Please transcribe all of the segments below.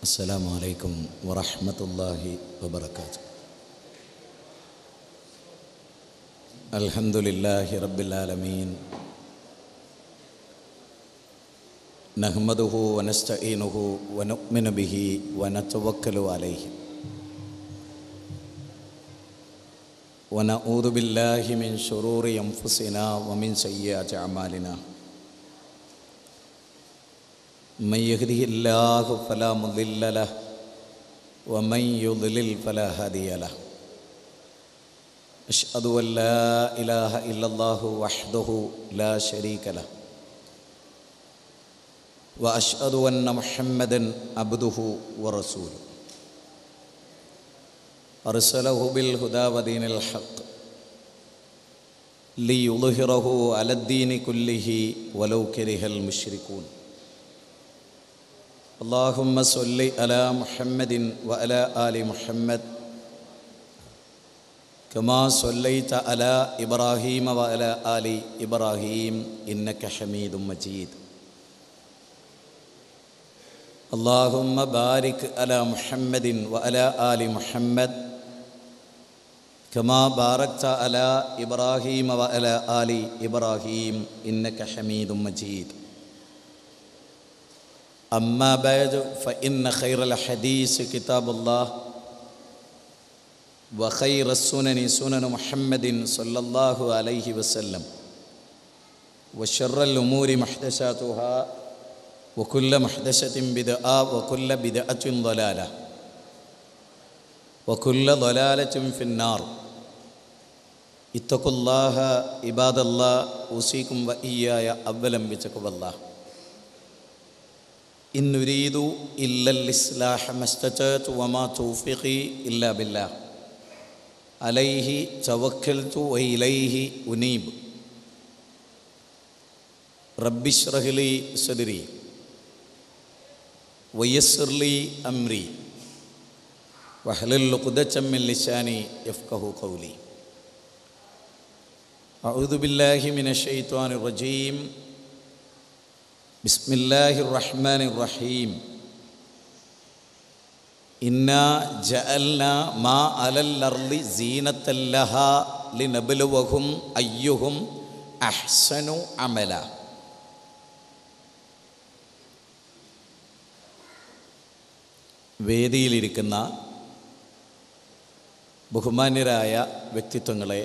السلام عليكم ورحمة الله وبركاته. الحمد لله رب العالمين، نحمده ونستعينه ونؤمن به ونتوكل عليه، ونعوذ بالله من شرور أنفسنا ومن سيئات أعمالنا. من يهده الله فلا مضل له ومن يضلل فلا هادي له. أشهد أن لا إله إلا الله وحده لا شريك له، وأشهد أن محمدا عبده ورسوله، أرسله بالهدى ودين الحق ليظهره على الدين كله ولو كره المشركون. اللهم صل على محمد وعلى آل محمد كما صليت على إبراهيم وعلى آل إبراهيم إنك حميد مجيد. اللهم بارك على محمد وعلى آل محمد كما باركت على إبراهيم وعلى آل إبراهيم إنك حميد مجيد. أما بعد، فإن خير الحديث كتاب الله، وخير السنن سنن محمد صلى الله عليه وسلم، وشر الأمور محدثاتها، وكل محدثة بدعة، وكل بدعة ضلالة، وكل ضلالة في النار. اتقوا الله عباد الله، أوصيكم وإياي أولا بتقوى الله. إن نريد إلا الإصلاح ما استطعت وما توفيقي إلا بالله، عليه توكلت وإليه أنيب. رب اشرح لي صدري ويسر لي أمري واحلل عقدة من لساني يفقهوا قولي. أعوذ بالله من الشيطان الرجيم. بسم الله الرحمن الرحيم. إنا جعلنا ما على الأرض زينة لها لنبلوهم أيهم أحسن عملا. വേദിയിലിരിക്കുന്ന ബഹുമാന്യരായ വ്യക്തിത്വങ്ങളെ,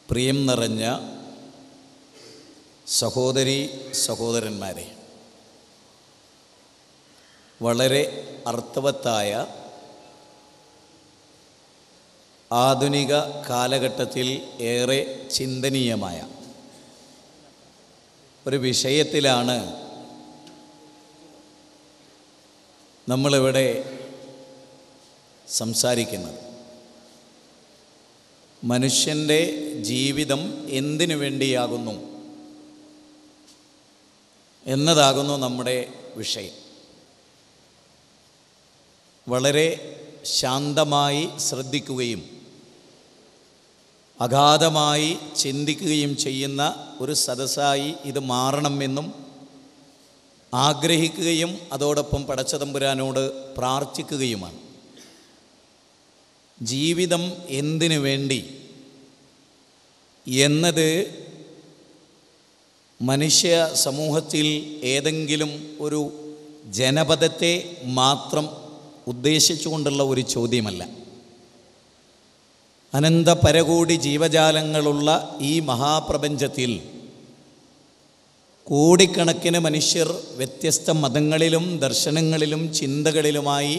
പ്രിയം നിറഞ്ഞ സഹോദരി സഹോദരന്മാരെ, വളരെ അർത്ഥവത്തായ ആധുനിക കാലഘട്ടത്തിൽ ഏറെ ചിന്തനീയമായ ഒരു വിഷയത്തിലാണ് നമ്മളിവിടെ സംസാരിക്കുന്നത്. മനുഷ്യൻ്റെ ജീവിതം എന്തിനു വേണ്ടിയാകുന്നു എന്നതാകുന്നു നമ്മുടെ വിഷയം. വളരെ ശാന്തമായി ശ്രദ്ധിക്കുകയും അഗാധമായി ചിന്തിക്കുകയും ചെയ്യുന്ന ഒരു സദസ്സായി ഇത് മാറണമെന്നും ആഗ്രഹിക്കുകയും അതോടൊപ്പം പടച്ചതമ്പുരാനോട് പ്രാർത്ഥിക്കുകയുമാണ്. ജീവിതം എന്തിനു വേണ്ടി എന്നത് മനുഷ്യ സമൂഹത്തിൽ ഏതെങ്കിലും ഒരു ജനപദത്തെ മാത്രം ഉദ്ദേശിച്ചുകൊണ്ടുള്ള ഒരു ചോദ്യമല്ല. അനന്തപരകോടി ജീവജാലങ്ങളുള്ള ഈ മഹാപ്രപഞ്ചത്തിൽ കോടിക്കണക്കിന് മനുഷ്യർ വ്യത്യസ്ത മതങ്ങളിലും ദർശനങ്ങളിലും ചിന്തകളിലുമായി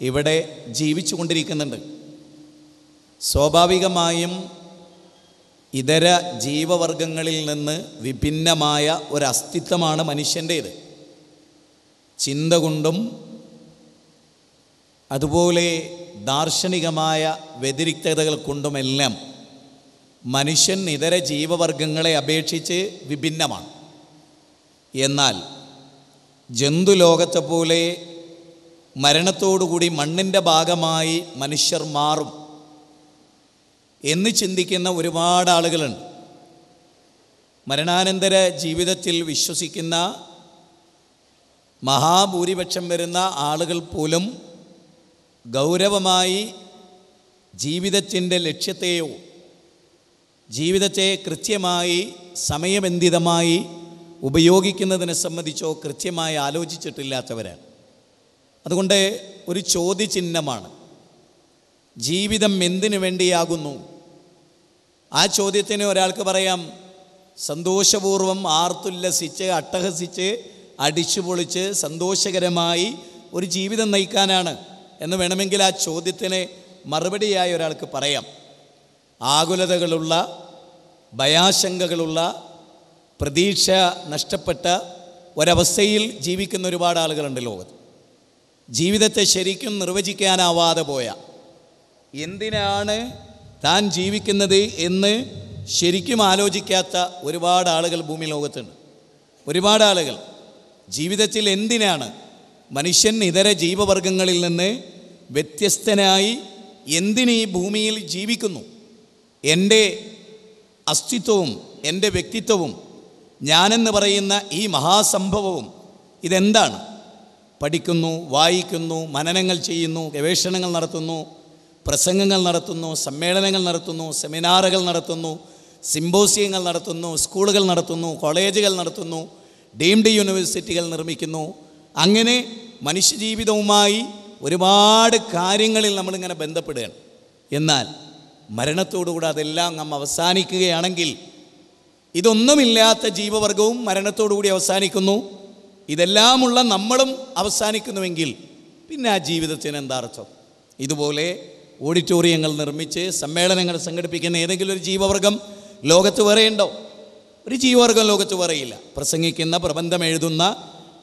ഇവിടെ ജീവിച്ചു കൊണ്ടിരിക്കുന്നുണ്ട്. സ്വാഭാവികമായും ഇതര ജീവവർഗങ്ങളിൽ നിന്ന് വിഭിന്നമായ ഒരസ്തിത്വമാണ് മനുഷ്യൻ്റേത്. ചിന്ത കൊണ്ടും അതുപോലെ ദാർശനികമായ വ്യതിരിക്തതകൾ കൊണ്ടുമെല്ലാം മനുഷ്യൻ ഇതര ജീവവർഗങ്ങളെ അപേക്ഷിച്ച് വിഭിന്നമാണ്. എന്നാൽ ജന്തുലോകത്തെ പോലെ മരണത്തോടുകൂടി മണ്ണിൻ്റെ ഭാഗമായി മനുഷ്യർ മാറും എന്ന് ചിന്തിക്കുന്ന ഒരുപാട് ആളുകളുണ്ട്. മരണാനന്തര ജീവിതത്തിൽ വിശ്വസിക്കുന്ന മഹാഭൂരിപക്ഷം വരുന്ന ആളുകൾ പോലും ഗൗരവമായി ജീവിതത്തിൻ്റെ ലക്ഷ്യത്തെയോ ജീവിതത്തെ കൃത്യമായി സമയബന്ധിതമായി ഉപയോഗിക്കുന്നതിനെ സംബന്ധിച്ചോ കൃത്യമായി ആലോചിച്ചിട്ടില്ലാത്തവരാണ്. അതുകൊണ്ട് ഒരു ചോദ്യചിഹ്നമാണ് ജീവിതം എന്തിനു വേണ്ടിയാകുന്നു. ആ ചോദ്യത്തിന് ഒരാൾക്ക് പറയാം സന്തോഷപൂർവ്വം ആർത്തുല്ലസിച്ച് അട്ടഹസിച്ച് അടിച്ചുപൊളിച്ച് സന്തോഷകരമായി ഒരു ജീവിതം നയിക്കാനാണ് എന്ന് വേണമെങ്കിൽ ആ ചോദ്യത്തിന് മറുപടിയായി ഒരാൾക്ക് പറയാം. ആകുലതകളുള്ള, ഭയാശങ്കകളുള്ള, പ്രതീക്ഷ നഷ്ടപ്പെട്ട ഒരവസ്ഥയിൽ ജീവിക്കുന്ന ഒരുപാട് ആളുകളുണ്ട് ലോകത്ത്. ജീവിതത്തെ ശരിക്കും നിർവചിക്കാനാവാതെ പോയ, എന്തിനാണ് താൻ ജീവിക്കുന്നത് എന്ന് ശരിക്കും ആലോചിക്കാത്ത ഒരുപാട് ആളുകൾ ഭൂമി ലോകത്തുണ്ട്. ഒരുപാട് ആളുകൾ ജീവിതത്തിൽ എന്തിനാണ് മനുഷ്യൻ ഇതര ജീവവർഗങ്ങളിൽ നിന്ന് വ്യത്യസ്തനായി എന്തിന് ഈ ഭൂമിയിൽ ജീവിക്കുന്നു, എൻ്റെ അസ്തിത്വവും എൻ്റെ വ്യക്തിത്വവും ഞാനെന്ന് പറയുന്ന ഈ മഹാസംഭവവും ഇതെന്താണ്? പഠിക്കുന്നു, വായിക്കുന്നു, മനനങ്ങൾ ചെയ്യുന്നു, ഗവേഷണങ്ങൾ നടത്തുന്നു, പ്രസംഗങ്ങൾ നടത്തുന്നു, സമ്മേളനങ്ങൾ നടത്തുന്നു, സെമിനാറുകൾ നടത്തുന്നു, സിമ്പോസിയങ്ങൾ നടത്തുന്നു, സ്കൂളുകൾ നടത്തുന്നു, കോളേജുകൾ നടത്തുന്നു, ഡീംഡ് യൂണിവേഴ്സിറ്റികൾ നിർമ്മിക്കുന്നു. അങ്ങനെ മനുഷ്യജീവിതവുമായി ഒരുപാട് കാര്യങ്ങളിൽ നമ്മളിങ്ങനെ ബന്ധപ്പെടുകയാണ്. എന്നാൽ മരണത്തോടുകൂടി അതെല്ലാം നാം അവസാനിക്കുകയാണെങ്കിൽ ഇതൊന്നുമില്ലാത്ത ജീവവർഗവും മരണത്തോടുകൂടി അവസാനിക്കുന്നു, ഇതെല്ലാമുള്ള നമ്മളും അവസാനിക്കുന്നുവെങ്കിൽ പിന്നെ ആ ജീവിതത്തിന് എന്താ അർത്ഥം? ഇതുപോലെ ഓഡിറ്റോറിയങ്ങൾ നിർമ്മിച്ച് സമ്മേളനങ്ങൾ സംഘടിപ്പിക്കുന്ന ഏതെങ്കിലും ഒരു ജീവവർഗം ലോകത്ത് വേറെയുണ്ടോ? ഒരു ജീവവർഗം ലോകത്ത് വേറെയില്ല. പ്രസംഗിക്കുന്ന, പ്രബന്ധം എഴുതുന്ന,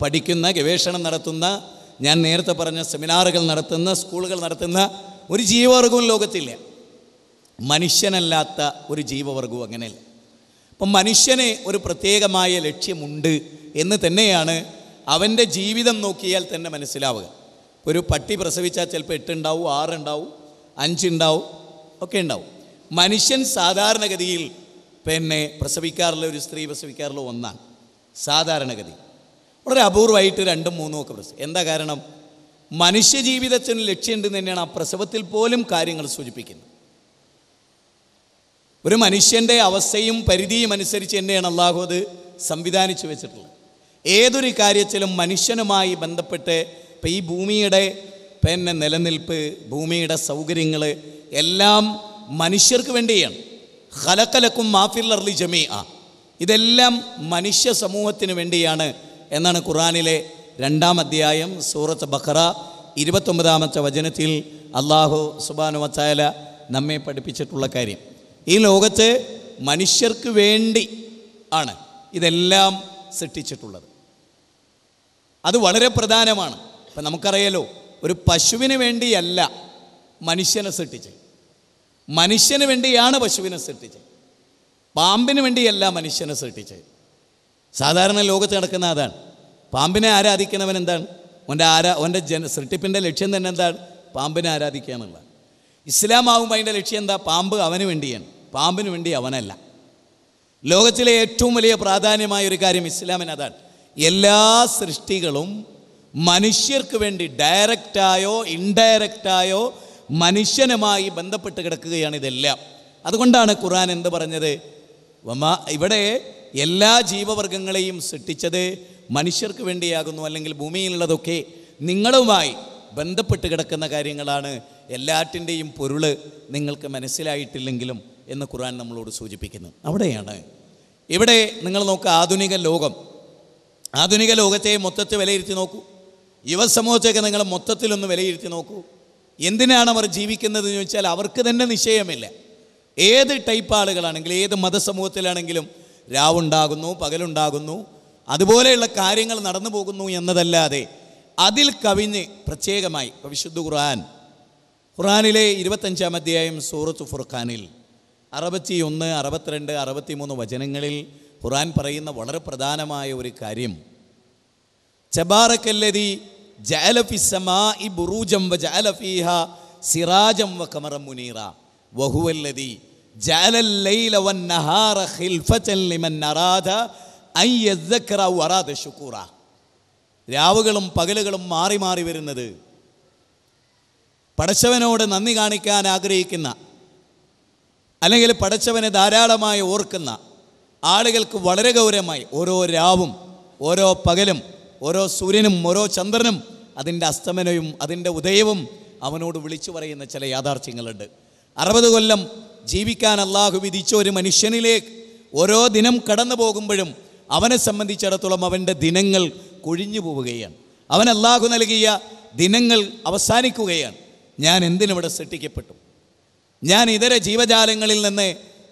പഠിക്കുന്ന, ഗവേഷണം നടത്തുന്ന, ഞാൻ നേരത്തെ പറഞ്ഞ സെമിനാറുകൾ നടത്തുന്ന, സ്കൂളുകൾ നടത്തുന്ന ഒരു ജീവവർഗവും ലോകത്തില്ല. മനുഷ്യനല്ലാത്ത ഒരു ജീവവർഗവും അങ്ങനെയല്ല. അപ്പം മനുഷ്യന് ഒരു പ്രത്യേകമായ ലക്ഷ്യമുണ്ട് എന്ന് തന്നെയാണ് അവൻ്റെ ജീവിതം നോക്കിയാൽ തന്നെ മനസ്സിലാവുക. ഒരു പട്ടി പ്രസവിച്ചാൽ ചിലപ്പോൾ 8 ഉണ്ടാവും, 6 ഉണ്ടാവും, 5 ഉണ്ടാവും, ഒക്കെ ഉണ്ടാവും. മനുഷ്യൻ സാധാരണഗതിയിൽ പ്രസവിക്കാറുള്ള, ഒരു സ്ത്രീ പ്രസവിക്കാറുള്ള 1 സാധാരണഗതി. വളരെ അപൂർവമായിട്ട് 2ഉം 3ഉം ഒക്കെ പ്രസവം. എന്താ കാരണം? മനുഷ്യജീവിതത്തിന് ലക്ഷ്യമുണ്ടെന്ന് തന്നെയാണ് ആ പ്രസവത്തിൽ പോലും കാര്യങ്ങൾ സൂചിപ്പിക്കുന്നത്. ഒരു മനുഷ്യൻ്റെ അവസ്ഥയും പരിധിയും അനുസരിച്ച് തന്നെയാണ് അള്ളാഹു അത് സംവിധാനിച്ചു വെച്ചിട്ടുള്ളത്. ഏതൊരു കാര്യത്തിലും മനുഷ്യനുമായി ബന്ധപ്പെട്ട് ഇപ്പം ഈ ഭൂമിയുടെ നിലനിൽപ്പ്, ഭൂമിയുടെ സൗകര്യങ്ങൾ എല്ലാം മനുഷ്യർക്ക് വേണ്ടിയാണ്. ഖലഖലക്കും മാഫിൽ അർളി ജമീഅ, ഇതെല്ലാം മനുഷ്യ സമൂഹത്തിന് വേണ്ടിയാണ് എന്നാണ് ഖുർആനിലെ 2-ാം അധ്യായം സൂറത്ത് ബഖറ 29-ാമത്തെ വചനത്തിൽ അള്ളാഹു സുബ്ഹാനഹു വ തആല നമ്മെ പഠിപ്പിച്ചിട്ടുള്ള കാര്യം. ഈ ലോകത്ത് മനുഷ്യർക്ക് വേണ്ടി ആണ് ഇതെല്ലാം സൃഷ്ടിച്ചിട്ടുള്ളത്. അത് വളരെ പ്രധാനമാണ്. ഇപ്പം നമുക്കറിയാലോ, ഒരു പശുവിന് വേണ്ടിയല്ല മനുഷ്യനെ സൃഷ്ടിച്ചത്, മനുഷ്യന് വേണ്ടിയാണ് പശുവിനെ സൃഷ്ടിച്ചത്. പാമ്പിന് വേണ്ടിയല്ല മനുഷ്യനെ സൃഷ്ടിച്ചത്. സാധാരണ ലോകത്ത് നടക്കുന്ന അതാണ്. പാമ്പിനെ ആരാധിക്കുന്നവൻ എന്താണ്? അവൻ്റെ സൃഷ്ടിപ്പിൻ്റെ ലക്ഷ്യം തന്നെ എന്താണ്? പാമ്പിനെ ആരാധിക്കുക എന്നുള്ളത്. ഇസ്ലാമാവുമ്പോൾ അതിൻ്റെ ലക്ഷ്യം എന്താ? പാമ്പ് അവന് വേണ്ടിയാണ്, പാമ്പിന് വേണ്ടി അവനല്ല. ലോകത്തിലെ ഏറ്റവും വലിയ പ്രാധാന്യമായ ഒരു കാര്യം ഇസ്ലാമിന് അതാണ്. എല്ലാ സൃഷ്ടികളും മനുഷ്യർക്ക് വേണ്ടി ഡയറക്റ്റായോ ഇൻഡയറക്റ്റായോ മനുഷ്യനുമായി ബന്ധപ്പെട്ട് കിടക്കുകയാണ് ഇതെല്ലാം. അതുകൊണ്ടാണ് ഖുർആൻ എന്ത് പറഞ്ഞത്? ഇവിടെ എല്ലാ ജീവവർഗങ്ങളെയും സൃഷ്ടിച്ചത് മനുഷ്യർക്ക് വേണ്ടിയാകുന്നു, അല്ലെങ്കിൽ ഭൂമിയിലുള്ളതൊക്കെ നിങ്ങളുമായി ബന്ധപ്പെട്ട് കിടക്കുന്ന കാര്യങ്ങളാണ്, എല്ലാറ്റിൻ്റെയും പൊരുള് നിങ്ങൾക്ക് മനസ്സിലായിട്ടില്ലെങ്കിലും എന്ന് ഖുർആൻ നമ്മളോട് സൂചിപ്പിക്കുന്നു. അവിടെയാണ് ഇവിടെ നിങ്ങൾ നോക്കുക, ആധുനിക ലോകത്തെ മൊത്തത്തിൽ വിലയിരുത്തി നോക്കൂ. യുവസമൂഹത്തെയൊക്കെ നിങ്ങൾ മൊത്തത്തിലൊന്ന് വിലയിരുത്തി നോക്കൂ. എന്തിനാണ് അവർ ജീവിക്കുന്നതെന്ന് ചോദിച്ചാൽ അവർക്ക് തന്നെ നിശ്ചയമില്ല. ഏത് ടൈപ്പ് ആളുകളാണെങ്കിലും, ഏത് മതസമൂഹത്തിലാണെങ്കിലും രാവുണ്ടാകുന്നു, പകലുണ്ടാകുന്നു, അതുപോലെയുള്ള കാര്യങ്ങൾ നടന്നു പോകുന്നു എന്നതല്ലാതെ അതിൽ കവിഞ്ഞ് പ്രത്യേകമായി ഇപ്പോൾ വിശുദ്ധ ഖുർആനിലെ 25-ാം അധ്യായം സൂറത്ത് ഫുർഖാനിൽ 61, 62, 63 വചനങ്ങളിൽ ഖുർആൻ പറയുന്ന വളരെ പ്രധാനമായ ഒരു കാര്യം, തബാറക്കല്ലദീ ജഅല ഫിസ്സമാഇ ബുറൂജൻ വജഅല ഫീഹാ സിറാജൻ വഖമറൻ മുനീറ വഹുവല്ലദീ ജഅലൽ ലൈല വന്നഹാറ ഖിൽഫതൻ ലിമൻ അറാദ അൻ യദ്ദക്കറ വഅറാദ ശുകൂറ. രാവുകളും പകലുകളും മാറി മാറി വരുന്നത് പടച്ചവനോട് നന്ദി കാണിക്കാൻ ആഗ്രഹിക്കുന്ന, അല്ലെങ്കിൽ പടച്ചവനെ ധാരാളമായി ഓർക്കുന്ന ആളുകൾക്ക് വളരെ ഗൗരവമായി ഓരോ രാവും ഓരോ പകലും ഓരോ സൂര്യനും ഓരോ ചന്ദ്രനും അതിൻ്റെ അസ്തമനവും അതിൻ്റെ ഉദയവും അവനോട് വിളിച്ചു പറയുന്ന ചില യാഥാർത്ഥ്യങ്ങളുണ്ട്. 60 കൊല്ലം ജീവിക്കാൻ അള്ളാഹു വിധിച്ച ഒരു മനുഷ്യനിലേക്ക് ഓരോ ദിനം കടന്നു പോകുമ്പോഴും അവനെ സംബന്ധിച്ചിടത്തോളം അവൻ്റെ ദിനങ്ങൾ കൊഴിഞ്ഞു പോവുകയാണ്. അവൻ അള്ളാഹു നൽകിയ ദിനങ്ങൾ അവസാനിക്കുകയാണ്. ഞാൻ എന്തിനിവിടെ സൃഷ്ടിക്കപ്പെട്ടു? ഞാൻ ഇതര ജീവജാലങ്ങളിൽ നിന്ന്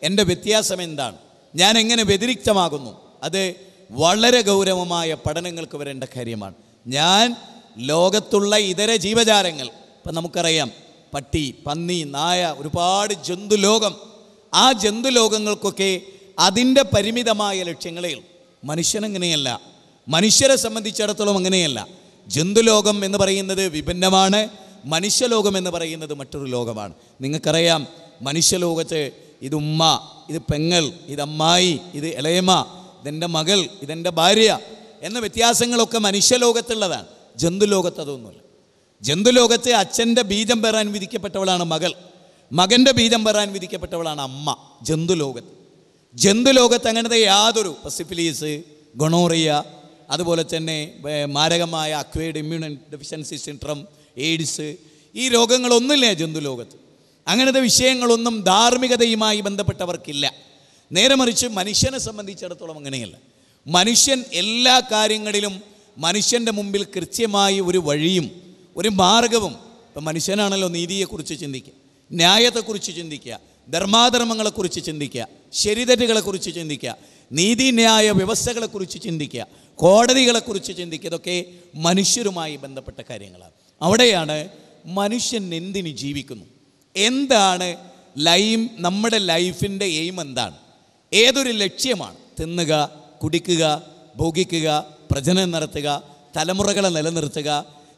എൻ്റെ വ്യത്യാസം എന്താണ്? ഞാൻ എങ്ങനെ വ്യതിരിക്തമാകുന്നു? അത് വളരെ ഗൗരവമായ പഠനങ്ങൾക്ക് വരേണ്ട കാര്യമാണ്. ഞാൻ ലോകത്തുള്ള ഇതര ജീവജാലങ്ങൾ, ഇപ്പം നമുക്കറിയാം പട്ടി, പന്നി, നായ, ഒരുപാട് ജന്തുലോകം, ആ ജന്തുലോകങ്ങൾക്കൊക്കെ അതിൻ്റെ പരിമിതമായ ലക്ഷ്യങ്ങളേ ഉള്ളൂ. മനുഷ്യനങ്ങനെയല്ല. മനുഷ്യരെ സംബന്ധിച്ചിടത്തോളം അങ്ങനെയല്ല. ജന്തുലോകം എന്ന് പറയുന്നത് വിഭിന്നമാണ്, മനുഷ്യലോകം എന്ന് പറയുന്നത് മറ്റൊരു ലോകമാണ്. നിങ്ങൾക്കറിയാം, മനുഷ്യലോകത്ത് ഇത് ഉമ്മ, ഇത് പെങ്ങൾ, ഇത് അമ്മായി, ഇത് ഇളയമ്മ, ഇതെൻ്റെ മകൾ, ഇതെൻ്റെ ഭാര്യ എന്ന വ്യത്യാസങ്ങളൊക്കെ മനുഷ്യലോകത്തുള്ളതാണ്. ജന്തുലോകത്ത് അതൊന്നുമില്ല. ജന്തുലോകത്ത് അച്ഛൻ്റെ ബീജം പെറാൻ വിധിക്കപ്പെട്ടവളാണ് മകൾ, മകൻ്റെ ബീജം പെറാൻ വിധിക്കപ്പെട്ടവളാണ് അമ്മ. ജന്തുലോകത്ത് അങ്ങനത്തെ യാതൊരു സിഫിലിസ്, ഗൊണോറിയ, അതുപോലെ തന്നെ മാരകമായ acquired immune deficiency syndrome, AIDS, ഈ രോഗങ്ങളൊന്നുമില്ല ജന്തുലോകത്ത്. അങ്ങനത്തെ വിഷയങ്ങളൊന്നും ധാർമ്മികതയുമായി ബന്ധപ്പെട്ടവർക്കില്ല. നേരെ മറിച്ച് മനുഷ്യനെ സംബന്ധിച്ചിടത്തോളം അങ്ങനെയല്ല. മനുഷ്യൻ എല്ലാ കാര്യങ്ങളിലും മനുഷ്യൻ്റെ മുമ്പിൽ കൃത്യമായി ഒരു വഴിയും ഒരു മാർഗവും. ഇപ്പം മനുഷ്യനാണല്ലോ നീതിയെക്കുറിച്ച് ചിന്തിക്കുക, ന്യായത്തെക്കുറിച്ച് ചിന്തിക്കുക, ധർമാധർമ്മങ്ങളെക്കുറിച്ച് ചിന്തിക്കുക, ശരിതെറ്റുകളെക്കുറിച്ച് ചിന്തിക്കുക, നീതിന്യായ വ്യവസ്ഥകളെക്കുറിച്ച് ചിന്തിക്കുക, കോടതികളെക്കുറിച്ച് ചിന്തിക്കുക. ഇതൊക്കെ മനുഷ്യരുമായി ബന്ധപ്പെട്ട കാര്യങ്ങളാണ്. അവിടെയാണ് മനുഷ്യൻ എന്തിന് ജീവിക്കുന്നു, എന്താണ് നമ്മുടെ ലൈഫിൻ്റെ എയിം എന്താണ്, ഏതൊരു ലക്ഷ്യമാണ്? തിന്നുക, കുടിക്കുക, ഭോഗിക്കുക, പ്രജനനം നടത്തുക, തലമുറകളെ നിലനിർത്തുക,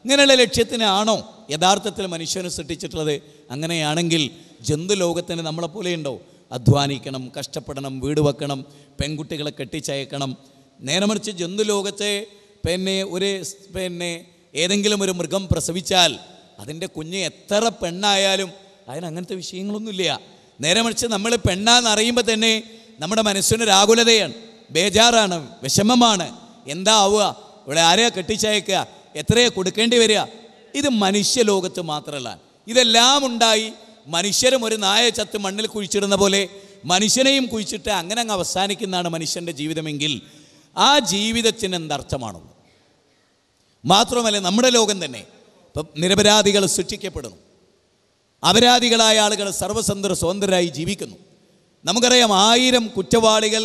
ഇങ്ങനെയുള്ള ലക്ഷ്യത്തിനാണോ യഥാർത്ഥത്തിൽ മനുഷ്യനെ സൃഷ്ടിച്ചിട്ടുള്ളത്? അങ്ങനെയാണെങ്കിൽ ജന്തുലോകത്തിന് നമ്മളെപ്പോലെ ഉണ്ടോ? അധ്വാനിക്കണം, കഷ്ടപ്പെടണം, വീട് വെക്കണം, പെൺകുട്ടികളെ കെട്ടിച്ചയക്കണം. നേരെ മറിച്ച് ജന്തുലോകത്തെ ഏതെങ്കിലും ഒരു മൃഗം പ്രസവിച്ചാൽ അതിൻ്റെ കുഞ്ഞ് എത്ര പെണ്ണായാലും അതിനങ്ങനത്തെ വിഷയങ്ങളൊന്നുമില്ല. നേരെ മറിച്ച് നമ്മൾ പെണ്ണാന്ന് അറിയുമ്പോൾ തന്നെ നമ്മുടെ മനസ്സിനൊരാകുലതയാണ്, ബേജാറാണ്, വിഷമമാണ്. എന്താ ആവുക? ഇവിടെ ആരെയാ കെട്ടിച്ചയക്കുക? എത്രയാ കൊടുക്കേണ്ടി വരിക? ഇത് മനുഷ്യലോകത്ത് മാത്രമല്ല. ഇതെല്ലാം ഉണ്ടായി മനുഷ്യരും ഒരു നായ ചത്ത് മണ്ണിൽ കുഴിച്ചിടുന്ന പോലെ മനുഷ്യനെയും കുഴിച്ചിട്ട് അങ്ങനെ അങ്ങ് അവസാനിക്കുന്നതാണ് മനുഷ്യൻ്റെ ജീവിതമെങ്കിൽ ആ ജീവിതത്തിന് എന്തർത്ഥമാണുള്ളത്? മാത്രമല്ല, നമ്മുടെ ലോകം തന്നെ ഇപ്പം നിരപരാധികൾ സൃഷ്ടിക്കപ്പെടുന്നു, അപരാധികളായ ആളുകൾ സ്വതന്ത്രരായി ജീവിക്കുന്നു. നമുക്കറിയാം, 1000 കുറ്റവാളികൾ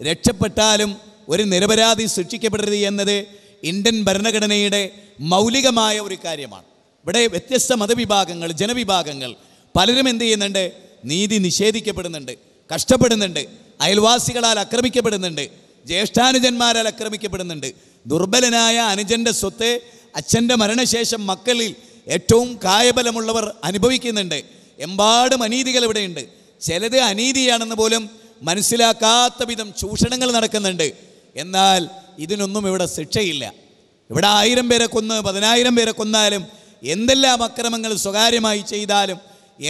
രക്ഷപ്പെട്ടാലും ഒരു നിരപരാധി ശിക്ഷിക്കപ്പെടരുത് എന്നത് ഇന്ത്യൻ ഭരണഘടനയുടെ മൗലികമായ ഒരു കാര്യമാണ്. ഇവിടെ വ്യത്യസ്ത മതവിഭാഗങ്ങൾ, ജനവിഭാഗങ്ങൾ പലരും എന്ത് ചെയ്യുന്നുണ്ട്? നീതി നിഷേധിക്കപ്പെടുന്നുണ്ട്, കഷ്ടപ്പെടുന്നുണ്ട്, അയൽവാസികളാൽ ആക്രമിക്കപ്പെടുന്നുണ്ട്, ജ്യേഷ്ഠാനുജന്മാരാൽ ആക്രമിക്കപ്പെടുന്നുണ്ട്. ദുർബലനായ അനുജൻ്റെ സ്വത്ത് അച്ഛൻ്റെ മരണശേഷം മക്കളിൽ ഏറ്റവും കായബലമുള്ളവർ അനുഭവിക്കുന്നുണ്ട്. എമ്പാടും അനീതികൾ ഇവിടെയുണ്ട്. ചിലത് അനീതിയാണെന്ന് പോലും മനസ്സിലാക്കാത്ത വിധം ചൂഷണങ്ങൾ നടക്കുന്നുണ്ട്. എന്നാൽ ഇതിനൊന്നും ഇവിടെ ശിക്ഷയില്ല. ഇവിടെ 1000 പേരെ കൊന്ന് 10,000 പേരെ കൊന്നാലും എന്തെല്ലാം അക്രമങ്ങൾ സ്വകാര്യമായി ചെയ്താലും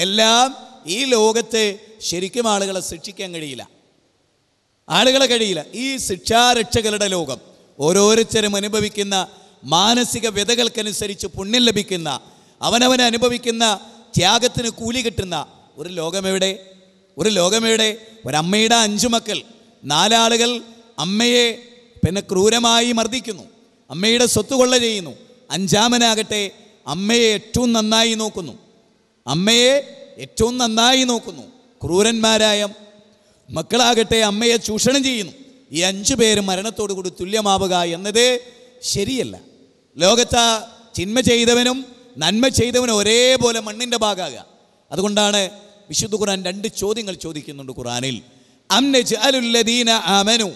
എല്ലാം ഈ ലോകത്ത് ശരിക്കും ആളുകളെ ശിക്ഷിക്കാൻ കഴിയില്ല. ഈ ശിക്ഷാരക്ഷകളുടെ ലോകം ഓരോരുത്തരും അനുഭവിക്കുന്ന മാനസിക വ്യതകൾക്കനുസരിച്ച് പുണ്യം ലഭിക്കുന്ന, അവനവനെ അനുഭവിക്കുന്ന ത്യാഗത്തിന് കൂലി കിട്ടുന്ന ഒരു ലോകമെവിടെ? ഒരമ്മയുടെ 5 മക്കൾ, 4 ആളുകൾ അമ്മയെ ക്രൂരമായി മർദ്ദിക്കുന്നു, അമ്മയുടെ സ്വത്ത് കൊള്ള ചെയ്യുന്നു. 5-മനാകട്ടെ അമ്മയെ ഏറ്റവും നന്നായി നോക്കുന്നു. ക്രൂരന്മാരായ മക്കളാകട്ടെ അമ്മയെ ചൂഷണം ചെയ്യുന്നു. ഈ 5 പേരും മരണത്തോടു കൂടി തുല്യമാവുക എന്നത് ശരിയല്ല. ലോകത്ത് ചിന്മ ചെയ്തവനും നന്മ ചെയ്തവനും ഒരേപോലെ മണ്ണിൻ്റെ ഭാഗമാകുക. അതുകൊണ്ടാണ് വിശുദ്ധ ഖുർആൻ 2 ചോദ്യങ്ങൾ ചോദിക്കുന്നുണ്ട് ഖുർആനിൽ. അം നജ്അലുൽ ലദീന ആമനു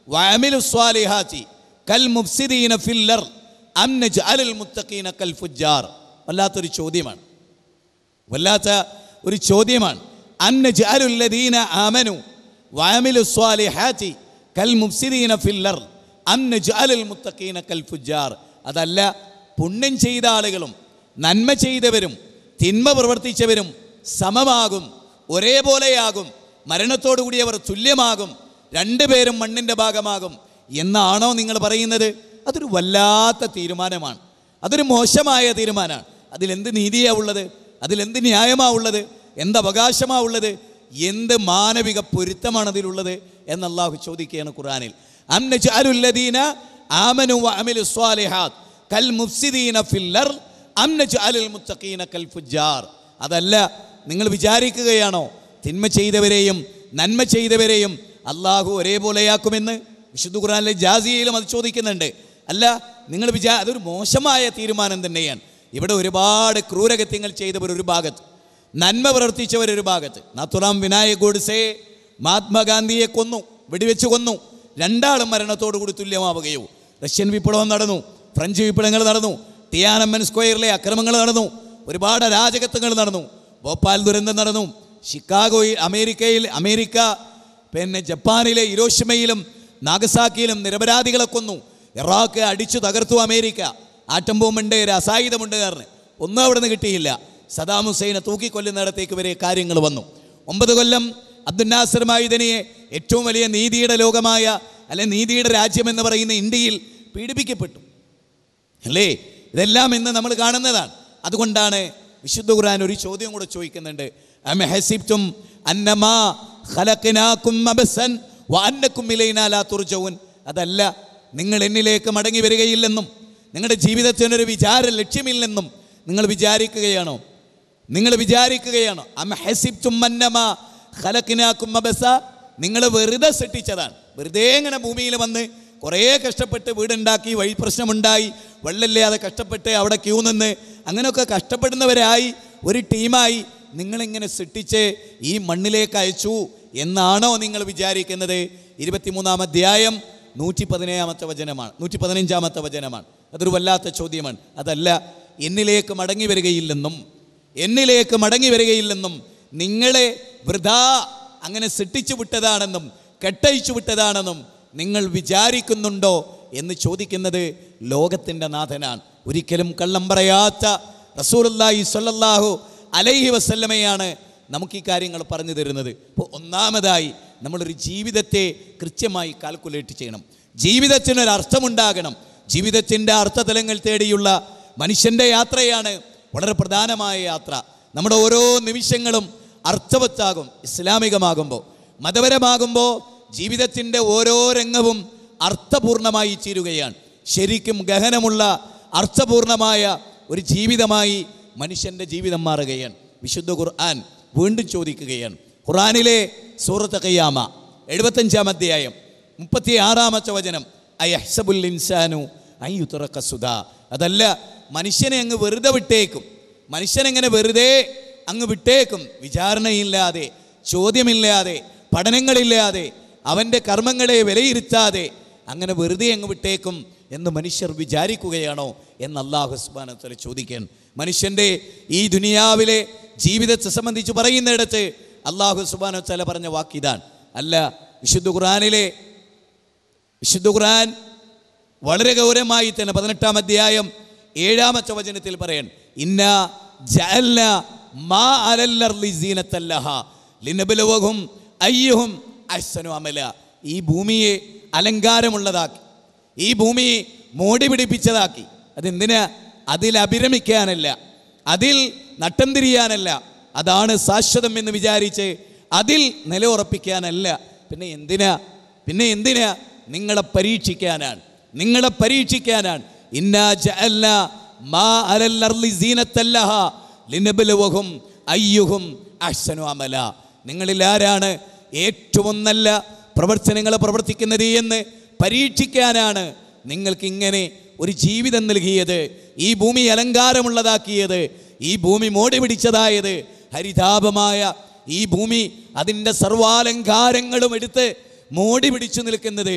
വഅമിലുസ് സ്വാലിഹാത്തി കൽ മുഫ്സിദീന ഫിൽ അർദ് അം നജ്അലുൽ മുത്തഖീന കൽ ഫുജ്ജാർ. വല്ലാത്ത ഒരു ചോദ്യമാണ്. അം നജ്അലുൽ ലദീന ആമനു വഅമിലുസ് സ്വാലിഹാത്തി കൽ മുഫ്സിദീന ഫിൽ അർദ് അം നജ്അലുൽ മുത്തഖീന കൽ ഫുജ്ജാർ. അതല്ല, പുണ്യം ചെയ്ത ആളുകളും നന്മ ചെയ്തവരും തിന്മ പ്രവർത്തിച്ചവരും സമമാകും, ഒരേപോലെയാകും, മരണത്തോടു കൂടി അവർ തുല്യമാകും, രണ്ടുപേരും മണ്ണിൻ്റെ ഭാഗമാകും എന്നാണോ നിങ്ങൾ പറയുന്നത്? അതൊരു വല്ലാത്ത തീരുമാനമാണ്, അതൊരു മോശമായ തീരുമാനമാണ്. അതിലെന്ത് നീതിയാണ് ഉള്ളത്? അതിലെന്ത് ന്യായമാണ് ഉള്ളത്? എന്ത് അവകാശമാണ് ഉള്ളത്? എന്ത് മാനവിക പൊരുത്തമാണ് അതിലുള്ളത് എന്ന് അല്ലാഹു ചോദിക്കുകയാണ് ഖുർആനിൽ. അം നജ്അലുല്ലദീന ആമനു വഅമിലു സ്വാലിഹാത്ത് കൽ മുഫ്സിദീന ഫിൽ അർദ് അം നജ്അലുൽ മുത്തഖീന കൽ ഫുജ്ജാർ. അതല്ല, നിങ്ങൾ വിചാരിക്കുകയാണോ തിന്മ ചെയ്തവരെയും നന്മ ചെയ്തവരെയും അല്ലാഹു ഒരേപോലെയാക്കുമെന്ന്? വിശുദ്ധ ഖുർആനിലെ ജാസിയയിലും അത് ചോദിക്കുന്നുണ്ട്. അല്ല, നിങ്ങൾ അതൊരു മോശമായ തീരുമാനം തന്നെയാണ്. ഇവിടെ ഒരുപാട് ക്രൂരകൃത്യങ്ങൾ ചെയ്തവർ ഒരു ഭാഗത്ത്, നന്മ പ്രവർത്തിച്ചവർ ഒരു ഭാഗത്ത്. നാഥുറാം വിനായക് ഗോഡ്സെ മഹാത്മാഗാന്ധിയെ കൊന്നു, വെടിവെച്ച് കൊന്നു. രണ്ടാളും മരണത്തോടു കൂടി തുല്യമാവുകയോ? റഷ്യൻ വിപ്ലവം നടന്നു, ഫ്രഞ്ച് വിപ്ലവങ്ങൾ നടന്നു, ടിയാനൻമെൻ സ്ക്വയറിലെ അക്രമങ്ങൾ നടന്നു, ഒരുപാട് അരാജകത്വങ്ങൾ നടന്നു, ഭോപ്പാൽ ദുരന്തം നടന്നു, ഷിക്കാഗോയിൽ അമേരിക്ക ജപ്പാനിലെ ഹിരോഷിമയിലും നാഗസാക്കിയിലും നിരപരാധികളെ കൊന്നു. ഇറാഖ് അടിച്ചു തകർത്തു അമേരിക്ക, ആറ്റം ബോംബുണ്ട്, രസായുധമുണ്ട് കാരണം ഒന്നും അവിടെ നിന്ന് കിട്ടിയില്ല. സദാം ഹുസൈനെ തൂക്കിക്കൊല്ലുന്നിടത്തേക്ക് വരെ കാര്യങ്ങൾ വന്നു. 9 കൊല്ലം അബ്ദുൽ നാസർ മൈദനിയെ ഏറ്റവും വലിയ നീതിയുടെ ലോകമായ നീതിയുടെ രാജ്യമെന്ന് പറയുന്ന ഇന്ത്യയിൽ പീഡിപ്പിക്കപ്പെട്ടു അല്ലേ? ഇതെല്ലാം ഇന്ന് നമ്മൾ കാണുന്നതാണ്. അതുകൊണ്ടാണ് വിശുദ്ധ ഖുർആൻ ഒരു ചോദ്യം കൂടെ ചോദിക്കുന്നുണ്ട്. അം ഹസിബ്തും അന്നമാ ഖലഖനാകും അബസൻ വഅന്നകും ഇലൈനാ ലാ തുർജഊൻ. അതല്ല, നിങ്ങൾ എന്നിലേക്ക് മടങ്ങി വരികയില്ലെന്നും നിങ്ങളുടെ ജീവിതത്തിനൊരു വിചാര ലക്ഷ്യമില്ലെന്നും നിങ്ങൾ വിചാരിക്കുകയാണോ? അം ഹസിബ്തും അന്നമാ ഖലഖനാകും അബസ. നിങ്ങൾ വെറുതെ സൃഷ്ടിച്ചതാണ്. വെറുതെ ഇങ്ങനെ ഭൂമിയിൽ വന്ന് കുറേ കഷ്ടപ്പെട്ട് വീടുണ്ടാക്കി, വഴി പ്രശ്നമുണ്ടായി, വെള്ളമില്ലാതെ കഷ്ടപ്പെട്ട് അവിടെ ക്യൂ നിന്ന് അങ്ങനെയൊക്കെ കഷ്ടപ്പെടുന്നവരായി ഒരു ടീമായി നിങ്ങളിങ്ങനെ സൃഷ്ടിച്ച് ഈ മണ്ണിലേക്ക് അയച്ചു എന്നാണോ നിങ്ങൾ വിചാരിക്കുന്നത്? 23-ാം അധ്യായം 117-ാമത്തെ വചനമാണ്, 115-ാമത്തെ വചനമാണ്. അതൊരു വല്ലാത്ത ചോദ്യമാണ്. അതല്ല, എന്നിലേക്ക് മടങ്ങി വരികയില്ലെന്നും നിങ്ങളെ വൃഥാ അങ്ങനെ സൃഷ്ടിച്ചു വിട്ടതാണെന്നും കെട്ടഴിച്ചു വിട്ടതാണെന്നും നിങ്ങൾ വിചാരിക്കുന്നുണ്ടോ എന്ന് ചോദിക്കുന്നത് ലോകത്തിൻ്റെ നാഥനാണ്. ഒരിക്കലും കള്ളം പറയാത്ത റസൂലുള്ളാഹി സ്വല്ലല്ലാഹു അലൈഹി വസല്ലമയാണ് നമുക്ക് ഈ കാര്യങ്ങൾ പറഞ്ഞു തരുന്നത്. അപ്പോൾ ഒന്നാമതായി നമ്മളൊരു ജീവിതത്തെ കൃത്യമായി കാൽക്കുലേറ്റ് ചെയ്യണം. ജീവിതത്തിനൊരു അർത്ഥമുണ്ടാകണം. ജീവിതത്തിൻ്റെ അർത്ഥതലങ്ങൾ തേടിയുള്ള മനുഷ്യൻ്റെ യാത്രയാണ് വളരെ പ്രധാനമായ യാത്ര. നമ്മുടെ ഓരോ നിമിഷങ്ങളും അർത്ഥവത്താകും. ഇസ്ലാമികമാകുമ്പോൾ, മതപരമാകുമ്പോൾ ജീവിതത്തിൻ്റെ ഓരോ രംഗവും അർത്ഥപൂർണമായി തീരുകയാണ്. ശരിക്കും ഗഹനമുള്ള അർത്ഥപൂർണമായ ഒരു ജീവിതമായി മനുഷ്യൻ്റെ ജീവിതം മാറുകയാണ്. വിശുദ്ധ ഖുർആൻ വീണ്ടും ചോദിക്കുകയാണ്. ഖുർആനിലെ സൂറത്ത് ഖിയാമ 75-ാം അധ്യായം 36-ാമത്തെ വചനം, അയഹ്സബുൽ ഇൻസാനു അൻ യുത്രക സുദാ. അതല്ല, മനുഷ്യനെ അങ്ങ് വെറുതെ വിട്ടേക്കും. മനുഷ്യനെങ്ങനെ വെറുതെ അങ്ങ് വിട്ടേക്കും? വിചാരണയില്ലാതെ, ചോദ്യമില്ലാതെ, പഠനങ്ങളില്ലാതെ, അവൻ്റെ കർമ്മങ്ങളെ വിലയിരുത്താതെ അങ്ങനെ വെറുതെ അങ്ങ് വിട്ടേക്കും എന്ന് മനുഷ്യർ വിചാരിക്കുകയാണോ എന്ന് അല്ലാഹു സുബ്ഹാനഹു വ തആല ചോദിക്കുകയാണ്. മനുഷ്യൻ്റെ ഈ ദുനിയാവിലെ ജീവിതത്തെ സംബന്ധിച്ച് പറയുന്നിടത്ത് അല്ലാഹു സുബ്ഹാനഹു വ തആല പറഞ്ഞ വാക്കിതാണ്. അല്ല, വിശുദ്ധ ഖുർആൻ വളരെ ഗൗരവമായി തന്നെ 18-ാം അധ്യായം 7-ാമത്തെ വചനത്തിൽ പറയാൻ, ഇന്നാ ജഅൽനാ മാ അലൽ അർളി സീനത്തൻ ലഹാ ലിനബ്ലുവഹും അയ്യുഹും അഹ്സനു അമല. ഈ ഭൂമിയെ അലങ്കാരമുള്ളതാക്കി, ഈ ഭൂമിയെ മോടി പിടിപ്പിച്ചതാക്കി. അതെന്തിനാ? അതിൽ അഭിരമിക്കാനല്ല, അതിൽ നട്ടം തിരിയാനല്ല, അതാണ് ശാശ്വതം എന്ന് വിചാരിച്ച് അതിൽ നിലയുറപ്പിക്കാനല്ല. പിന്നെ എന്തിനാ? നിങ്ങളെ പരീക്ഷിക്കാനാണ്. ഇന്നാ ജഅൽനാ മാ അലൽ അർളി സീനത്തൻ ലഹാ ലിനബ്ലുവഹും അയ്യുഹും അഹ്സനു അമല. നിങ്ങളിൽ ആരാണ് ഏറ്റവും നല്ല പ്രവർത്തനങ്ങൾ പ്രവർത്തിക്കുന്നത് എന്ന് പരീക്ഷിക്കാനാണ് നിങ്ങൾക്ക് ഇങ്ങനെ ഒരു ജീവിതം നൽകിയത്, ഈ ഭൂമി അലങ്കാരമുള്ളതാക്കിയത്, ഈ ഭൂമി മോടി പിടിച്ചതായത്. ഹരിതാപമായ ഈ ഭൂമി അതിൻ്റെ സർവാലങ്കാരങ്ങളും എടുത്ത് മോടി പിടിച്ചു നിൽക്കുന്നത്,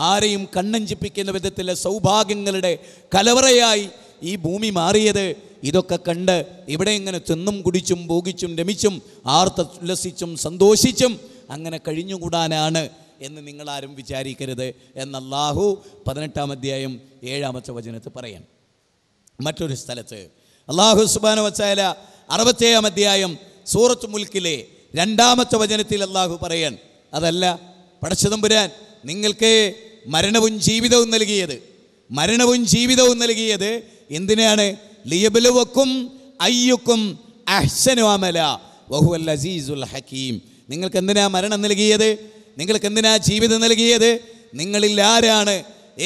ആരെയും കണ്ണഞ്ചിപ്പിക്കുന്ന വിധത്തിലെ സൗഭാഗ്യങ്ങളുടെ കലവറയായി ഈ ഭൂമി മാറിയത്. ഇതൊക്കെ കണ്ട് ഇവിടെ ഇങ്ങനെ തിന്നും കുടിച്ചും ഭോഗിച്ചും രമിച്ചും ആർത്തുല്ലസിച്ചും സന്തോഷിച്ചും അങ്ങനെ കഴിഞ്ഞുകൂടാനാണ് എന്ന് നിങ്ങളാരും വിചാരിക്കരുത് എന്ന് അല്ലാഹു 18-ാം അധ്യായം 7-ാമത്തെ വചനത്തിൽ പറയാം. മറ്റൊരു സ്ഥലത്ത് അല്ലാഹു സുബ്ഹാനഹു വ തആല 60-ാം അധ്യായം സൂറത്ത് മുൽക്കിലെ 2-ാമത്തെ വചനത്തിൽ അല്ലാഹു പറയാൻ, അതല്ല പടച്ചതമ്പുരാൻ നിങ്ങൾക്ക് മരണവും ജീവിതവും നൽകിയത് എന്തിനാണ്? ലിയബ്ലുവക്കും അയ്യുക്കും അഹ്സനു അമല വഹുവൽ അസീസുൽ ഹകീം. നിങ്ങൾക്ക് എന്തിനാ മരണം നൽകിയത്? നിങ്ങൾക്ക് എന്തിനാ ജീവിതം നൽകിയത്? നിങ്ങളിൽ ആരാണ്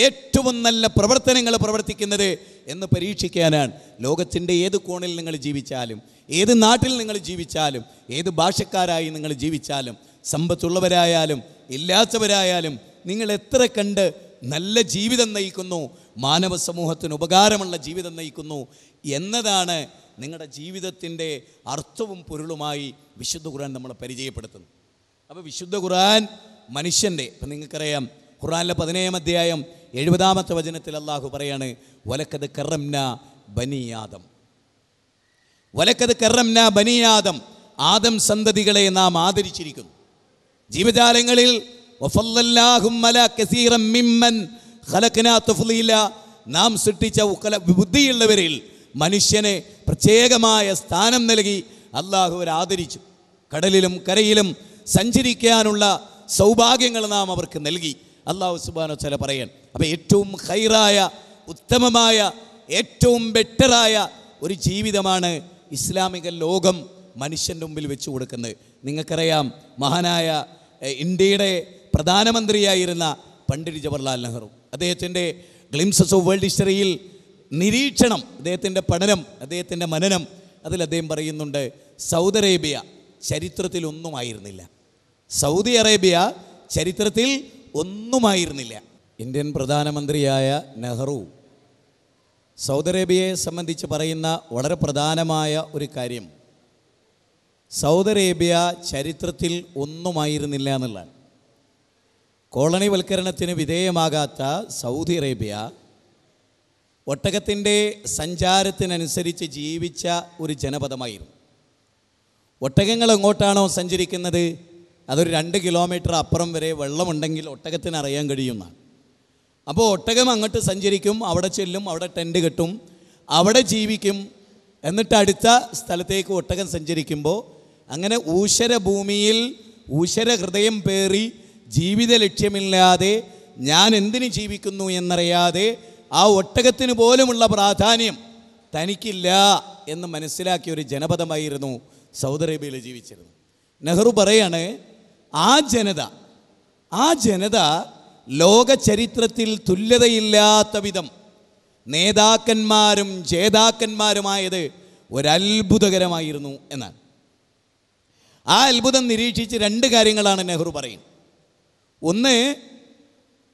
ഏറ്റവും നല്ല പ്രവർത്തനങ്ങൾ പ്രവർത്തിക്കുന്നത് എന്ന് പരീക്ഷിക്കാനാണ്. ലോകത്തിൻ്റെ ഏത് കോണിൽ നിങ്ങൾ ജീവിച്ചാലും, ഏത് നാട്ടിൽ നിങ്ങൾ ജീവിച്ചാലും, ഏത് ഭാഷക്കാരായി നിങ്ങൾ ജീവിച്ചാലും, സമ്പത്തുള്ളവരായാലും ഇല്ലാത്തവരായാലും, നിങ്ങൾ എത്ര കണ്ട് നല്ല ജീവിതം നയിക്കുന്നു, മാനവ സമൂഹത്തിന് ഉപകാരമുള്ള ജീവിതം നയിക്കുന്നു എന്നതാണ് നിങ്ങളുടെ ജീവിതത്തിൻ്റെ അർത്ഥവും പൊരുളുമായി വിശുദ്ധ ഖുർആൻ നമ്മളെ പരിചയപ്പെടുത്തുന്നത്. അപ്പോൾ വിശുദ്ധ ഖുർആൻ മനുഷ്യൻ്റെ, ഇപ്പം നിങ്ങൾക്കറിയാം ഖുർആനിലെ 17-ാം അധ്യായം 70-ാമത്തെ വചനത്തിൽ അല്ലാഹു പറയാണ്, വലക്കത് കറംനാ ബനി ആദം. വലക്കത് കറംനാ ബനി ആദം, ആദം സന്തതികളെ നാം ആദരിച്ചിരിക്കുന്നു. ജീവജാലങ്ങളിൽ നാം സൃഷ്ടിച്ച ബുദ്ധിയുള്ളവരിൽ മനുഷ്യനെ പ്രത്യേകമായ സ്ഥാനം നൽകി അല്ലാഹു അവരെ ആദരിച്ചു. കടലിലും കരയിലും സഞ്ചരിക്കാനുള്ള സൗഭാഗ്യങ്ങൾ നാം അവർക്ക് നൽകി അല്ലാഹു സുബ്ഹാനഹു വ തആല പറയാൻ. അപ്പോൾ ഏറ്റവും ഖൈറായ, ഉത്തമമായ, ഏറ്റവും ബെറ്ററായ ഒരു ജീവിതമാണ് ഇസ്ലാമിക ലോകം മനുഷ്യൻ്റെ മുമ്പിൽ വെച്ചു കൊടുക്കുന്നത്. നിങ്ങൾക്കറിയാം മഹാനായ ഇന്ത്യയുടെ പ്രധാനമന്ത്രിയായിരുന്ന പണ്ഡിറ്റ് ജവഹർലാൽ നെഹ്റു, അദ്ദേഹത്തിൻ്റെ ഗ്ലിംസസ് ഓഫ് വേൾഡ് ഹിസ്റ്ററിയിൽ നിരീക്ഷണം, അദ്ദേഹത്തിൻ്റെ പഠനം, അദ്ദേഹത്തിൻ്റെ മനനം, അതിൽ അദ്ദേഹം പറയുന്നുണ്ട്, സൗദി അറേബ്യ ചരിത്രത്തിൽ ഒന്നുമായിരുന്നില്ല. സൗദി അറേബ്യ ചരിത്രത്തിൽ ഒന്നുമായിരുന്നില്ല. ഇന്ത്യൻ പ്രധാനമന്ത്രിയായ നെഹ്റു സൗദി അറേബ്യയെ സംബന്ധിച്ച് പറയുന്ന വളരെ പ്രധാനമായ ഒരു കാര്യം, സൗദി അറേബ്യ ചരിത്രത്തിൽ ഒന്നുമായിരുന്നില്ല എന്നുള്ളതാണ്. കോളനിവൽക്കരണത്തിന് വിധേയമാകാത്ത സൗദി അറേബ്യ ഒട്ടകത്തിൻ്റെ സഞ്ചാരത്തിനനുസരിച്ച് ജീവിച്ച ഒരു ജനപദമായിരുന്നു. ഒട്ടകങ്ങൾ എങ്ങോട്ടാണോ സഞ്ചരിക്കുന്നത് അതൊരു 2 കിലോമീറ്റർ അപ്പുറം വരെ വെള്ളമുണ്ടെങ്കിൽ ഒട്ടകത്തിന് അറിയാൻ കഴിയുന്നതാണ്. അപ്പോൾ ഒട്ടകം അങ്ങോട്ട് സഞ്ചരിക്കും, അവിടെ ചെല്ലും, അവിടെ ടെൻറ്റ് കെട്ടും, അവിടെ ജീവിക്കും. എന്നിട്ട് അടുത്ത സ്ഥലത്തേക്ക് ഒട്ടകം സഞ്ചരിക്കുമ്പോൾ അങ്ങനെ ഊഷര ഭൂമിയിൽ ഊഷര ഹൃദയം പേറി ജീവിത ലക്ഷ്യമില്ലാതെ ഞാൻ എന്തിന് ജീവിക്കുന്നു എന്നറിയാതെ ആ ഒട്ടകത്തിന് പോലുമുള്ള പ്രാധാന്യം തനിക്കില്ല എന്ന് മനസ്സിലാക്കിയ ഒരു ജനപദമായിരുന്നു സൗദി അറേബ്യയിൽ ജീവിച്ചിരുന്നത്. നെഹ്റു പറയാണ്, ആ ജനത ലോക ചരിത്രത്തിൽ തുല്യതയില്ലാത്ത വിധം നേതാക്കന്മാരും ജേതാക്കന്മാരുമായത് ഒരത്ഭുതകരമായിരുന്നു എന്നാണ്. ആ അത്ഭുതം നിരീക്ഷിച്ച് 2 കാര്യങ്ങളാണ് നെഹ്റു പറയുന്നത്. ഒന്ന്,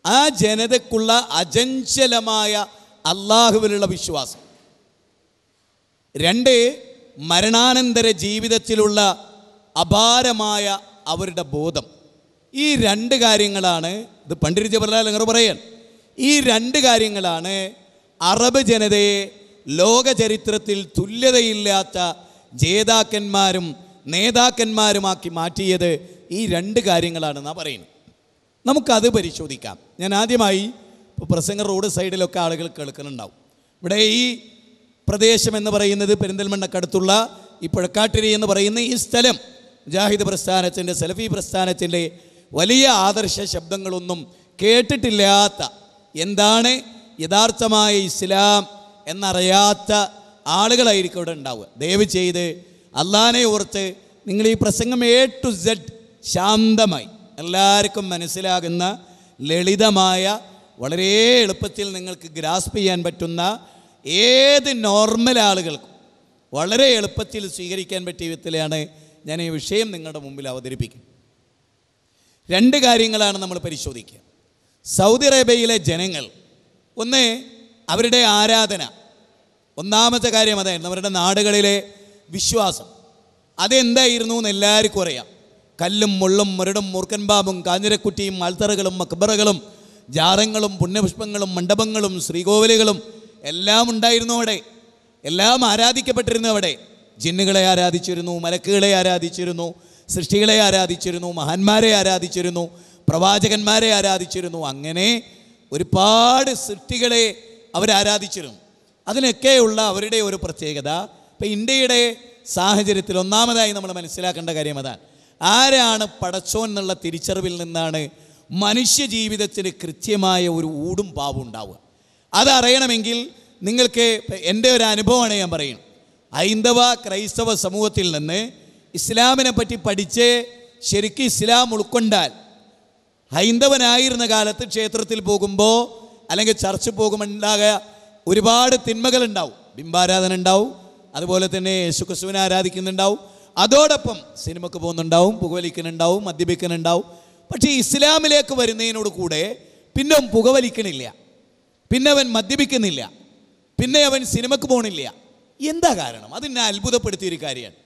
ആ ജനതയ്ക്കുള്ള അചഞ്ചലമായ അല്ലാഹുവിലുള്ള വിശ്വാസം. 2, മരണാനന്തര ജീവിതത്തിലുള്ള അപാരമായ അവരുടെ ബോധം. ഈ 2 കാര്യങ്ങളാണ്, ഇത് പണ്ഡിറ്റ് ജവഹർലാൽ നെഹ്റു പറയാൻ, ഈ 2 കാര്യങ്ങളാണ് അറബ് ജനതയെ ലോക ചരിത്രത്തിൽ തുല്യതയില്ലാത്ത ജേതാക്കന്മാരും നേതാക്കന്മാരുമാക്കി മാറ്റിയത്. ഈ 2 കാര്യങ്ങളാണെന്നാണ് പറയുന്നത്. നമുക്കത് പരിശോധിക്കാം. ഞാൻ ആദ്യമായി, ഇപ്പോൾ പ്രസംഗ റോഡ് സൈഡിലൊക്കെ ആളുകൾ കേൾക്കുന്നുണ്ടാവും. ഇവിടെ ഈ പ്രദേശം എന്ന് പറയുന്നത് പെരിന്തൽമണ്ണക്കടുത്തുള്ള ഈ പുഴക്കാട്ടിരി എന്ന് പറയുന്ന ഈ സ്ഥലം മുജാഹിദ് പ്രസ്ഥാനത്തിൻ്റെ, സലഫി പ്രസ്ഥാനത്തിൻ്റെ വലിയ ആദർശ ശബ്ദങ്ങളൊന്നും കേട്ടിട്ടില്ലാത്ത, എന്താണ് യഥാർത്ഥമായ ഇസ്ലാം എന്നറിയാത്ത ആളുകളായിരിക്കും ഇവിടെ ഉണ്ടാവുക. ദയവ് ചെയ്ത് അള്ളാനെ ഓർത്ത് നിങ്ങൾ ഈ പ്രസംഗം A to Z ശാന്തമായി എല്ലാവർക്കും മനസ്സിലാകുന്ന ലളിതമായ, വളരെ എളുപ്പത്തിൽ നിങ്ങൾക്ക് ഗ്രാസ്പ് ചെയ്യാൻ പറ്റുന്ന, ഏത് നോർമൽ ആളുകൾക്കും വളരെ എളുപ്പത്തിൽ സ്വീകരിക്കാൻ പറ്റിയ വിധത്തിലാണ് ഞാൻ ഈ വിഷയം നിങ്ങളുടെ മുമ്പിൽ അവതരിപ്പിക്കും. 2 കാര്യങ്ങളാണ് നമ്മൾ പരിശോധിക്കുക. സൗദി അറേബ്യയിലെ ജനങ്ങൾ, ഒന്ന് അവരുടെ ആരാധന, ഒന്നാമത്തെ കാര്യം അതായിരുന്നു. അവരുടെ നാടുകളിലെ വിശ്വാസം അതെന്തായിരുന്നു എന്ന് എല്ലാവർക്കും അറിയാം. കല്ലും മുള്ളും മുരടും മൂർക്കൻ പാമ്പും കാഞ്ഞിരക്കുറ്റിയും ആൽത്തറകളും മക്ബറകളും ജാറങ്ങളും പുണ്യപുഷ്പങ്ങളും മണ്ഡപങ്ങളും ശ്രീകോവിലുകളും എല്ലാം ഉണ്ടായിരുന്നു അവിടെ. എല്ലാം ആരാധിക്കപ്പെട്ടിരുന്നു അവിടെ. ജിന്നുകളെ ആരാധിച്ചിരുന്നു, മലക്കുകളെ ആരാധിച്ചിരുന്നു, സൃഷ്ടികളെ ആരാധിച്ചിരുന്നു, മഹാന്മാരെ ആരാധിച്ചിരുന്നു, പ്രവാചകന്മാരെ ആരാധിച്ചിരുന്നു. അങ്ങനെ ഒരുപാട് സൃഷ്ടികളെ അവരാരാധിച്ചിരുന്നു. അതിനൊക്കെയുള്ള അവരുടെ ഒരു പ്രത്യേകത. ഇപ്പം ഇന്ത്യയുടെ സാഹചര്യത്തിൽ ഒന്നാമതായി നമ്മൾ മനസ്സിലാക്കേണ്ട കാര്യം അതാണ്. ആരാണ് പടച്ചോൻ എന്നുള്ള തിരിച്ചറിവിൽ നിന്നാണ് മനുഷ്യ ജീവിതത്തിന് കൃത്യമായ ഒരു ഊടും പാവും ഉണ്ടാവുക. അതറിയണമെങ്കിൽ നിങ്ങൾക്ക് എൻ്റെ ഒരു അനുഭവമാണ് ഞാൻ പറയുന്നത്. ഹൈന്ദവ ക്രൈസ്തവ സമൂഹത്തിൽ നിന്ന് ഇസ്ലാമിനെ പറ്റി പഠിച്ച് ശരിക്കും ഇസ്ലാം ഉൾക്കൊണ്ടാൽ, ഹൈന്ദവനായിരുന്ന കാലത്ത് ക്ഷേത്രത്തിൽ പോകുമ്പോൾ അല്ലെങ്കിൽ ചർച്ചിൽ പോകുമ്പോൾ ഉണ്ടാകുക ഒരുപാട് തിന്മകളുണ്ടാവും. ബിംബാരാധന ഉണ്ടാവും, അതുപോലെ തന്നെ യേശുക്രിസ്തുവിനെ ആരാധിക്കുന്നുണ്ടാവും, അതോടൊപ്പം സിനിമക്ക് പോകുന്നുണ്ടാവും, പുകവലിക്കുന്നുണ്ടാവും, മദ്യപിക്കുന്നുണ്ടാവും. പക്ഷേ ഇസ്ലാമിലേക്ക് വരുന്നതിനോട് കൂടെ പിന്നെ അവൻ പുകവലിക്കണില്ല, പിന്നെ അവൻ മദ്യപിക്കുന്നില്ല, പിന്നെ അവൻ സിനിമക്ക് പോകണില്ല. എന്താ കാരണം? അതിനെ അത്ഭുതപ്പെടുത്തിയൊരു കാര്യമാണ്.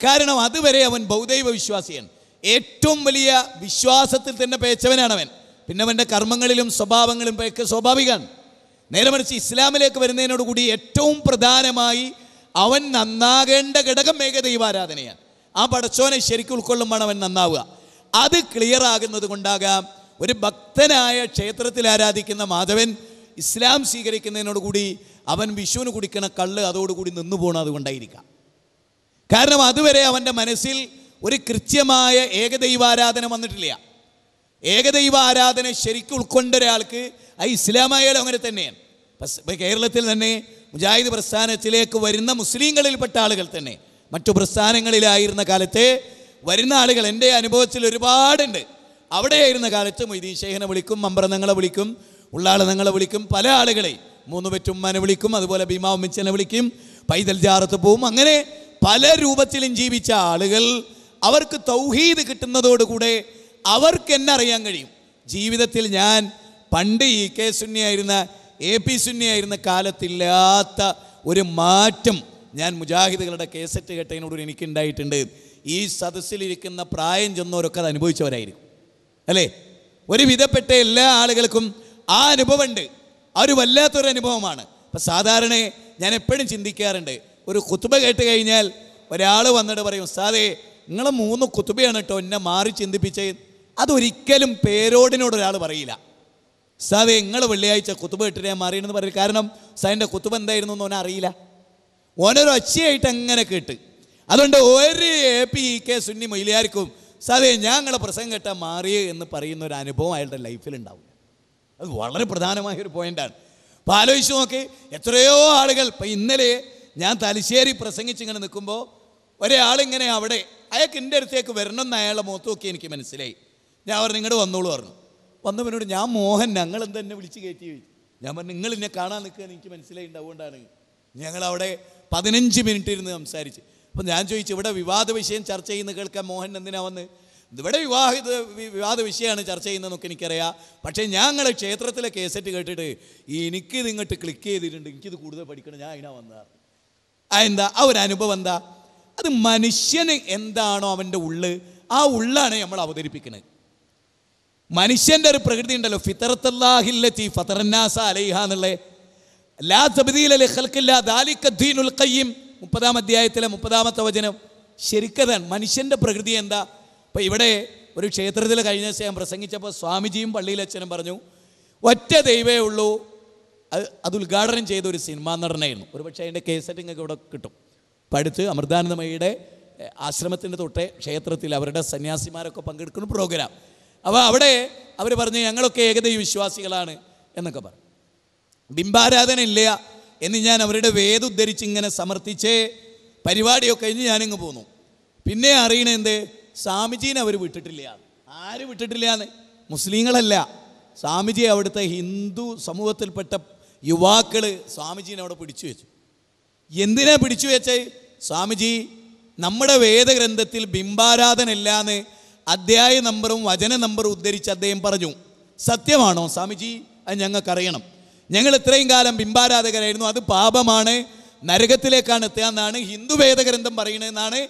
കാരണം അതുവരെ അവൻ ബൗദ്ധൈവ വിശ്വാസിയാണ്. ഏറ്റവും വലിയ വിശ്വാസത്തിൽ തന്നെ പേച്ചവനാണ് അവൻ. പിന്നെ അവൻ്റെ കർമ്മങ്ങളിലും സ്വഭാവങ്ങളും പേക്ക് സ്വാഭാവികമാണ്. നേരെ മറിച്ച് ഇസ്ലാമിലേക്ക് വരുന്നതിനോട് കൂടി ഏറ്റവും പ്രധാനമായി അവൻ നന്നാകേണ്ട ഘടകം ഏകദൈവാരാധനയാണ്. ആ പടച്ചോനെ ശരിക്കും ഉൾക്കൊള്ളുമ്പോൾ അവൻ നന്നാവുക. അത് ക്ലിയർ ആകുന്നത് കൊണ്ടാകാം ഒരു ഭക്തനായ ക്ഷേത്രത്തിൽ ആരാധിക്കുന്ന മാധവൻ ഇസ്ലാം സ്വീകരിക്കുന്നതിനോടുകൂടി അവൻ വിഷുവിന് കുടിക്കുന്ന കള്ള് അതോടുകൂടി നിന്നു പോകണം. അതുകൊണ്ടായിരിക്കാം. കാരണം അതുവരെ അവൻ്റെ മനസ്സിൽ ഒരു കൃത്യമായ ഏകദൈവാരാധന വന്നിട്ടില്ല. ഏകദൈവ ആരാധന ശരിക്കും ഉൾക്കൊണ്ട ഒരാൾക്ക് ആ ഇസ്ലാമായാലും അങ്ങനെ തന്നെയാണ്. ഇപ്പം കേരളത്തിൽ തന്നെ മുജാഹിദ് പ്രസ്ഥാനത്തിലേക്ക് വരുന്ന മുസ്ലിങ്ങളിൽപ്പെട്ട ആളുകൾ തന്നെ മറ്റു പ്രസ്ഥാനങ്ങളിലായിരുന്ന കാലത്തെ വരുന്ന ആളുകൾ എൻ്റെ അനുഭവത്തിൽ ഒരുപാടുണ്ട്. അവിടെയായിരുന്ന കാലത്ത് മൊയ്തീൻ ശൈഖിനെ വിളിക്കും, മമ്പ്രനങ്ങളെ വിളിക്കും, ഉള്ളാളെ ഞങ്ങളെ വിളിക്കും, പല ആളുകളെയും മൂന്ന് പെറ്റുമ്മനെ വിളിക്കും, അതുപോലെ ഭീമാ ഉമ്മിച്ചനെ വിളിക്കും, പൈതൽ ജാറത്ത് പോവും. അങ്ങനെ പല രൂപത്തിലും ജീവിച്ച ആളുകൾ അവർക്ക് തൗഹീദ് കിട്ടുന്നതോടുകൂടെ അവർക്ക് എന്നെ അറിയാൻ കഴിയും. ജീവിതത്തിൽ ഞാൻ പണ്ട് EK സുന്നിയായിരുന്ന AP സുന്നിയായിരുന്ന കാലത്തില്ലാത്ത ഒരു മാറ്റം ഞാൻ മുജാഹിദുകളുടെ കേസറ്റ് കേട്ടതിനോട് എനിക്കുണ്ടായിട്ടുണ്ട്. ഈ സദസ്സിലിരിക്കുന്ന പ്രായം ചെന്നവരൊക്കെ അത് അനുഭവിച്ചവരായിരിക്കും അല്ലേ? ഒരു വിധപ്പെട്ട എല്ലാ ആളുകൾക്കും ആ അനുഭവമുണ്ട്. ആ ഒരു വല്ലാത്തൊരു അനുഭവമാണ്. അപ്പം സാധാരണ ഞാൻ എപ്പോഴും ചിന്തിക്കാറുണ്ട്, ഒരു ഖുത്ബ കേട്ട് കഴിഞ്ഞാൽ ഒരാൾ വന്നിട്ട് പറയും, ഉസ്താദേ നിങ്ങൾ 3 ഖുത്ബയാണ് കേട്ടോ എന്നെ മാറി ചിന്തിപ്പിച്ചേ. അതൊരിക്കലും പേരോടിനോട് ഒരാൾ പറയില്ല. ഉസ്താദേ നിങ്ങൾ വെള്ളിയാഴ്ച ഖുത്ബ കേട്ടിട്ട് ഞാൻ മാറിയെന്ന് പറയും. കാരണം ഉസ്താദിൻ്റെ ഖുത്ബ എന്തായിരുന്നു എന്ന് ഓനെ അറിയില്ല. ഓനൊരു ഒച്ചയായിട്ട് അങ്ങനെ കേട്ട്. അതുകൊണ്ട് ഒരു AP EK സുന്നി മൊയ്ലിയാർക്കും ഉസ്താദേ ഞാൻ നിങ്ങളെ പ്രസംഗം കേട്ടാൽ മാറിയേ എന്ന് പറയുന്ന ഒരു അനുഭവം അയാളുടെ ലൈഫിലുണ്ടാവും. അത് വളരെ പ്രധാനമായൊരു പോയിൻ്റാണ്. അപ്പോൾ ആലോചിച്ച് നോക്കി, എത്രയോ ആളുകൾ. ഇപ്പം ഇന്നലെ ഞാൻ തലശ്ശേരി പ്രസംഗിച്ചിങ്ങനെ നിൽക്കുമ്പോൾ ഒരാളിങ്ങനെ അവിടെ അയാൾക്ക് എൻ്റെ അടുത്തേക്ക് വരണമെന്ന് അയാളുടെ മുഖത്ത് നോക്കി എനിക്ക് മനസ്സിലായി. ഞാൻ പറഞ്ഞു ഇങ്ങോട്ട് വന്നോളൂ പറഞ്ഞു. വന്നവനോട് ഞാൻ മോഹൻ ഞങ്ങൾ എന്താ എന്നെ വിളിച്ച് കയറ്റി ചോദിച്ചു. ഞാൻ പറഞ്ഞു നിങ്ങൾ എന്നെ കാണാൻ നിൽക്കുകയെന്ന് എനിക്ക് മനസ്സിലായിട്ടുണ്ട്, അതുകൊണ്ടാണ്. ഞങ്ങളവിടെ 15 മിനിറ്റ് ഇരുന്ന് സംസാരിച്ച്. അപ്പം ഞാൻ ചോദിച്ചു, ഇവിടെ വിവാദ വിഷയം ചർച്ച ചെയ്യുന്ന കേൾക്കാൻ മോഹൻ എന്തിനാ വന്ന്? ഇവിടെ വിവാദ വിഷയമാണ് ചർച്ച ചെയ്യുന്നതെന്നൊക്കെ എനിക്കറിയാം. പക്ഷേ ഞങ്ങൾ ക്ഷേത്രത്തിലെ കേസറ്റ് കേട്ടിട്ട് എനിക്കിത് ഇങ്ങോട്ട് ക്ലിക്ക് ചെയ്തിട്ടുണ്ട്, എനിക്കിത് കൂടുതൽ പഠിക്കണം, ഞാൻ അതിനാ വന്നതാണ്. എന്താ ആ ഒരു അനുഭവം? എന്താ അത്? മനുഷ്യന് എന്താണോ അവൻ്റെ ഉള്ള്, ആ ഉള്ളാണ് നമ്മൾ അവതരിപ്പിക്കുന്നത്. മനുഷ്യൻ്റെ ഒരു പ്രകൃതി ഉണ്ടല്ലോ, ഫിത്രത്തല്ലാഹില്ലത്തി ഫതറന്നാസ അലൈഹ എന്നുള്ള ലാ തബ്ദീല ലിഖൽഖില്ലാ ദാലിക ദീനുൽ ഖയ്യിം 30-ാം അധ്യായത്തിലെ 30-ാമത്തെ വചനം. ശരിക്കതാണ് മനുഷ്യൻ്റെ പ്രകൃതി എന്താ. അപ്പോൾ ഇവിടെ ഒരു ക്ഷേത്രത്തിൽ കഴിഞ്ഞ ദിവസം ഞാൻ പ്രസംഗിച്ചപ്പോൾ സ്വാമിജിയും പള്ളിയിലച്ഛനും പറഞ്ഞു, ഒറ്റ ദൈവമേ ഉള്ളൂ. അത് ഉദ്ഘാടനം ചെയ്ത ഒരു സിനിമാ നടനായിരുന്നു. ഒരുപക്ഷെ അതിൻ്റെ കേസറ്റ് നിങ്ങൾക്ക് ഇവിടെ കിട്ടും. അപ്പം അടുത്ത് അമൃതാനന്ദമയിയുടെ ആശ്രമത്തിൻ്റെ തൊട്ടേ ക്ഷേത്രത്തിൽ അവരുടെ സന്യാസിമാരൊക്കെ പങ്കെടുക്കുന്ന പ്രോഗ്രാം. അപ്പോൾ അവിടെ അവർ പറഞ്ഞു ഞങ്ങളൊക്കെ ഏകദൈവ വിശ്വാസികളാണ് എന്നൊക്കെ പറഞ്ഞു. ബിംബാരാധന ഇല്ല എന്ന് ഞാൻ അവരുടെ വേദം ഉദ്ധരിച്ച് ഇങ്ങനെ സമർത്ഥിച്ച് പരിപാടിയൊക്കെ കഴിഞ്ഞ് ഞാനിങ്ങ് പോന്നു. പിന്നെ അറിയണേ എന്ത്, സ്വാമിജീനെ അവർ വിട്ടിട്ടില്ല. ആര് വിട്ടിട്ടില്ലാന്ന്? മുസ്ലിങ്ങളല്ല, സ്വാമിജി അവിടുത്തെ ഹിന്ദു സമൂഹത്തിൽപ്പെട്ട യുവാക്കൾ സ്വാമിജീനെ അവിടെ പിടിച്ചു വെച്ചു. എന്തിനാ പിടിച്ചു വെച്ചേ? സ്വാമിജി നമ്മുടെ വേദഗ്രന്ഥത്തിൽ ബിംബാരാധന ഇല്ലാന്ന് അധ്യായ നമ്പറും വചന നമ്പറും ഉദ്ധരിച്ച് അദ്ദേഹം പറഞ്ഞു. സത്യമാണോ സ്വാമിജി? അത് ഞങ്ങൾക്കറിയണം. ഞങ്ങൾ ഇത്രയും കാലം ബിംബാരാധകരായിരുന്നു, അത് പാപമാണ്, നരകത്തിലേക്കാണ് എത്തുക എന്നാണ് ഹിന്ദു വേദഗ്രന്ഥം പറയുന്നതെന്നാണ്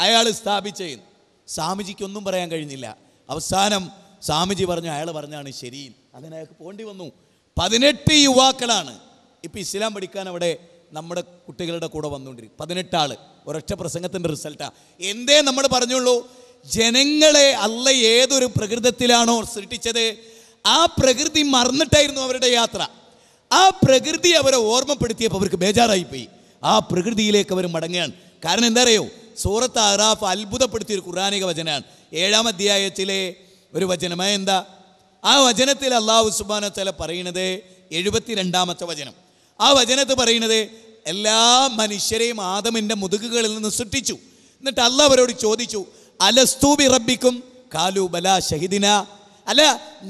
അയാൾ സ്ഥാപിച്ചത്. സ്വാമിജിക്കൊന്നും പറയാൻ കഴിഞ്ഞില്ല. അവസാനം സ്വാമിജി പറഞ്ഞു അയാൾ പറഞ്ഞാണ് ശരി. അങ്ങനെ അയാൾക്ക് പോണ്ടി വന്നു. 18 യുവാക്കളാണ് ഇപ്പം ഇസ്ലാം പഠിക്കാൻ അവിടെ നമ്മുടെ കുട്ടികളുടെ കൂടെ വന്നുകൊണ്ടിരിക്കും. 18 ആൾ ഒരൊറ്റ പ്രസംഗത്തിൻ്റെ റിസൾട്ടാണ്. എന്തേ നമ്മൾ പറഞ്ഞുള്ളൂ, ജനങ്ങളെ അല്ല ഏതൊരു പ്രകൃതത്തിലാണോ സൃഷ്ടിച്ചത് ആ പ്രകൃതി മറന്നിട്ടായിരുന്നു അവരുടെ യാത്ര. ആ പ്രകൃതി അവരെ ഓർമ്മപ്പെടുത്തിയപ്പോൾ അവർക്ക് ബേജാറായിപ്പോയി. ആ പ്രകൃതിയിലേക്ക് അവർ മടങ്ങുകയാണ്. കാരണം എന്താ അറിയോ, സൂറത്ത് അറാഫ് അത്ഭുതപ്പെടുത്തിയൊരു ഖുർആനിക വചനമാണ്. 7-ാം അധ്യായത്തിലെ ഒരു വചനമായ എന്താ, ആ വചനത്തിൽ അല്ലാഹു സുബ്ഹാനഹു വ തആല പറയുന്നത് 72-ാമത്തെ വചനം. ആ വചനത്ത് പറയുന്നത് എല്ലാ മനുഷ്യരെയും ആദമിൻ്റെ മുതുകുകളിൽ നിന്ന് സൃഷ്ടിച്ചു. എന്നിട്ട് അല്ലാഹ് അവരോട് ചോദിച്ചു, അലസ്തു ബി റബ്ബിക്കും ഖാലു ബലാ ഷഹിദിന. അല്ല,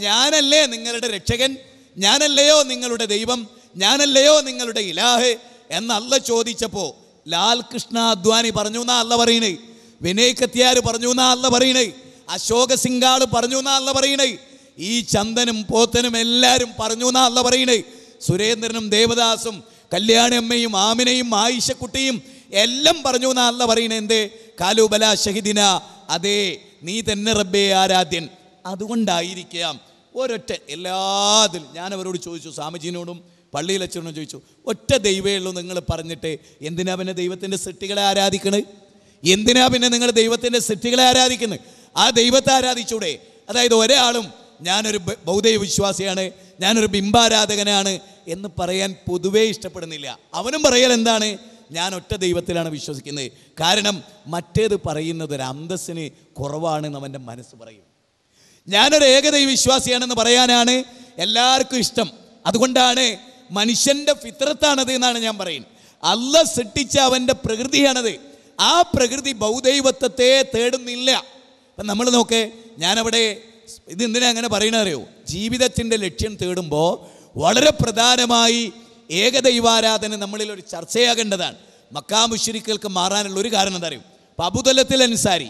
ഞാനല്ലേ നിങ്ങളുടെ രക്ഷകൻ, ഞാനല്ലയോ നിങ്ങളുടെ ദൈവം, ഞാനല്ലയോ നിങ്ങളുടെ ഇലാഹ് എന്ന് അല്ലാഹ് ചോദിച്ചപ്പോൾ ലാൽ കൃഷ്ണ അദ്വാനി പറഞ്ഞു എന്നാ അല്ലാഹ് പറയണേ, വിനയ് കത്യാർ പറഞ്ഞു എന്നാ അല്ലാഹ് പറയണേ, അശോക സിംഗാള് പറഞ്ഞു എന്നാ അല്ലാഹ് പറയണേ, ഈ ചന്ദനും പോത്തനും എല്ലാവരും പറഞ്ഞു എന്നാ അല്ലാഹ് പറയണേ, സുരേന്ദ്രനും ദേവദാസും കല്യാണി അമ്മയും ആമിനയും ആയിഷക്കുട്ടിയും എല്ലാം പറഞ്ഞു എന്നാ അല്ലാഹ് പറയണേ. എന്തേ? കാലു ബലാ ഷഹിദിന, അതേ നീ തന്നെ റബ്ബേ ആരാധ്യൻ. അതുകൊണ്ടായിരിക്കാം ഒരൊറ്റ എല്ലാത്തിലും ഞാൻ അവരോട് ചോദിച്ചു, സ്വാമിജീനോടും പള്ളിയിലച്ചനോടും ചോദിച്ചു, ഒറ്റ ദൈവമേ ഉള്ളൂ നിങ്ങൾ പറഞ്ഞിട്ട് എന്തിനാ പിന്നെ ദൈവത്തിൻ്റെ സൃഷ്ടികളെ ആരാധിക്കണത്? എന്തിനാ പിന്നെ നിങ്ങൾ ദൈവത്തിൻ്റെ സൃഷ്ടികളെ ആരാധിക്കുന്നത്? ആ ദൈവത്തെ ആരാധിച്ചൂടെ? അതായത് ഒരാളും ഞാനൊരു ബൗദ്ധ വിശ്വാസിയാണ്, ഞാനൊരു ബിംബാരാധകനാണ് എന്ന് പറയാൻ പൊതുവേ ഇഷ്ടപ്പെടുന്നില്ല. അവനും പറയൽ എന്താണ്, ഞാൻ ഒറ്റ ദൈവത്തിലാണ് വിശ്വസിക്കുന്നത്. കാരണം മറ്റേത് പറയുന്നത് ഒരു അന്തസ്സിന് കുറവാണെന്ന് അവൻ്റെ മനസ്സ് പറയും. ഞാനൊരു ഏകദൈവ വിശ്വാസിയാണെന്ന് പറയാനാണ് എല്ലാവർക്കും ഇഷ്ടം. അതുകൊണ്ടാണ് മനുഷ്യൻ്റെ ഫിത്രത്താണത് എന്നാണ് ഞാൻ പറയുന്നത്. അല്ലാഹ് സൃഷ്ടിച്ച അവൻ്റെ പ്രകൃതിയാണത്. ആ പ്രകൃതി ബൗദ്ധൈവത്വത്തെ തേടുന്നില്ല. അപ്പം നമ്മൾ നോക്കേ, ഞാനവിടെ ഇത് എന്തിനാ അങ്ങനെ പറയണത് അറിയോ? ജീവിതത്തിൻ്റെ ലക്ഷ്യം തേടുമ്പോൾ വളരെ പ്രധാനമായി ഏകദൈവാരാധന നമ്മളിൽ ഒരു ചർച്ചയാകേണ്ടതാണ്. മക്കാ മുശ്രിക്കുകൾക്ക് മാറാനുള്ള ഒരു കാരണം എന്താ അറിയും? അപ്പം അബൂതലത്തിൽ അൻസാരി,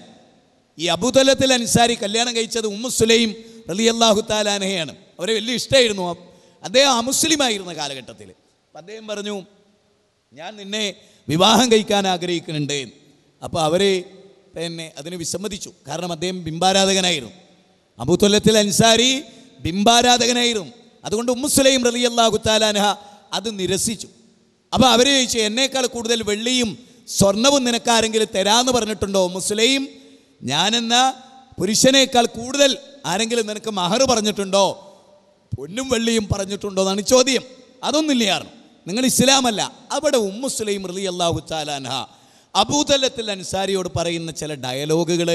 ഈ അബൂതലത്തിൽ അൻസാരി കല്യാണം കഴിച്ചത് ഉമ്മു സുലൈം റളിയല്ലാഹു തആല അൻഹയാണ്. അവരെ വലിയ ഇഷ്ടമായിരുന്നു. അദ്ദേഹം അമുസ്ലിമായിരുന്ന കാലഘട്ടത്തിൽ. അപ്പം അദ്ദേഹം പറഞ്ഞു, ഞാൻ നിന്നെ വിവാഹം കഴിക്കാൻ ആഗ്രഹിക്കുന്നുണ്ട്. അപ്പോൾ അവർ പിന്നെ അതിന് വിസമ്മതിച്ചു. കാരണം അദ്ദേഹം ബിംബാരാധകനായിരുന്നു. അബൂതലത്തിൽ അൻസാരി ബിംബാരാധകനായിരുന്നു. അതുകൊണ്ട് ഉമ്മു സുലൈം റളിയല്ലാഹു തആല അൻഹ അത് നിരസിച്ചു. അപ്പോൾ അവർ ചോദിച്ചു, എന്നേക്കാൾ കൂടുതൽ വെള്ളിയും സ്വർണവും നിനക്കാരെങ്കിലും തരാമെന്ന് പറഞ്ഞിട്ടുണ്ടോ ഉമ്മു സുലൈം? ഞാനെന്ന പുരുഷനേക്കാൾ കൂടുതൽ ആരെങ്കിലും നിനക്ക് മഹർ പറഞ്ഞിട്ടുണ്ടോ, പൊന്നും വെള്ളിയും പറഞ്ഞിട്ടുണ്ടോ എന്നാണ് ചോദ്യം. അതൊന്നുമില്ല, നിങ്ങൾ ഇസ്ലാമല്ല. അവിടെ ഉമ്മു സുലൈം റളിയല്ലാഹു തആല അൻഹ അബൂതലത്തിൽ അൻസാരിയോട് പറയുന്ന ചില ഡയലോഗുകൾ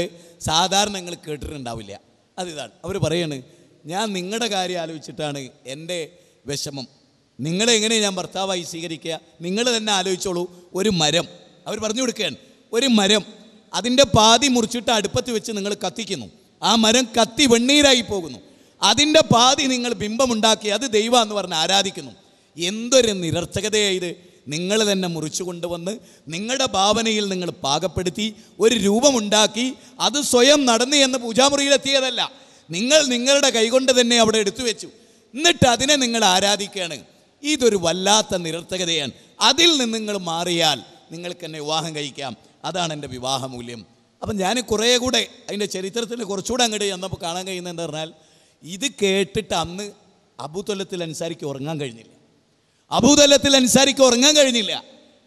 സാധാരണ നിങ്ങൾ കേട്ടിട്ടുണ്ടാവില്ല. അതിതാണ് അവർ പറയാണ്, ഞാൻ നിങ്ങളുടെ കാര്യം ആലോചിച്ചിട്ടാണ് എൻ്റെ വിഷമം. നിങ്ങളെങ്ങനെ ഞാൻ ഭർത്താവായി സ്വീകരിക്കുക? നിങ്ങൾ തന്നെ ആലോചിച്ചോളൂ. ഒരു മരം, അവർ പറഞ്ഞു കൊടുക്കുകയാണ്, ഒരു മരം അതിൻ്റെ പാതി മുറിച്ചിട്ട് അടുപ്പത്ത് വെച്ച് നിങ്ങൾ കത്തിക്കുന്നു. ആ മരം കത്തി വെണ്ണീരായി പോകുന്നു. അതിൻ്റെ പാതി നിങ്ങൾ ബിംബമുണ്ടാക്കി അത് ദൈവം എന്ന് പറഞ്ഞ് ആരാധിക്കുന്നു. എന്തൊരു നിരർത്ഥകതയായത്! നിങ്ങൾ തന്നെ മുറിച്ചു കൊണ്ടുവന്ന് നിങ്ങളുടെ ഭാവനയിൽ നിങ്ങൾ പാകപ്പെടുത്തി ഒരു രൂപമുണ്ടാക്കി അത് സ്വയം നടന്നു എന്ന് പൂജാമുറിയിലെത്തിയതല്ല. നിങ്ങൾ നിങ്ങളുടെ കൈകൊണ്ട് തന്നെ അവിടെ എടുത്തു വെച്ചു. എന്നിട്ട് അതിനെ നിങ്ങൾ ആരാധിക്കുകയാണ്. ഇതൊരു വല്ലാത്ത നിരർത്ഥകതയാണ്. അതിൽ നിന്ന് നിങ്ങൾ മാറിയാൽ നിങ്ങൾക്ക് എന്നെ വിവാഹം കഴിക്കാം. അതാണ് എൻ്റെ വിവാഹമൂല്യം. അപ്പം ഞാൻ കുറേ കൂടെ അതിൻ്റെ ചരിത്രത്തിൽ കുറച്ചുകൂടെ അങ്ങോട്ട് ചെന്നപ്പോൾ കാണാൻ കഴിയുന്നത് എന്താ പറഞ്ഞാൽ, ഇത് കേട്ടിട്ട് അന്ന് അബൂതലത്തിൽ അൻസാരിക്ക് ഉറങ്ങാൻ കഴിഞ്ഞില്ല. അബൂതലത്തിൽ അൻസാരിക്ക് ഉറങ്ങാൻ കഴിഞ്ഞില്ല.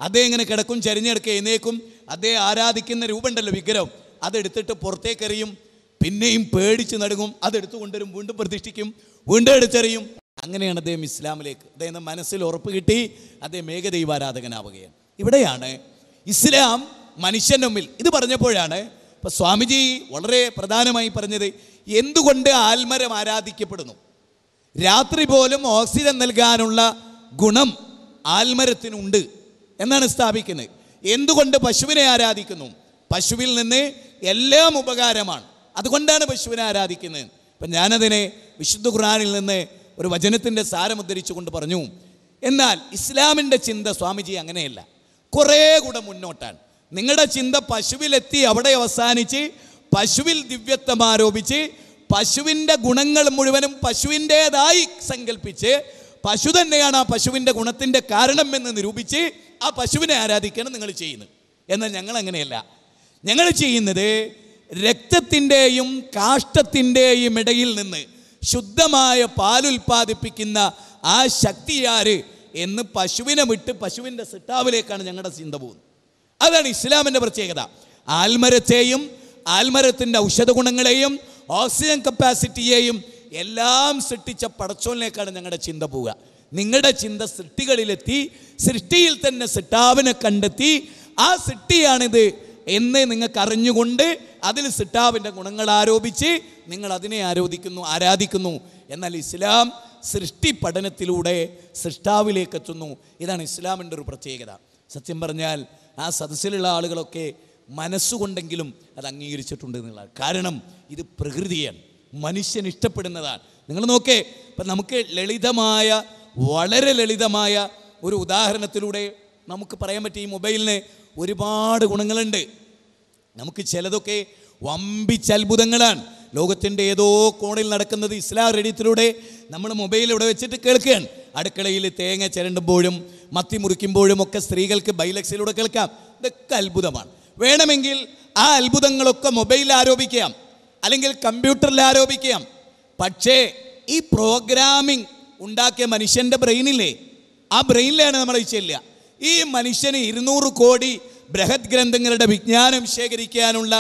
അദ്ദേഹം ഇങ്ങനെ കിടക്കും, ചരിഞ്ഞെടുക്കുക, എഴുന്നേക്കും. അദ്ദേഹം ആരാധിക്കുന്ന രൂപമുണ്ടല്ലോ, വിഗ്രഹം, അതെടുത്തിട്ട് പുറത്തേക്കെറിയും. പിന്നെയും പേടിച്ച് നടുങ്ങും. അതെടുത്തു കൊണ്ടുവരും, വീണ്ടും പ്രതിഷ്ഠിക്കും, വീണ്ടും എടുത്തെറിയും. അങ്ങനെയാണ് അദ്ദേഹം ഇസ്ലാമിലേക്ക്, അദ്ദേഹം മനസ്സിൽ ഉറപ്പ് കിട്ടി, അദ്ദേഹം ഏകദൈവാരാധകനാവുകയാണ്. ഇവിടെയാണ് ഇസ്ലാം മനുഷ്യൻ്റെ മുമ്പിൽ ഇത് പറഞ്ഞപ്പോഴാണ് ഇപ്പോൾ സ്വാമിജി വളരെ പ്രധാനമായി പറഞ്ഞത്, എന്തുകൊണ്ട് ആൽമരം ആരാധിക്കപ്പെടുന്നു? രാത്രി പോലും ഓക്സിജൻ നൽകാനുള്ള ഗുണം ആൽമരത്തിനുണ്ട് എന്നാണ് സ്ഥാപിക്കുന്നത്. എന്തുകൊണ്ട് പശുവിനെ ആരാധിക്കുന്നു? പശുവിൽ നിന്ന് എല്ലാം ഉപകാരമാണ്, അതുകൊണ്ടാണ് പശുവിനെ ആരാധിക്കുന്നത്. അപ്പം ഞാനതിനെ വിശുദ്ധ ഖുർആനിൽ നിന്ന് ഒരു വചനത്തിൻ്റെ സാരം ഉദ്ധരിച്ചുകൊണ്ട് പറഞ്ഞു. എന്നാൽ ഇസ്ലാമിൻ്റെ ചിന്ത സ്വാമിജി അങ്ങനെയല്ല, കുറേ കൂടെ മുന്നോട്ടാണ്. നിങ്ങളുടെ ചിന്ത പശുവിലെത്തി അവിടെ അവസാനിച്ച് പശുവിൽ ദിവ്യത്വം ആരോപിച്ച് പശുവിൻ്റെ ഗുണങ്ങൾ മുഴുവനും പശുവിൻ്റേതായി സങ്കല്പിച്ച് പശു തന്നെയാണ് ആ പശുവിൻ്റെ ഗുണത്തിൻ്റെ കാരണം എന്ന് നിരൂപിച്ച് ആ പശുവിനെ ആരാധിക്കണം നിങ്ങൾ ചെയ്യുന്നത്. എന്നാൽ ഞങ്ങൾ അങ്ങനെയല്ല. ഞങ്ങൾ ചെയ്യുന്നത് രക്തത്തിൻ്റെയും കാഷ്ടത്തിൻ്റെയും ഇടയിൽ നിന്ന് ശുദ്ധമായ പാലുൽപാദിപ്പിക്കുന്ന ആ ശക്തിയാര് എന്ന് പശുവിനെ വിട്ട് പശുവിൻ്റെ സിട്ടാവിലേക്കാണ് ഞങ്ങളുടെ ചിന്ത പോകുന്നത്. അതാണ് ഇസ്ലാമിൻ്റെ പ്രത്യേകത. ആൽമരത്തെയും ആൽമരത്തിൻ്റെ ഔഷധ ഗുണങ്ങളെയും ഓക്സിജൻ കപ്പാസിറ്റിയെയും എല്ലാം സൃഷ്ടിച്ച പടച്ചോനിലേക്കാണ് ഞങ്ങളുടെ ചിന്ത പോവുക. നിങ്ങളുടെ ചിന്ത സൃഷ്ടികളിലെത്തി, സൃഷ്ടിയിൽ തന്നെ സൃഷ്ടാവിനെ കണ്ടെത്തി ആ സൃഷ്ടിയാണിത് എന്ന് നിങ്ങൾക്ക് അറിഞ്ഞുകൊണ്ട് അതിൽ സൃഷ്ടാവിൻ്റെ ഗുണങ്ങൾ ആരോപിച്ച് നിങ്ങൾ അതിനെ ആരാധിക്കുന്നു. എന്നാൽ ഇസ്ലാം സൃഷ്ടി പഠനത്തിലൂടെ സൃഷ്ടാവിലേക്ക് എത്തുന്നു. ഇതാണ് ഇസ്ലാമിൻ്റെ ഒരു പ്രത്യേകത. സത്യം പറഞ്ഞാൽ ആ സദസ്സിലുള്ള ആളുകളൊക്കെ മനസ്സുകൊണ്ടെങ്കിലും അത് അംഗീകരിച്ചിട്ടുണ്ട് എന്നുള്ളതാണ്. കാരണം ഇത് പ്രകൃതിയാണ്, മനുഷ്യൻ ഇഷ്ടപ്പെടുന്നതാണ്. നിങ്ങൾ നോക്കേ, ഇപ്പം നമുക്ക് ലളിതമായ, വളരെ ലളിതമായ ഒരു ഉദാഹരണത്തിലൂടെ നമുക്ക് പറയാൻ പറ്റും. ഈ മൊബൈലിന് ഒരുപാട് ഗുണങ്ങളുണ്ട്. നമുക്ക് ചിലതൊക്കെ വമ്പിച്ച അത്ഭുതങ്ങളാണ്. ലോകത്തിൻ്റെ ഏതോ കോണിൽ നടക്കുന്നത് ഇസ്ലാം റേഡിയത്തിലൂടെ നമ്മൾ മൊബൈൽ ഇവിടെ വെച്ചിട്ട് കേൾക്കുകയാണ്. അടുക്കളയിൽ തേങ്ങ ചിരണ്ടുമ്പോഴും മത്തി മുറിക്കുമ്പോഴും ഒക്കെ സ്ത്രീകൾക്ക് ബൈലക്സിലൂടെ കേൾക്കാം. ഇതൊക്കെ അത്ഭുതമാണ്. വേണമെങ്കിൽ ആ അത്ഭുതങ്ങളൊക്കെ മൊബൈലിൽ ആരോപിക്കാം, അല്ലെങ്കിൽ കമ്പ്യൂട്ടറിൽ ആരോപിക്കാം. പക്ഷേ ഈ പ്രോഗ്രാമിംഗ് ഉണ്ടാക്കിയ മനുഷ്യൻ്റെ ബ്രെയിനില്ലേ, ആ ബ്രെയിനിലാണ് നമ്മൾ ചെല്ലുക. ഈ മനുഷ്യന് 200 കോടി ബൃഹത് ഗ്രന്ഥങ്ങളുടെ വിജ്ഞാനം ശേഖരിക്കാനുള്ള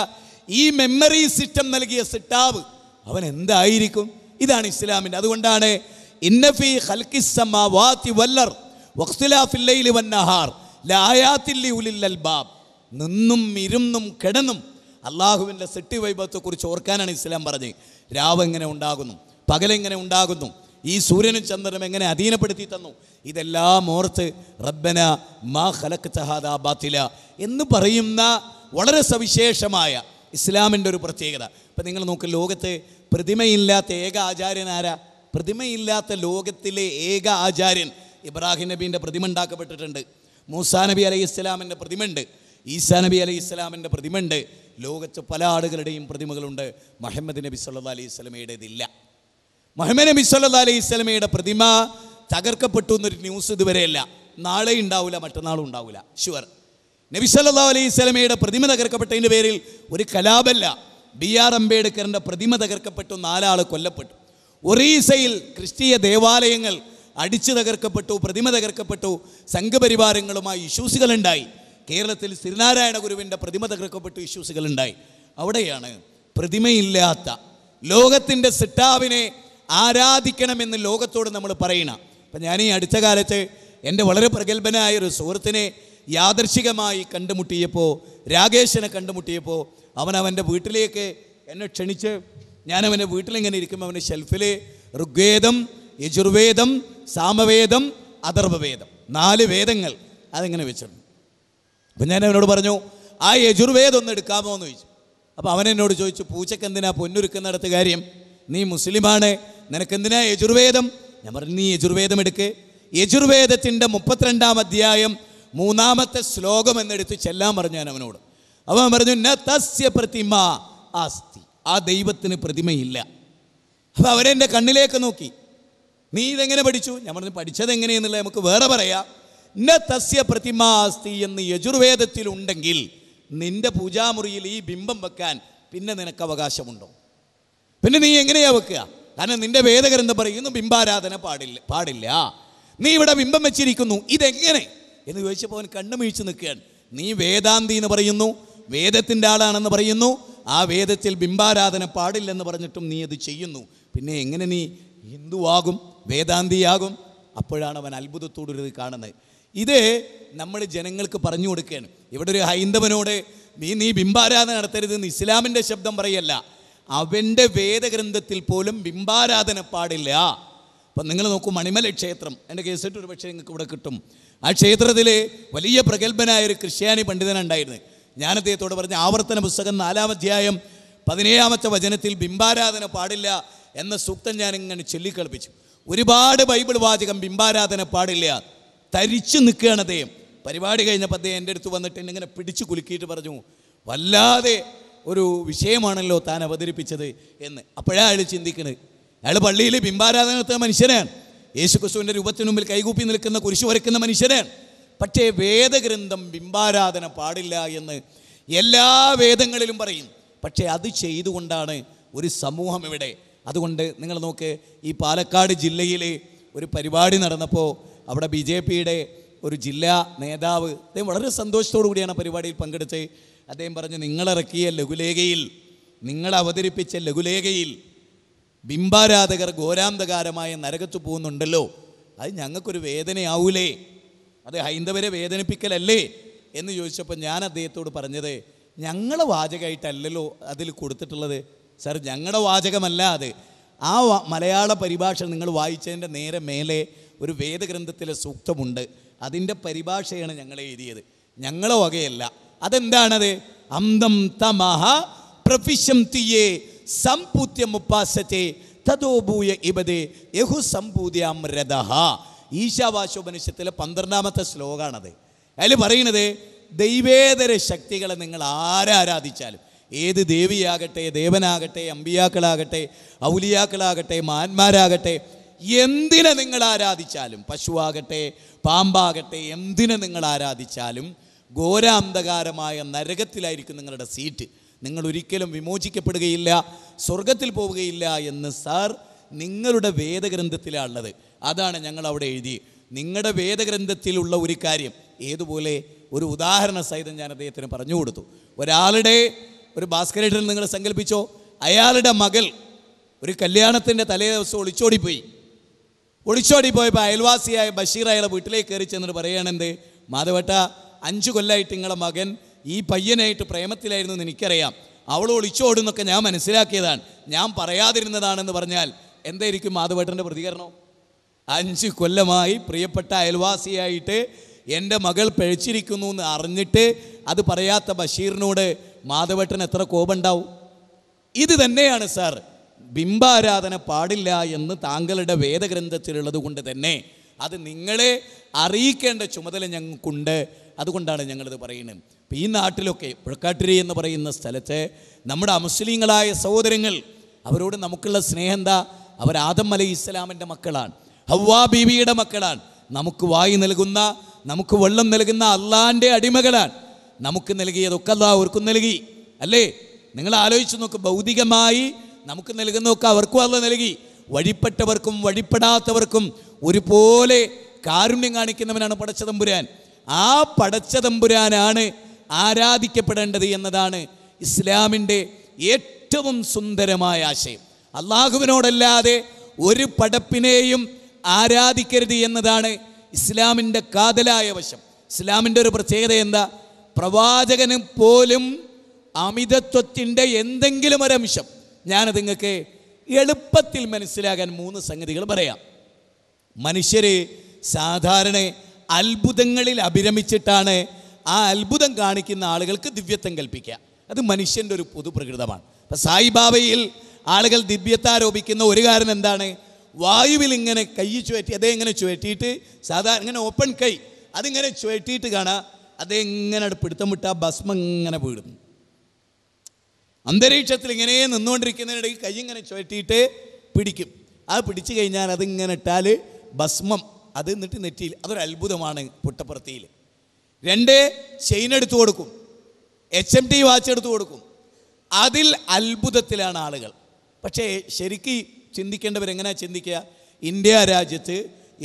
ഈ മെമ്മറി സിസ്റ്റം നൽകിയ സിട്ടാവ് അവൻ എന്തായിരിക്കും? ഇതാണ് ഇസ്ലാമിൻ്റെ. അതുകൊണ്ടാണ് ഇന്നഫി ഖൽഖിസ് സമാവാതി വല്ലർ വഖ്തിലാഫിൽ ലൈലി വന്നഹാർ ലആയാതിൽ ലിഉലിൽ അൽബാബ്. നിന്നും ഇരുന്നും കിടന്നും അള്ളാഹുവിൻ്റെ സൃഷ്ടി വൈഭവത്തെക്കുറിച്ച് ഓർക്കാനാണ് ഇസ്ലാം പറഞ്ഞത്. രാവ് എങ്ങനെ ഉണ്ടാകുന്നു, പകലെങ്ങനെ ഉണ്ടാകുന്നു, ഈ സൂര്യനും ചന്ദ്രനും എങ്ങനെ അധീനപ്പെടുത്തി തന്നു, ഇതെല്ലാം ഓർത്ത് റബ്ബന മാ ഖലഖ്ത ഹാദാ ബാത്തില എന്ന് പറയുന്ന വളരെ സവിശേഷമായ ഇസ്ലാമിൻ്റെ ഒരു പ്രത്യേകത. ഇപ്പം നിങ്ങൾ നോക്ക്, ലോകത്ത് പ്രതിമയില്ലാത്ത ഏക ആചാര്യൻ ആരാ? പ്രതിമയില്ലാത്ത ലോകത്തിലെ ഏക ആചാര്യൻ ഇബ്രാഹിം നബീൻ്റെ പ്രതിമ ഉണ്ടാക്കപ്പെട്ടിട്ടുണ്ട്. മൂസാ നബി അലൈഹി ഇസ്ലാമിൻ്റെ പ്രതിമയുണ്ട്. ഈസാ നബി അലൈഹി ഇസ്ലാമിൻ്റെ പ്രതിമയുണ്ട്. ലോകത്ത് പല ആളുകളുടെയും പ്രതിമകളുണ്ട്. മുഹമ്മദ് നബി സല്ലല്ലാഹു അലൈഹി വസല്ലമയുടേതില്ല. മുഹമ്മദ് നബി സല്ലല്ലാഹു അലൈഹി വസല്ലമയുടെ പ്രതിമ തകർക്കപ്പെട്ടു എന്നൊരു ന്യൂസ് ഇതുവരെയല്ല. നാളെ ഉണ്ടാവില്ല, മറ്റന്നാളും ഉണ്ടാവില്ല, ഷുവർ. നബി സല്ലല്ലാഹു അലൈഹി വസല്ലമയുടെ പ്രതിമ തകർക്കപ്പെട്ടതിൻ്റെ പേരിൽ ഒരു കലാപല്ല. BR അംബേദ്കറിൻ്റെ പ്രതിമ തകർക്കപ്പെട്ടു, 4 ആൾ കൊല്ലപ്പെട്ടു. ഒറീസയിൽ ക്രിസ്തീയ ദേവാലയങ്ങൾ അടിച്ചു തകർക്കപ്പെട്ടു, പ്രതിമ തകർക്കപ്പെട്ടു, സംഘപരിവാരങ്ങളുമായി ഇഷ്യൂസുകളുണ്ടായി. കേരളത്തിൽ ശ്രീനാരായണ ഗുരുവിൻ്റെ പ്രതിമ തകർക്കപ്പെട്ടു, ഇഷ്യൂസുകളുണ്ടായി. അവിടെയാണ് പ്രതിമയില്ലാത്ത ലോകത്തിൻ്റെ സിട്ടാവിനെ ആരാധിക്കണമെന്ന് ലോകത്തോട് നമ്മൾ പറയണം. അപ്പം ഞാൻ ഈ അടുത്ത കാലത്ത് എൻ്റെ വളരെ പ്രഗത്ഭനായ ഒരു സുഹൃത്തിനെ യാദർശികമായി കണ്ടുമുട്ടിയപ്പോൾ, രാകേഷിനെ കണ്ടുമുട്ടിയപ്പോൾ, അവൻ്റെ വീട്ടിലേക്ക് എന്നെ ക്ഷണിച്ച് ഞാനവൻ്റെ വീട്ടിലിങ്ങനെ ഇരിക്കുമ്പോൾ അവൻ്റെ ഷെൽഫിൽ ഋഗ്വേദം, യജുർവേദം, സാമവേദം, അഥർവവേദം 4 വേദങ്ങൾ അതിങ്ങനെ വെച്ചിട്ടുണ്ട്. അപ്പം ഞാൻ അവനോട് പറഞ്ഞു, ആ യജുർവേദം ഒന്ന് എടുക്കാമോ എന്ന് ചോദിച്ചു. അപ്പോൾ അവൻ എന്നോട് ചോദിച്ചു, പൂച്ചക്ക് എന്തിനാ പൊന്നൊരുക്കുന്നിടത്ത് കാര്യം? നീ മുസ്ലിമാണ്, നിനക്കെന്തിനാ യജുർവേദം? ഞാൻ പറഞ്ഞു, നീ യജുർവേദം എടുക്ക്. യജുർവേദത്തിൻ്റെ 32-ാം അധ്യായം 3-ാമത്തെ ശ്ലോകം എന്നെടുത്ത് ചെല്ലാൻ പറഞ്ഞു ഞാൻ അവനോട്. അവൻ പറഞ്ഞു, ന തസ്യ പ്രതിമ ആസ്തി, ആ ദൈവത്തിന് പ്രതിമയില്ല. അപ്പോൾ അവരെൻ്റെ കണ്ണിലേക്ക് നോക്കി, നീ ഇതെങ്ങനെ പഠിച്ചു? ഞാൻ പറഞ്ഞു, പഠിച്ചത് എങ്ങനെയെന്നുള്ളത് നമുക്ക് വേറെ പറയാം. ന തസ്യ പ്രതിമ ആസ്തി എന്ന് യജുർവേദത്തിലുണ്ടെങ്കിൽ നിന്റെ പൂജാമുറിയിൽ ഈ ബിംബം വെക്കാൻ പിന്നെ നിനക്ക് അവകാശമുണ്ടോ? പിന്നെ നീ എങ്ങനെയാ വെക്കുക? കാരണം നിന്റെ വേദഗ്രന്ഥം പറയുന്നു ബിംബാരാധന പാടില്ല. നീ ഇവിടെ ബിംബം വെച്ചിരിക്കുന്നു, ഇതെങ്ങനെ എന്ന് ചോദിച്ചപ്പോൾ അവൻ കണ്ണു വീഴ്ച നിൽക്കുകയാണ്. നീ വേദാന്തി എന്ന് പറയുന്നു, വേദത്തിൻ്റെ ആളാണെന്ന് പറയുന്നു, ആ വേദത്തിൽ ബിംബാരാധന പാടില്ലെന്ന് പറഞ്ഞിട്ടും നീ അത് ചെയ്യുന്നു. പിന്നെ എങ്ങനെ നീ ഹിന്ദുവാകും, വേദാന്തിയാകും? അപ്പോഴാണ് അവൻ അത്ഭുതത്തോടൊരു കാണുന്നത്. ഇത് നമ്മൾ ജനങ്ങൾക്ക് പറഞ്ഞു കൊടുക്കുകയാണ്. ഇവിടെ ഒരു ഹൈന്ദവനോട് നീ ബിംബാരാധന നടത്തരുതെന്ന് ഇസ്ലാമിൻ്റെ ശബ്ദം പറയല്ല, അവൻ്റെ വേദഗ്രന്ഥത്തിൽ പോലും ബിംബാരാധന പാടില്ല. അപ്പം നിങ്ങൾ നോക്കൂ, മണിമല ക്ഷേത്രം, എൻ്റെ കേസിട്ട് ഒരു പക്ഷേ നിങ്ങൾക്ക് ഇവിടെ കിട്ടും. ആ ക്ഷേത്രത്തിൽ വലിയ പ്രഗത്ഭനായ ഒരു ക്രിസ്ത്യാനി പണ്ഡിതനുണ്ടായിരുന്നു. ഞാൻ അദ്ദേഹത്തോട് പറഞ്ഞ ആവർത്തന പുസ്തകം 4-ാം അധ്യായം 17-ാമത്തെ വചനത്തിൽ ബിംബാരാധന പാടില്ല എന്ന സൂക്തം ഞാനിങ്ങനെ ചൊല്ലിക്കളിപ്പിച്ചു. ഒരുപാട് ബൈബിൾ വാചകം ബിംബാരാധന പാടില്ല. തരിച്ചു നിൽക്കുകയാണ് അദ്ദേഹം. പരിപാടി കഴിഞ്ഞപ്പോൾ അദ്ദേഹം എൻ്റെ അടുത്ത് വന്നിട്ട് എന്നെ പിടിച്ചു കുലുക്കിയിട്ട് പറഞ്ഞു, വല്ലാതെ ഒരു വിഷയമാണല്ലോ താൻ അവതരിപ്പിച്ചത് എന്ന്. അപ്പോഴാണ് അയാൾ ചിന്തിക്കുന്നത്. അയാൾ പള്ളിയിൽ ബിംബാരാധന നടത്തുന്ന മനുഷ്യനാണ്, യേശുക്രിസ്തുവിൻ്റെ രൂപത്തിന് മുമ്പിൽ കൈകൂപ്പി നിൽക്കുന്ന, കുരിശു വരയ്ക്കുന്ന മനുഷ്യനാണ്. പക്ഷേ വേദഗ്രന്ഥം ബിംബാരാധന പാടില്ല എന്ന് എല്ലാ വേദങ്ങളിലും പറയും. പക്ഷേ അത് ചെയ്തുകൊണ്ടാണ് ഒരു സമൂഹം ഇവിടെ. അതുകൊണ്ട് നിങ്ങൾ നോക്ക്, ഈ പാലക്കാട് ജില്ലയിൽ ഒരു പരിപാടി നടന്നപ്പോൾ അവിടെ BJPയുടെ ഒരു ജില്ലാ നേതാവ്, അദ്ദേഹം വളരെ സന്തോഷത്തോടു കൂടിയാണ് പരിപാടിയിൽ പങ്കെടുത്ത്. അദ്ദേഹം പറഞ്ഞു, നിങ്ങളിറക്കിയ ലഘുലേഖയിൽ, നിങ്ങൾ അവതരിപ്പിച്ച ലഘുലേഖയിൽ ബിംബാരാധകർ ഘോരാന്ധകാരമായ നരകത്ത് പോകുന്നുണ്ടല്ലോ അത് ഞങ്ങൾക്കൊരു വേദനയാവൂലേ, അത് ഹൈന്ദവരെ വേദനിപ്പിക്കലല്ലേ എന്ന് ചോദിച്ചപ്പോൾ ഞാൻ അദ്ദേഹത്തോട് പറഞ്ഞത്, ഞങ്ങളെ വാചകമായിട്ടല്ലല്ലോ അതിൽ കൊടുത്തിട്ടുള്ളത് സാർ, ഞങ്ങളുടെ വാചകമല്ല അത്. ആ മലയാള പരിഭാഷ നിങ്ങൾ വായിച്ചതിൻ്റെ നേരെ മേലെ ഒരു വേദഗ്രന്ഥത്തിലെ സൂക്തമുണ്ട്, അതിൻ്റെ പരിഭാഷയാണ് ഞങ്ങൾ എഴുതിയത്, ഞങ്ങളെ വകയല്ല. അതെന്താണത്? അന്തം തമഹ പ്രഫിശംതിയേ സംപൂത്യമുപാസത്തെ തതോഭൂയ ഇബദേ യഹു സംപൂദ്യാം രഥഃ. ഈശാവാശോപനിഷത്തിലെ 12ാമത്തെ ശ്ലോകമാണത്. അതിൽ പറയുന്നത്, ദൈവേതര ശക്തികളെ നിങ്ങൾ ആരാധിച്ചാലും, ഏത് ദേവിയാകട്ടെ, ദേവനാകട്ടെ, അമ്പിയാക്കളാകട്ടെ, ഔലിയാക്കളാകട്ടെ, മഹാന്മാരാകട്ടെ, എന്തിനെ നിങ്ങൾ ആരാധിച്ചാലും, പശുവാകട്ടെ, പാമ്പാകട്ടെ, എന്തിനെ നിങ്ങൾ ആരാധിച്ചാലും ഘോരാന്ധകാരമായ നരകത്തിലായിരിക്കും നിങ്ങളുടെ സീറ്റ്. നിങ്ങൾ ഒരിക്കലും വിമോചിക്കപ്പെടുകയില്ല, സ്വർഗത്തിൽ പോവുകയില്ല എന്ന് സാർ നിങ്ങളുടെ വേദഗ്രന്ഥത്തിലാണുള്ളത്. അതാണ് ഞങ്ങൾ അവിടെ എഴുതി. നിങ്ങളുടെ വേദഗ്രന്ഥത്തിലുള്ള ഒരു കാര്യം ഏതുപോലെ ഒരു ഉദാഹരണ സഹിതം ഞാൻ അദ്ദേഹത്തിന് പറഞ്ഞു കൊടുത്തു. ഒരാളുടെ ഒരു ഭാസ്കരേട്ടൻ നിങ്ങൾ സങ്കല്പിച്ചോ, അയാളുടെ മകൾ ഒരു കല്യാണത്തിൻ്റെ തലേ ദിവസം ഒളിച്ചോടിപ്പോയപ്പോൾ അയൽവാസിയായ ബഷീർ അയാളെ വീട്ടിലേക്ക് കയറി ചെന്നിട്ട് പറയുകയാണെന്ത്, മാധവേട്ട 5 കൊല്ലമായിട്ട് നിങ്ങളെ മകൻ ഈ പയ്യനായിട്ട് പ്രേമത്തിലായിരുന്നു എന്ന് എനിക്കറിയാം, അവൾ ഒളിച്ചോടുന്നൊക്കെ ഞാൻ മനസ്സിലാക്കിയതാണ്, ഞാൻ പറയാതിരുന്നതാണെന്ന് പറഞ്ഞാൽ എന്തായിരിക്കും മാധവേട്ടൻ്റെ പ്രതികരണം? 5 കൊല്ലമായി പ്രിയപ്പെട്ട അയൽവാസിയായിട്ട് എൻ്റെ മകൾ പിഴച്ചിരിക്കുന്നു എന്ന് അറിഞ്ഞിട്ട് അത് പറയാത്ത ബഷീറിനോട് മാധവേട്ടൻ എത്ര കോപമുണ്ടാവും? ഇത് തന്നെയാണ് സാർ, ബിംബാരാധന പാടില്ല എന്ന് താങ്കളുടെ വേദഗ്രന്ഥത്തിലുള്ളത് കൊണ്ട് തന്നെ അത് നിങ്ങളെ അറിയിക്കേണ്ട ചുമതല ഞങ്ങൾക്കുണ്ട്. അതുകൊണ്ടാണ് ഞങ്ങളിത് പറയുന്നത്. ഇപ്പം ഈ നാട്ടിലൊക്കെ പുഴക്കാട്ടിരി എന്ന് പറയുന്ന സ്ഥലത്ത് നമ്മുടെ അമുസ്ലിങ്ങളായ സഹോദരങ്ങൾ, അവരോട് നമുക്കുള്ള സ്നേഹം എന്താ? അവർ ആദം അലൈഹിസ്സലാമിൻ്റെ മക്കളാണ്, ഹവ്വാ ബീവിയുടെ മക്കളാണ്, നമുക്ക് വായു നൽകുന്ന, നമുക്ക് വെള്ളം നൽകുന്ന അള്ളാൻ്റെ അടിമകളാണ്. നമുക്ക് നൽകിയതൊക്കെ അല്ലാഹ് അവർക്കും നൽകി അല്ലേ? നിങ്ങൾ ആലോചിച്ച് നോക്ക്, ഭൗതികമായി നമുക്ക് നൽകുന്നതൊക്കെ അവർക്കും അല്ലാഹ് നൽകി. വഴിപ്പെട്ടവർക്കും വഴിപ്പെടാത്തവർക്കും ഒരുപോലെ കാരുണ്യം കാണിക്കുന്നവനാണ് പടച്ചതമ്പുരാൻ. ആ പടച്ചതമ്പുരാനാണ് ആരാധിക്കപ്പെടേണ്ടത് എന്നതാണ് ഇസ്ലാമിൻ്റെ ഏറ്റവും സുന്ദരമായ ആശയം. അള്ളാഹുവിനോടല്ലാതെ ഒരു പടപ്പിനെയും ആരാധിക്കരുത് എന്നതാണ് ഇസ്ലാമിൻ്റെ കാതലായ വശം. ഇസ്ലാമിൻ്റെ ഒരു പ്രത്യേകത എന്താ? പ്രവാചകന് പോലും അമിതത്വത്തിൻ്റെ എന്തെങ്കിലും ഒരംശം, ഞാനത് നിങ്ങൾക്ക് എളുപ്പത്തിൽ മനസ്സിലാകാൻ 3 സംഗതികൾ പറയാം. മനുഷ്യർ സാധാരണ അത്ഭുതങ്ങളിൽ അഭിരമിച്ചിട്ടാണ് ആ അത്ഭുതം കാണിക്കുന്ന ആളുകൾക്ക് ദിവ്യത്വം കൽപ്പിക്കുക. അത് മനുഷ്യൻ്റെ ഒരു പൊതുപ്രകൃതമാണ്. ഇപ്പം സായിബാബയിൽ ആളുകൾ ദിവ്യത്താരോപിക്കുന്ന ഒരു കാരണം എന്താണ്? വായുവിൽ ഇങ്ങനെ കൈ ചുഴറ്റി, അതേ ഇങ്ങനെ ചുഴറ്റിയിട്ട്, സാധാരണ ഇങ്ങനെ ഓപ്പൺ കൈ അതിങ്ങനെ ചുഴറ്റിയിട്ട് കാണാം, അതേ ഇങ്ങനെ പിടുത്തം വിട്ട് ആ ഭസ്മം ഇങ്ങനെ വീടുന്നു. അന്തരീക്ഷത്തിൽ ഇങ്ങനെ നിന്നുകൊണ്ടിരിക്കുന്നതിനിടയിൽ കൈ ഇങ്ങനെ ചുഴറ്റിയിട്ട് പിടിക്കും. അത് പിടിച്ചു കഴിഞ്ഞാൽ അതിങ്ങനെ ഇട്ടാൽ ഭസ്മം അത് എന്നിട്ട് നെറ്റിയിൽ, അതൊരു അത്ഭുതമാണ്. പുട്ടപ്പുറത്തിയിൽ 2 ചെയിൻ എടുത്തു കൊടുക്കും, HMT വാച്ച് എടുത്തു കൊടുക്കും. അതിൽ അത്ഭുതത്തിലാണ് ആളുകൾ. പക്ഷേ ശരിക്കും ചിന്തിക്കേണ്ടവരെങ്ങനെയാണ് ചിന്തിക്കുക? ഇന്ത്യ രാജ്യത്ത്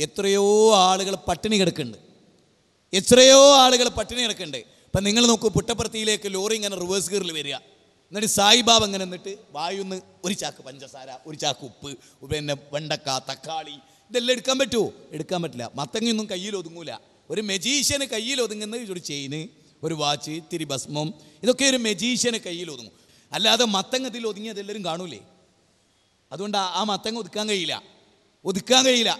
എത്രയോ ആളുകൾ പട്ടിണി കിടക്കുന്നുണ്ട്, എത്രയോ ആളുകൾ പട്ടിണി കിടക്കുന്നുണ്ട്. ഇപ്പം നിങ്ങൾ നോക്കൂ, പുട്ടപ്പുറത്തിയിലേക്ക് ലോറി ഇങ്ങനെ റിവേഴ്സ് ഗിയറിൽ വരിക, എന്നിട്ട് സായിബാബ ഇങ്ങനെ നിന്നിട്ട് വായുന്ന് ഒരു ചാക്ക് പഞ്ചസാര, ഒരു ചാക്ക് ഉപ്പ്, പിന്നെ വെണ്ടക്ക, തക്കാളി, ഇതെല്ലാം എടുക്കാൻ പറ്റുമോ? എടുക്കാൻ പറ്റില്ല. മത്തങ്ങയൊന്നും കയ്യിൽ ഒതുങ്ങൂല. ഒരു മെജീഷ്യന് കയ്യിൽ ഒതുങ്ങുന്ന ഒരു ചെയിന്, ഒരു വാച്ച്, ഇത്തിരി ഭസ്മം, ഇതൊക്കെ ഒരു മെജീഷ്യന് കയ്യിൽ ഒതുങ്ങും. അല്ലാതെ മത്തങ്ങത്തിൽ ഒതുങ്ങിയത് എല്ലാവരും കാണൂലേ? അതുകൊണ്ട് ആ മത്തങ്ങ ഒതുക്കാൻ കഴിയില്ല.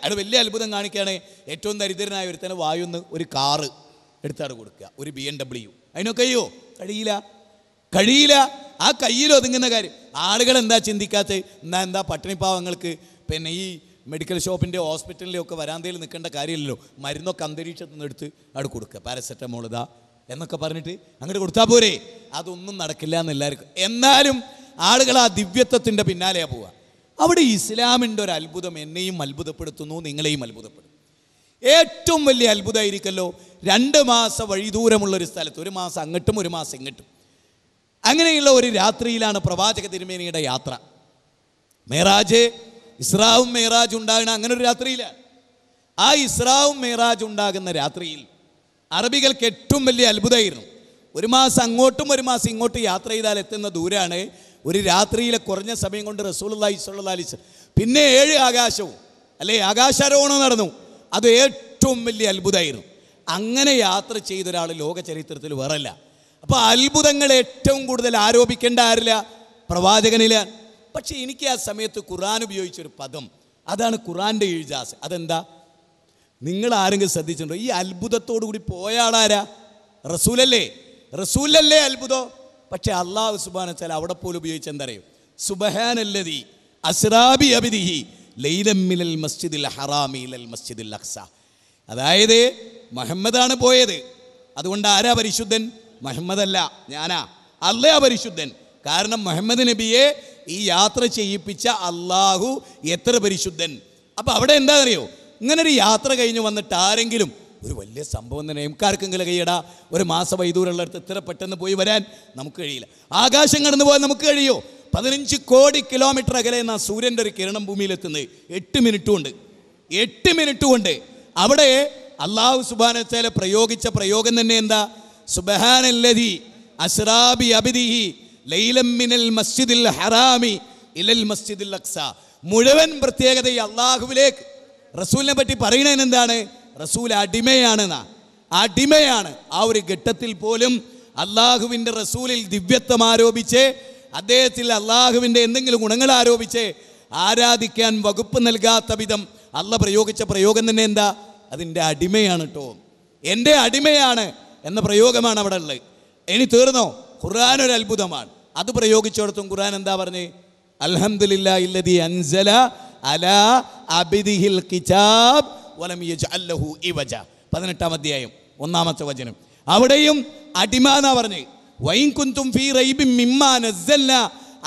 അത് വലിയ അത്ഭുതം കാണിക്കുകയാണ്. ഏറ്റവും ദരിദ്രനായ ഒരുത്തന്നെ വായുന്ന് ഒരു കാറ് എടുത്താട് കൊടുക്കുക, ഒരു BMW. അതിനൊക്കെ കഴിയില്ല. ആ കയ്യിൽ ഒതുങ്ങുന്ന കാര്യം ആളുകൾ എന്താ ചിന്തിക്കാത്ത? എന്താ പട്ടിണിപ്പാവങ്ങൾക്ക് പിന്നെ ഈ മെഡിക്കൽ ഷോപ്പിൻ്റെ ഹോസ്പിറ്റലിൻ്റെ ഒക്കെ വരാന്തയിൽ നിൽക്കേണ്ട കാര്യമില്ലല്ലോ, മരുന്നൊക്കെ അന്തരീക്ഷത്തിൽ നിന്ന് എടുത്ത് അവിടെ കൊടുക്കുക, പാരസെറ്റമോൾ ഇതാ എന്നൊക്കെ പറഞ്ഞിട്ട് അങ്ങോട്ട് കൊടുത്താൽ പോരെ? അതൊന്നും നടക്കില്ല എന്ന് എല്ലാവർക്കും. എന്നാലും ആളുകൾ ആ ദിവ്യത്വത്തിൻ്റെ പിന്നാലെയാണ് പോവുക. അവിടെ ഇസ്ലാമിൻ്റെ ഒരു അത്ഭുതം എന്നെയും അത്ഭുതപ്പെടുത്തുന്നു, നിങ്ങളെയും അത്ഭുതപ്പെടും. ഏറ്റവും വലിയ അത്ഭുതമായിരിക്കല്ലോ, 2 മാസം വഴിദൂരമുള്ളൊരു സ്ഥലത്ത്, 1 മാസം അങ്ങോട്ടും 1 മാസം ഇങ്ങോട്ടും, അങ്ങനെയുള്ള ഒരു രാത്രിയിലാണ് പ്രവാചക തിരുമേനിയുടെ യാത്ര. മേറാജ്, ഇസ്രാവും മേറാജ് ഉണ്ടാകുന്ന അങ്ങനെ ഒരു രാത്രിയിലാണ്. ആ ഇസ്രാവും മേറാജ് ഉണ്ടാകുന്ന രാത്രിയിൽ അറബികൾക്ക് ഏറ്റവും വലിയ അത്ഭുതമായിരുന്നു. 1 മാസം അങ്ങോട്ടും 1 മാസം ഇങ്ങോട്ടും യാത്ര ചെയ്താൽ എത്തുന്ന ദൂരാണ്. ഒരു രാത്രിയിലെ കുറഞ്ഞ സമയം കൊണ്ട് റസൂലുള്ളാഹി സ്വല്ലല്ലാഹി അലൈഹി വസല്ലം പിന്നെ 7 ആകാശവും അല്ലേ ആകാശാരോഹണം നടന്നു. അത് ഏറ്റവും വലിയ അത്ഭുതമായിരുന്നു. അങ്ങനെ യാത്ര ചെയ്തൊരാൾ ലോക ചരിത്രത്തിൽ വേറല്ല. അപ്പോൾ അത്ഭുതങ്ങൾ ഏറ്റവും കൂടുതൽ ആരോപിക്കേണ്ട ആരില്ല? പ്രവാചകനിലാണ്. പക്ഷെ എനിക്ക് ആ സമയത്ത് ഖുർആൻ ഉപയോഗിച്ചൊരു പദം, അതാണ് ഖുർആൻ്റെ ഇജാസ്. അതെന്താ? നിങ്ങൾ ആരെങ്കിലും ശ്രദ്ധിച്ചിട്ടുണ്ടോ? ഈ അത്ഭുതത്തോടു കൂടി പോയ ആളാരാ? റസൂലല്ലേ? റസൂലല്ലേ അത്ഭുതം. പക്ഷെ അള്ളാഹു സുബ്ഹാനഹു വ തആല അവിടെ പോലും ഉപയോഗിച്ച് എന്താ അറിയോ? സുബ്ഹാനല്ലദീ അസ്റാ ബി അബ്ദിഹി ലൈലൻ മിനൽ മസ്ജിദിൽ ഹറാമി ഇലൽ മസ്ജിദിൽ അഖ്സ. അതായത് മുഹമ്മദാണ് പോയത്. അതുകൊണ്ട് ആരാ പരിശുദ്ധൻ? മുഹമ്മദല്ല, ഞാനാ. അള്ളയാ പരിശുദ്ധൻ. കാരണം മുഹമ്മദ് നബിയെ ഈ യാത്ര ചെയ്യിപ്പിച്ച അള്ളാഹു എത്ര പരിശുദ്ധൻ. അപ്പം അവിടെ എന്താ അറിയോ? ഇങ്ങനെ ഒരു യാത്ര കഴിഞ്ഞ് വന്നിട്ട് ആരെങ്കിലും ഒരു വലിയ സംഭവം തന്നെ നമുക്കാർക്കെങ്കിലും കഴിയടാ, ഒരു മാസ വൈദൂരമുള്ളടത്ത് ഇത്ര പെട്ടെന്ന് പോയി വരാൻ നമുക്ക് കഴിയില്ല. ആകാശം കടന്നു പോകാൻ നമുക്ക് കഴിയോ? 15 കോടി കിലോമീറ്റർ അകലെ എന്നാ സൂര്യൻ്റെ ഒരു കിരണം ഭൂമിയിലെത്തുന്നത് 8 മിനിറ്റ് കൊണ്ട്. 8 മിനിറ്റ് കൊണ്ട് അവിടെ അള്ളാഹു സുബ്ഹാനഹു വ തആല പ്രയോഗിച്ച പ്രയോഗം തന്നെ എന്താ? സുബ്ഹാനല്ലദീ അസ്റാ ബി അബ്ദിഹി ലൈലൻ മിനൽ മസ്ജിദിൽ ഹറാമി ഇലൽ മസ്ജിദിൽ അഖ്സ. മുഴുവൻ പ്രത്യേകത ഈ അള്ളാഹുവിലേക്ക് റസൂലിനെ പറ്റി പറയുന്നതിന് എന്താണ്? റസൂൽ അടിമയാണെന്നാ. അടിമയാണ്. ആ ഒരു ഘട്ടത്തിൽ പോലും അള്ളാഹുവിൻ്റെ റസൂലിൽ ദിവ്യത്വം ആരോപിച്ച്, അദ്ദേഹത്തിൽ അള്ളാഹുവിൻ്റെ എന്തെങ്കിലും ഗുണങ്ങൾ ആരോപിച്ച് ആരാധിക്കാൻ വകുപ്പ് നൽകാത്ത വിധം അള്ള പ്രയോഗിച്ച പ്രയോഗം തന്നെ എന്താ? അതിൻ്റെ അടിമയാണ് കേട്ടോ, എൻ്റെ അടിമയാണ് എന്ന പ്രയോഗമാണ് അവിടെ ഉള്ളത്. ഇനി തീർന്നോ? ഖുർആൻ ഒരു അത്ഭുതമാണ്. അത് പ്രയോഗിച്ചിടത്തും ഖുർആൻ എന്താ പറഞ്ഞേ? അൽഹംദുലില്ലാഹില്ലദീ അൻസല അലാ അബ്ദിഹിൽ കിതാബ് വലം യജ്അൽ ലഹു ഇവജ. 18-ാം അധ്യായം 1-ാമത്തെ വചനം. അവിടെയും അടിമ എന്നാ പറഞ്ഞേ. വൈൻ കുന്തും ഫീ റൈബിൻ മിമ്മാ നസ്സൽനാ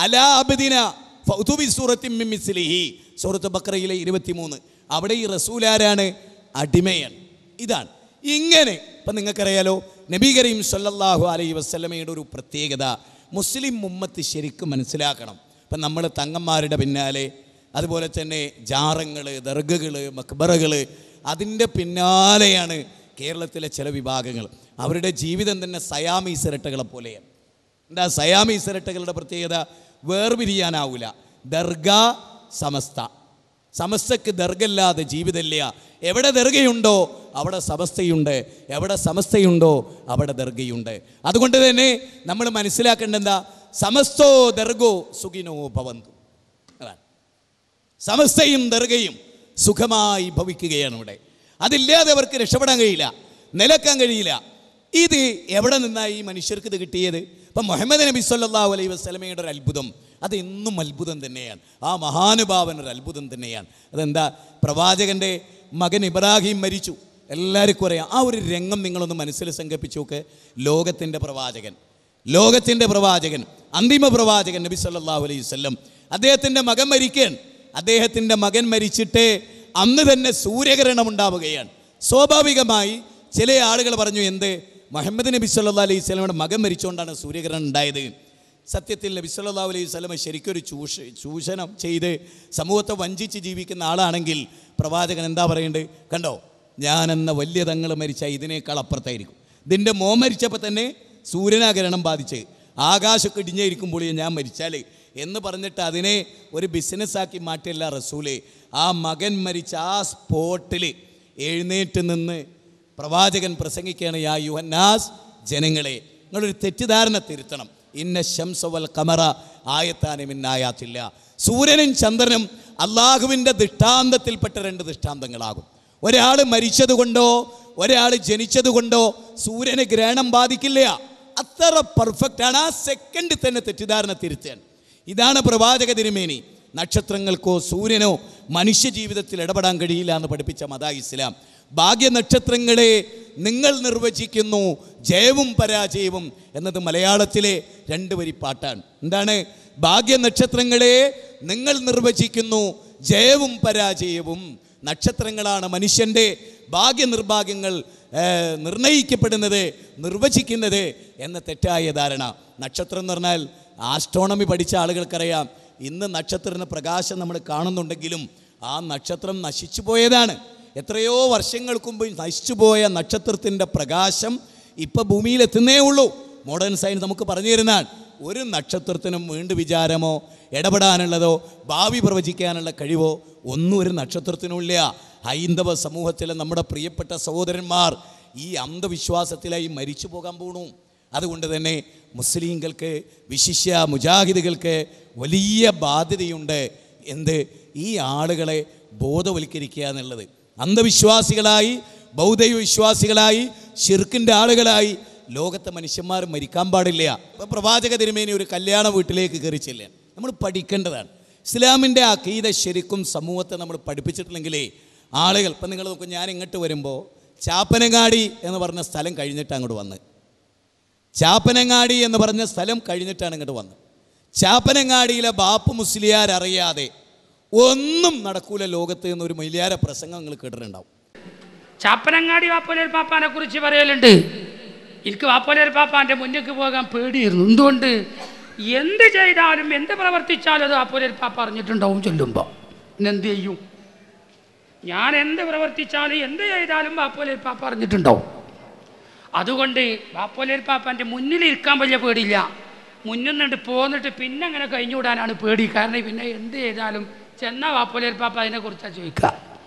അലാ അബ്ദിനാ ഫഅതു ബിസൂറത്തിൻ മിൻ മിസ്ലിഹി. സൂറത്ത് ബഖറയിലെ 23. അവിടെ ഈ റസൂൽ ആരാണ്? അടിമയാണ്. ഇതാണ് ഇങ്ങനെ. ഇപ്പം നിങ്ങൾക്കറിയാലോ, നബി കരീം സല്ലല്ലാഹു അലൈഹി വസല്ലമയുടെ ഒരു പ്രത്യേകത മുസ്ലിം ഉമ്മത്ത് ശരിക്കും മനസ്സിലാക്കണം. ഇപ്പം നമ്മൾ തങ്ങന്മാരുടെ പിന്നാലെ, അതുപോലെ തന്നെ ജാറങ്ങൾ, ദർഗകൾ, മക്ബറകൾ, അതിൻ്റെ പിന്നാലെയാണ് കേരളത്തിലെ ചില വിഭാഗങ്ങൾ. അവരുടെ ജീവിതം തന്നെ സയാമീസ് ഇരട്ടകളെ പോലെയാണ്. എന്താ സയാമീസ് ഇരട്ടകളുടെ പ്രത്യേകത? വേർപിരിയാനാവില്ല. ദർഗ, സമസ്ത. സമസ്തക്ക് ദർഗല്ലാതെ ജീവിതമില്ല. എവിടെ ദർഗയുണ്ടോ അവിടെ സമസ്തയുണ്ട്, എവിടെ സമസ്തയുണ്ടോ അവിടെ ദർഗയുണ്ട്. അതുകൊണ്ട് തന്നെ നമ്മൾ മനസ്സിലാക്കേണ്ട എന്താ? സമസ്തോ ദർഗോ സുഖിനോ ഭവന്തു. അതാണ്. സമസ്തയും ദർഗയും സുഖമായി ഭവിക്കുകയാണ് ഇവിടെ. അതില്ലാതെ അവർക്ക് രക്ഷപ്പെടാൻ കഴിയില്ല, നിലക്കാൻ കഴിയില്ല. ഇത് എവിടെ നിന്നായി ഈ മനുഷ്യർക്ക് ഇത് കിട്ടിയത്? ഇപ്പം മുഹമ്മദ് നബി സല്ലല്ലാഹു അലൈഹി വസല്ലമയുടെ ഒരു അത്ഭുതം, അത് എന്നും അത്ഭുതം തന്നെയാണ്. ആ മഹാനുഭാവൻ ഒരു അത്ഭുതം തന്നെയാണ്. അതെന്താ? പ്രവാചകൻ്റെ മകൻ ഇബ്രാഹിം മരിച്ചു, എല്ലാവർക്കും അറിയാം. ആ ഒരു രംഗം നിങ്ങളൊന്ന് മനസ്സിൽ സങ്കല്പിച്ചു നോക്ക്. ലോകത്തിൻ്റെ പ്രവാചകൻ, അന്തിമ പ്രവാചകൻ നബി സല്ലല്ലാഹു അലൈഹി വസല്ലം, അദ്ദേഹത്തിൻ്റെ മകൻ മരിക്കുകയാണ്. അദ്ദേഹത്തിൻ്റെ മകൻ മരിച്ചിട്ട് അന്ന് തന്നെ സൂര്യഗ്രഹണം ഉണ്ടാവുകയാണ്. സ്വാഭാവികമായി ചില ആളുകൾ പറഞ്ഞു, എന്ത് മുഹമ്മദ് നബി സല്ലല്ലാഹു അലൈഹി വസല്ലമയുടെ മകൻ മരിച്ചുകൊണ്ടാണ് സൂര്യഗ്രഹണം ഉണ്ടായത്. സത്യത്തിൽ നബി സല്ലല്ലാഹു അലൈഹി വസല്ലമ ശരിക്കൊരു ചൂഷണം ചെയ്ത് സമൂഹത്തെ വഞ്ചിച്ച് ജീവിക്കുന്ന ആളാണെങ്കിൽ പ്രവാചകൻ എന്താ പറയേണ്ടത്? കണ്ടോ, ഞാനെന്ന വലിയ തങ്ങൾ മരിച്ച ഇതിനേക്കാൾ അപ്പുറത്തായിരിക്കും. ഇതിൻ്റെ മോൻ മരിച്ചപ്പോൾ തന്നെ സൂര്യനാഗ്രഹണം ബാധിച്ച് ആകാശമൊക്കെ ഇടിഞ്ഞിരിക്കുമ്പോൾ ഞാൻ മരിച്ചാൽ എന്ന് പറഞ്ഞിട്ട് അതിനെ ഒരു ബിസിനസ്സാക്കി മാറ്റില്ല റസൂല്. ആ മകൻ മരിച്ച ആ സ്പോട്ടിൽ എഴുന്നേറ്റ് നിന്ന് പ്രവാചകൻ പ്രസംഗിക്കുകയാണ്, യാ യുഹന്നാസ്, ജനങ്ങളെ നിങ്ങളൊരു തെറ്റിദ്ധാരണ തിരുത്തണം. ഇന്ന ശംസ വൽ ഖമറ ആയത്താനി മിൻ ആയാത്തില്ല. സൂര്യനും ചന്ദ്രനും അള്ളാഹുവിൻ്റെ ദൃഷ്ടാന്തത്തിൽപ്പെട്ട 2 ദൃഷ്ടാന്തങ്ങളാകും. ഒരാൾ മരിച്ചത് കൊണ്ടോ ഒരാൾ ജനിച്ചത് കൊണ്ടോ സൂര്യന് ഗ്രഹണം ബാധിക്കില്ല. അത്ര പെർഫെക്റ്റാണ്. ആ സെക്കൻഡിൽ തന്നെ തെറ്റിദ്ധാരണ തിരുത്താൻ. ഇതാണ് പ്രവാചക തിരുമേനി. നക്ഷത്രങ്ങൾക്കോ സൂര്യനോ മനുഷ്യ ജീവിതത്തിൽ ഇടപെടാൻ കഴിയില്ല എന്ന് പഠിപ്പിച്ച മത ഇസ്ലാം. ഭാഗ്യനക്ഷത്രങ്ങളെ നിങ്ങൾ നിർവചിക്കുന്നു, ജയവും പരാജയവും എന്നത് മലയാളത്തിലെ 2 വരി പാട്ടാണ്. എന്താണ്? ഭാഗ്യനക്ഷത്രങ്ങളെ നിങ്ങൾ നിർവചിക്കുന്നു, ജയവും പരാജയവും. നക്ഷത്രങ്ങളാണ് മനുഷ്യൻ്റെ ഭാഗ്യനിർഭാഗ്യങ്ങൾ നിർണയിക്കപ്പെടുന്നത്, നിർവചിക്കുന്നത് എന്ന തെറ്റായ ധാരണ. നക്ഷത്രം എന്ന് പറഞ്ഞാൽ ആസ്ട്രോണമി പഠിച്ച ആളുകൾക്കറിയാം, ഇന്ന് നക്ഷത്രത്തിന് പ്രകാശം നമ്മൾ കാണുന്നുണ്ടെങ്കിലും ആ നക്ഷത്രം നശിച്ചു പോയതാണ്. എത്രയോ വർഷങ്ങൾക്ക് മുമ്പ് നശിച്ചുപോയ നക്ഷത്രത്തിൻ്റെ പ്രകാശം ഇപ്പോൾ ഭൂമിയിലെത്തുന്നേ ഉള്ളൂ. മോഡേൺ സയൻസ് നമുക്ക് പറഞ്ഞു തരുന്നതാണ്. ഒരു നക്ഷത്രത്തിനും വീണ്ടും വിചാരമോ ഇടപെടാനുള്ളതോ ഭാവി പ്രവചിക്കാനുള്ള കഴിവോ ഒന്നും ഒരു നക്ഷത്രത്തിനുമില്ല. ഹൈന്ദവ സമൂഹത്തിലെ നമ്മുടെ പ്രിയപ്പെട്ട സഹോദരന്മാർ ഈ അന്ധവിശ്വാസത്തിലായി മരിച്ചു പോകാൻ പോകണു. അതുകൊണ്ട് തന്നെ മുസ്ലിങ്ങൾക്ക്, വിശിഷ്യ മുജാഹിദുകൾക്ക് വലിയ ബാധ്യതയുണ്ട്. എന്ത്? ഈ ആളുകളെ ബോധവൽക്കരിക്കുക എന്നുള്ളത്. അന്ധവിശ്വാസികളായി, ബൗദ്ധ വിശ്വാസികളായി, ശിർക്കിൻ്റെ ആളുകളായി ലോകത്തെ മനുഷ്യന്മാർ മരിക്കാൻ പാടില്ല. ഇപ്പോൾ പ്രവാചക തിരുമേനി ഒരു കല്യാണ വീട്ടിലേക്ക് കയറി ചെല്ലാൻ നമ്മൾ പഠിക്കേണ്ടതാണ്. ഇസ്ലാമിൻ്റെ അഖീദ ശരിക്കും സമൂഹത്തെ നമ്മൾ പഠിപ്പിച്ചിട്ടില്ലെങ്കിലേ ആളുകൾ, ഇപ്പം നിങ്ങൾ നോക്കും, ഞാൻ ഇങ്ങോട്ട് വരുമ്പോൾ ചാപ്പനങ്ങാടി എന്ന് പറഞ്ഞ സ്ഥലം കഴിഞ്ഞിട്ട് അങ്ങോട്ട് വന്ന്, ചാപ്പനങ്ങാടി എന്ന് പറഞ്ഞ സ്ഥലം കഴിഞ്ഞിട്ടാണ് ഇങ്ങോട്ട് വന്നത്. ചാപ്പനങ്ങാടിയിലെ ബാപ്പു മുസ്ലിയാർ അറിയാതെ ഒന്നും നടക്കൂല ലോകത്ത് എന്നൊരു മൊയ്ലിയാര പ്രസംഗം നിങ്ങൾ കേട്ടിട്ടുണ്ടാവും. ചാപ്പനങ്ങാടി വാപ്പോലേർ പാപ്പാനെ കുറിച്ച് പറയലുണ്ട്. എനിക്ക് വാപ്പോലേർ പാപ്പാൻ്റെ മുന്നിലേക്ക് പോകാൻ പേടിയിരുന്നു. എന്തുകൊണ്ട്? എന്ത് ചെയ്താലും എന്ത് പ്രവർത്തിച്ചാലും അത് വാപ്പോലേർ പാപ്പ അറിഞ്ഞിട്ടുണ്ടാവും ചൊല്ലുമ്പോൾ. പിന്നെന്ത് ചെയ്യും? ഞാൻ എന്ത് പ്രവർത്തിച്ചാലും എന്ത് ചെയ്താലും വാപ്പോലേർ പാപ്പ അറിഞ്ഞിട്ടുണ്ടാവും. അതുകൊണ്ട് വാപ്പോലേർ പാപ്പാൻ്റെ മുന്നിലിരിക്കാൻ വലിയ പേടിയില്ല. മുന്നിൽ നിന്നിട്ട് പോന്നിട്ട് പിന്നെ അങ്ങനെ കഴിഞ്ഞുവിടാനാണ് പേടി. കാരണം പിന്നെ എന്ത് ചെയ്താലും ചെന്നാൽ വാപ്പോലേർ പാപ്പ അതിനെക്കുറിച്ചാണ് ചോദിക്കുക.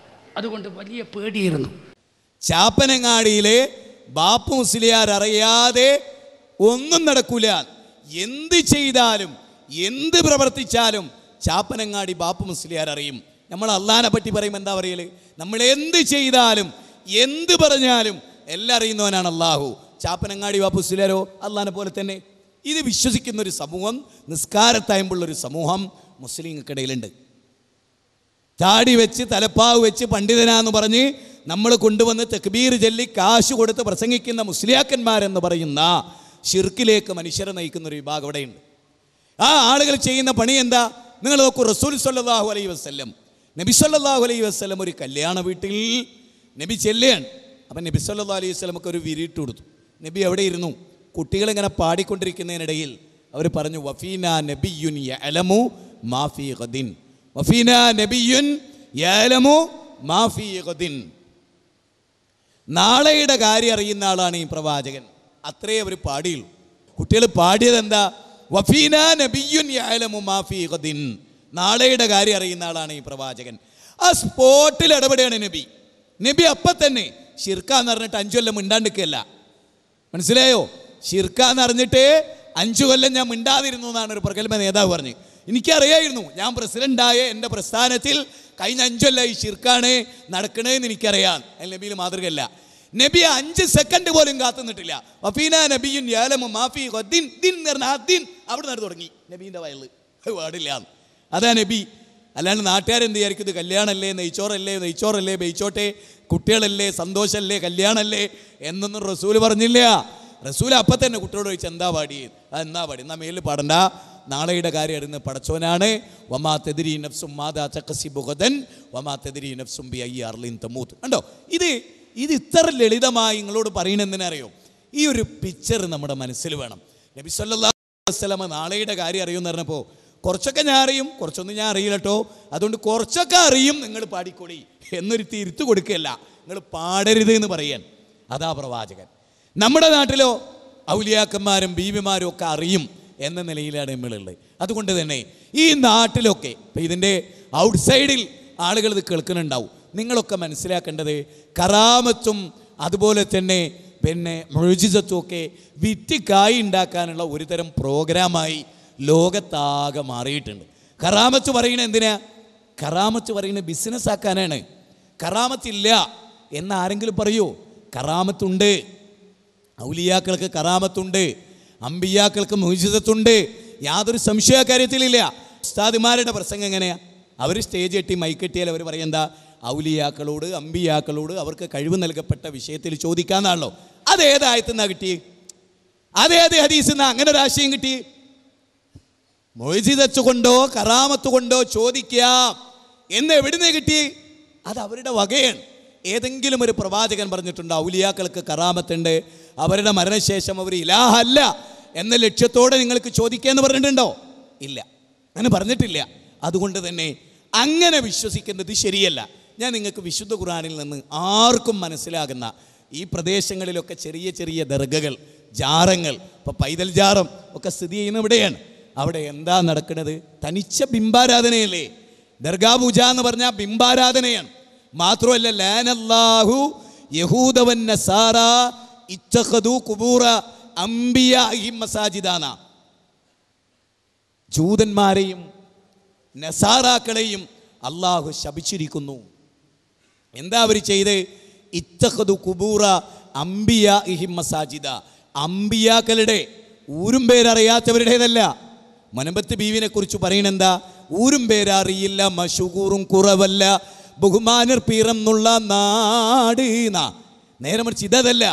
അതുകൊണ്ട് വലിയ പേടിയിരുന്നു. ചാപ്പനങ്ങാടിയിലെ ബാപ്പു മുസ്ലിയാർ അറിയാതെ ഒന്നും നടക്കൂല. എന്ത് ചെയ്താലും എന്ത് പ്രവർത്തിച്ചാലും ചാപ്പനങ്ങാടി ബാപ്പു മുസ്ലിയാർ അറിയും. നമ്മൾ അള്ളാനെ പറ്റി പറയുമ്പോൾ എന്താ പറയല്? നമ്മൾ എന്ത് ചെയ്താലും എന്ത് പറഞ്ഞാലും എല്ലാം അറിയുന്നവനാണ് അള്ളാഹു. ചാപ്പനങ്ങാടി ബാപ്പു മുസ്ലിയാരോ അള്ളാനെ പോലെ തന്നെ. ഇത് വിശ്വസിക്കുന്നൊരു സമൂഹം, നിസ്കാരത്തായുമ്പുള്ളൊരു സമൂഹം മുസ്ലിങ്ങൾക്കിടയിലുണ്ട്. താടി വെച്ച് തലപ്പാവ് വെച്ച് പണ്ഡിതനാന്ന് പറഞ്ഞ് നമ്മൾ കൊണ്ടുവന്ന് തക്ബീർ ചൊല്ലി കാശ് കൊടുത്ത് പ്രസംഗിക്കുന്ന മുസ്ലിയാക്കന്മാരെന്ന് പറയുന്ന ഷിർക്കിലേക്ക് മനുഷ്യരെ നയിക്കുന്ന ഒരു വിഭാഗം ഇവിടെയുണ്ട്. ആ ആളുകൾ ചെയ്യുന്ന പണി എന്താ? നിങ്ങൾ നോക്കൂ, റസൂൽ സല്ലല്ലാഹു അലൈഹി വസല്ലം, നബി സല്ലല്ലാഹു അലൈഹി വസല്ലം ഒരു കല്യാണ വീട്ടിൽ നബി ചെല്ലുകയാണ്. അപ്പം നബി സല്ലല്ലാഹു അലൈഹി വസല്ലമക്ക് ഒരു വിരിട്ട് കൊടുത്തു. നബി അവിടെ ഇരുന്നു. കുട്ടികളിങ്ങനെ പാടിക്കൊണ്ടിരിക്കുന്നതിനിടയിൽ അവർ പറഞ്ഞു, വഫീന നബിയുൻ യഅലമു മാഫി ഗദിൻ, വഫീന നബിയുൻ യഅലമു മാഫി ഗദിൻ. നാളെയുടെ കാര്യം അറിയുന്ന ആളാണ് ഈ പ്രവാചകൻ. അത്രേ അവർ പാടിയുള്ളൂ. കുട്ടികൾ പാടിയത് എന്താ? വഫീന നബിയുൻ യഅലമു മാഫി ഗദിൻ. നാളെയുടെ കാര്യം അറിയുന്ന ആളാണ് ഈ പ്രവാചകൻ. ആ സ്പോട്ടിൽ ഇടപെടുകയാണ് നബി. നബി അപ്പം തന്നെ ഷിർക്കാന്ന് പറഞ്ഞിട്ട് 5 കൊല്ലം മിണ്ടാണ്ടിരിക്കുകയല്ല. മനസ്സിലായോ? ഷിർക്കാന്ന് അറിഞ്ഞിട്ട് 5 കൊല്ലം ഞാൻ മിണ്ടാതിരുന്നു എന്നാണ് ഒരു പ്രഗത്ഭ നേതാവ് പറഞ്ഞു. എനിക്കറിയായിരുന്നു, ഞാൻ പ്രസിഡൻ്റായ എൻ്റെ പ്രസ്ഥാനത്തിൽ കഴിഞ്ഞ 5 കൊല്ലം ഈ ഷിർക്കാണ് നടക്കണേന്ന് എനിക്കറിയാം. നബിയിൽ മാതൃകയല്ല. നബി 5 സെക്കൻഡ് പോലും കാത്തു നിന്നിട്ടില്ല. വഫീന നബിയുൻ യഅലമു മാഫി ഗദിൻ. ദിൻ എന്ന് പറഞ്ഞാൽ ആ ദിൻ അവിടെ നിന്ന് തുടങ്ങി നബീൻ്റെ വയലിൽ. പാടില്ല, അതാ നബി. അല്ലാണ്ട് നാട്ടുകാരെന്ത് വിചാരിക്കും? ഇത് കല്യാണമല്ലേ, നെയ്ച്ചോറല്ലേ, ബെയ്ച്ചോട്ടെ, കുട്ടികളല്ലേ, സന്തോഷമല്ലേ, കല്യാണമല്ലേ എന്നൊന്നും റസൂൽ പറഞ്ഞില്ല. റസൂൽ അപ്പം തന്നെ കുട്ടിയോട് ചോദിച്ചു, എന്താ പാടി? എന്നാ പാടി? എന്നാ മേലിൽ പാടണ്ട, നാളെയുടെ കാര്യം അറിയുന്ന പടച്ചോനാണ്. വമാ തദ്രി നഫ്സും മാദാ തക്സിബു ഗദൻ വമാ തദ്രി നഫ്സും ബിഅയ്യി അർളിൻ തമൂത്ത്. കണ്ടോ? ഇത് ഇത്ര ലളിതമായി നിങ്ങളോട് പറയണെന്തിനറിയോ? ഈ ഒരു പിക്ചർ നമ്മുടെ മനസ്സിൽ വേണം. നബി സല്ലല്ലാഹു അലൈഹി വസല്ലം നാളെയുടെ കാര്യം അറിയുമെന്ന് പറഞ്ഞപ്പോൾ കുറച്ചൊക്കെ ഞാൻ അറിയും, കുറച്ചൊന്നും ഞാൻ അറിയില്ല കേട്ടോ, അതുകൊണ്ട് കുറച്ചൊക്കെ അറിയും, നിങ്ങൾ പാടിക്കൊളി എന്നൊരു തിരുത്തു കൊടുക്കുകയല്ല, നിങ്ങൾ പാടരുത് എന്ന് പറയാൻ. അതാ പ്രവാചകൻ. നമ്മുടെ നാട്ടിലോ ഔലിയാക്കന്മാരും ബീവിമാരും ഒക്കെ അറിയും എന്ന നിലയിലാണ് നമ്മളുള്ളത്. അതുകൊണ്ട് തന്നെ ഈ നാട്ടിലൊക്കെ ഇപ്പം ഇതിൻ്റെ ഔട്ട്സൈഡിൽ ആളുകൾ ഇത് കേൾക്കുന്നുണ്ടാവും. നിങ്ങളൊക്കെ മനസ്സിലാക്കേണ്ടത് കറാമത്തും അതുപോലെ തന്നെ മുഅ്ജിസത്തും ഒക്കെ വിറ്റിക്കായി ഉണ്ടാക്കാനുള്ള ഒരു തരം പ്രോഗ്രാമായി ലോകത്താകെ മാറിയിട്ടുണ്ട്. കറാമത്ത് പറയുന്നത് എന്തിനാ? കറാമത്ത് പറയുന്നത് ബിസിനസ് ആക്കാനാണ്. കറാമത്തില്ല എന്ന് ആരെങ്കിലും പറയൂ? കറാമത്തുണ്ട്. ഔലിയാക്കൾക്ക് കറാമത്തുണ്ട്, അമ്പിയാക്കൾക്ക് മുഅ്ജിസത്തുണ്ട്, യാതൊരു സംശയ കാര്യത്തിലില്ല. ഉസ്താദുമാരുടെ പ്രസംഗം എങ്ങനെയാ? അവർ സ്റ്റേജ് കെട്ടി മൈക്കെട്ടിയാൽ അവർ പറയുന്നത് ഔലിയാക്കളോട് അമ്പിയാക്കളോട് അവർക്ക് കഴിവ് നൽകപ്പെട്ട വിഷയത്തിൽ ചോദിക്കാന്നാണല്ലോ. അതേതായത്തുനിന്നാ കിട്ടി? അതേത് ഹദീസിൽ നിന്നാ അങ്ങനെ ഒരു ആശയം കിട്ടി? മുഅ്ജിസത്ത് കൊണ്ടോ കറാമത്ത് കൊണ്ടോ ചോദിക്കാം എന്ന് എവിടുന്ന് കിട്ടി? അത് അവരുടെ വകയാണ്. ഏതെങ്കിലും ഒരു പ്രവാചകൻ പറഞ്ഞിട്ടുണ്ടോ ഔലിയാക്കൾക്ക് കറാമത്തുണ്ട്, അവരുടെ മരണശേഷം അവർ ഇലാഹല്ല എന്ന ലക്ഷ്യത്തോടെ നിങ്ങൾക്ക് ചോദിക്കാമെന്ന് പറഞ്ഞിട്ടുണ്ടോ? ഇല്ല, അങ്ങനെ പറഞ്ഞിട്ടില്ല. അതുകൊണ്ട് തന്നെ അങ്ങനെ വിശ്വസിക്കുന്നത് ശരിയല്ല. ഞാൻ നിങ്ങൾക്ക് വിശുദ്ധ ഖുർആനിൽ നിന്ന് ആർക്കും മനസ്സിലാകുന്ന ഈ പ്രദേശങ്ങളിലൊക്കെ ചെറിയ ചെറിയ ദർഗകൾ, ജാറങ്ങൾ, ഇപ്പോൾ പൈതൽ ജാറം ഒക്കെ സ്ഥിതി ചെയ്യുന്ന ഇവിടെയാണ്. അവിടെ എന്താ നടക്കുന്നത്? തനിച്ച ബിംബാരാധനയല്ലേ? ദർഗാ പൂജ എന്ന് പറഞ്ഞാൽ ബിംബാരാധനയാണ്. മാത്രമല്ല ലാനല്ലാഹു യഹൂദ വന്നസാറ ഇത്തഖദു ഖുബൂറ അംബിയാഇഹിം മസാജിദാന. ജൂതന്മാരെയും നസാറാക്കളെയും അള്ളാഹു ശപിച്ചിരിക്കുന്നു. എന്താ അവർ ചെയ്ത്? ഇത്തഖദു ഖുബൂറ അംബിയാഇഹിം മസാജിദ. അംബിയാക്കളുടെ ഊരും പേരറിയാത്തവരുടേതല്ല. മനമ്പത്ത് ബീവിനെ കുറിച്ച് പറയണെന്താ? ഊരും പേരറിയില്ല, മശുകൂറും കുറവല്ല, ബഹുമാനർ പിറന്നുള്ള നാട് എന്നാ. നേരെ മറിച്ച് ഇതല്ല,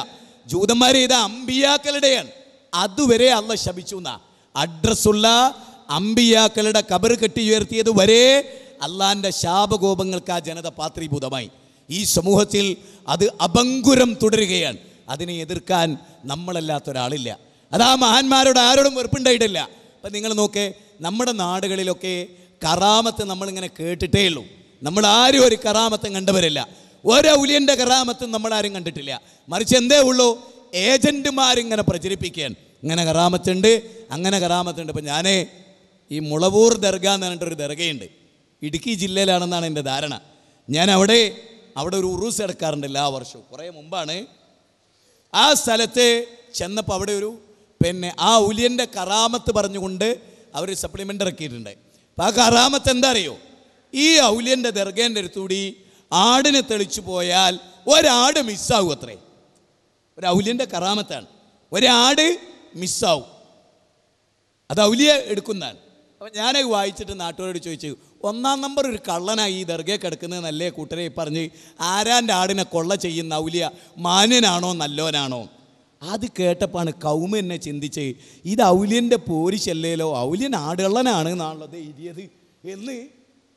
ജൂതന്മാരെ ഇത് അമ്പിയാക്കളുടെയാണ്. അതുവരെ അള്ള ശപിച്ചു എന്നാ. അഡ്രസ്സുള്ള അമ്പിയാക്കളുടെ കബർ കെട്ടി ഉയർത്തിയത് വരെ അള്ളാന്റെ ശാപകോപങ്ങൾക്ക് ആ ജനത പാത്രീഭൂതമായി. ഈ സമൂഹത്തിൽ അത് അപങ്കുരം തുടരുകയാണ്. അതിനെ എതിർക്കാൻ നമ്മളല്ലാത്ത ഒരാളില്ല. അത് ആ മഹാന്മാരോട് ആരോടും വെറുപ്പുണ്ടായിട്ടില്ല. അപ്പം നിങ്ങൾ നോക്കേ, നമ്മുടെ നാടുകളിലൊക്കെ കറാമത്ത് നമ്മളിങ്ങനെ കേട്ടിട്ടേ ഉള്ളൂ. നമ്മൾ ആരും ഒരു കറാമത്തും കണ്ടവരില്ല. ഒരു ഔലിയൻ്റെ കറാമത്തും നമ്മളാരും കണ്ടിട്ടില്ല. മറിച്ച് എന്തേ ഉള്ളൂ? ഏജൻറ്റുമാരിങ്ങനെ പ്രചരിപ്പിക്കുകയാണ്. ഇങ്ങനെ കറാമത്തുണ്ട്, അങ്ങനെ കറാമത്തുണ്ട്. ഇപ്പം ഞാൻ ഈ മുളവൂർ ദർഗ എന്ന് പറഞ്ഞിട്ടൊരു ദർഗയുണ്ട്, ഇടുക്കി ജില്ലയിലാണെന്നാണ് എൻ്റെ ധാരണ. ഞാൻ അവിടെ ഒരു ഉറൂസ് എടുക്കാറുണ്ട് എല്ലാ വർഷവും. കുറേ മുമ്പാണ് ആ സ്ഥലത്ത് ചെന്നപ്പോൾ അവിടെ ഒരു ആ ഔലിയൻ്റെ കറാമത്ത് പറഞ്ഞുകൊണ്ട് അവർ സപ്ലിമെൻ്റ് ഇറക്കിയിട്ടുണ്ട്. അപ്പം ആ കറാമത്ത് എന്താ അറിയോ? ഈ ഔലിയൻ്റെ ദർഗേൻ്റെ അടുത്തുകൂടി ആടിനെ തെളിച്ചു പോയാൽ ഒരാട് മിസ്സാവും അത്രേ. ഒരു ഔലിയൻ്റെ കറാമത്താണ്. ഒരാട് മിസ്സാവും. അത് ഔലിയ എടുക്കുന്നതാണ്. അപ്പം ഞാനത് വായിച്ചിട്ട് നാട്ടുകാരോട് ചോദിച്ചു, 1-ാം നമ്പർ ഒരു കള്ളനായി ഈ ദർഗയെ കിടക്കുന്നത് നല്ലേ കൂട്ടരെ പറഞ്ഞ് ആരാൻ്റെ ആടിനെ കൊള്ള ചെയ്യുന്ന ഔലിയ മാന്യനാണോ നല്ലോനാണോ? അത് കേട്ടപ്പോഴാണ് കൗമ എന്നെ ചിന്തിച്ച്, ഇത് ഔലിയൻ്റെ പോരിശല്ലേലോ, ഔലിയൻ ആടുകള്ളനാണ് എന്നാണുള്ളത് എഴുതിയത് എന്ന്.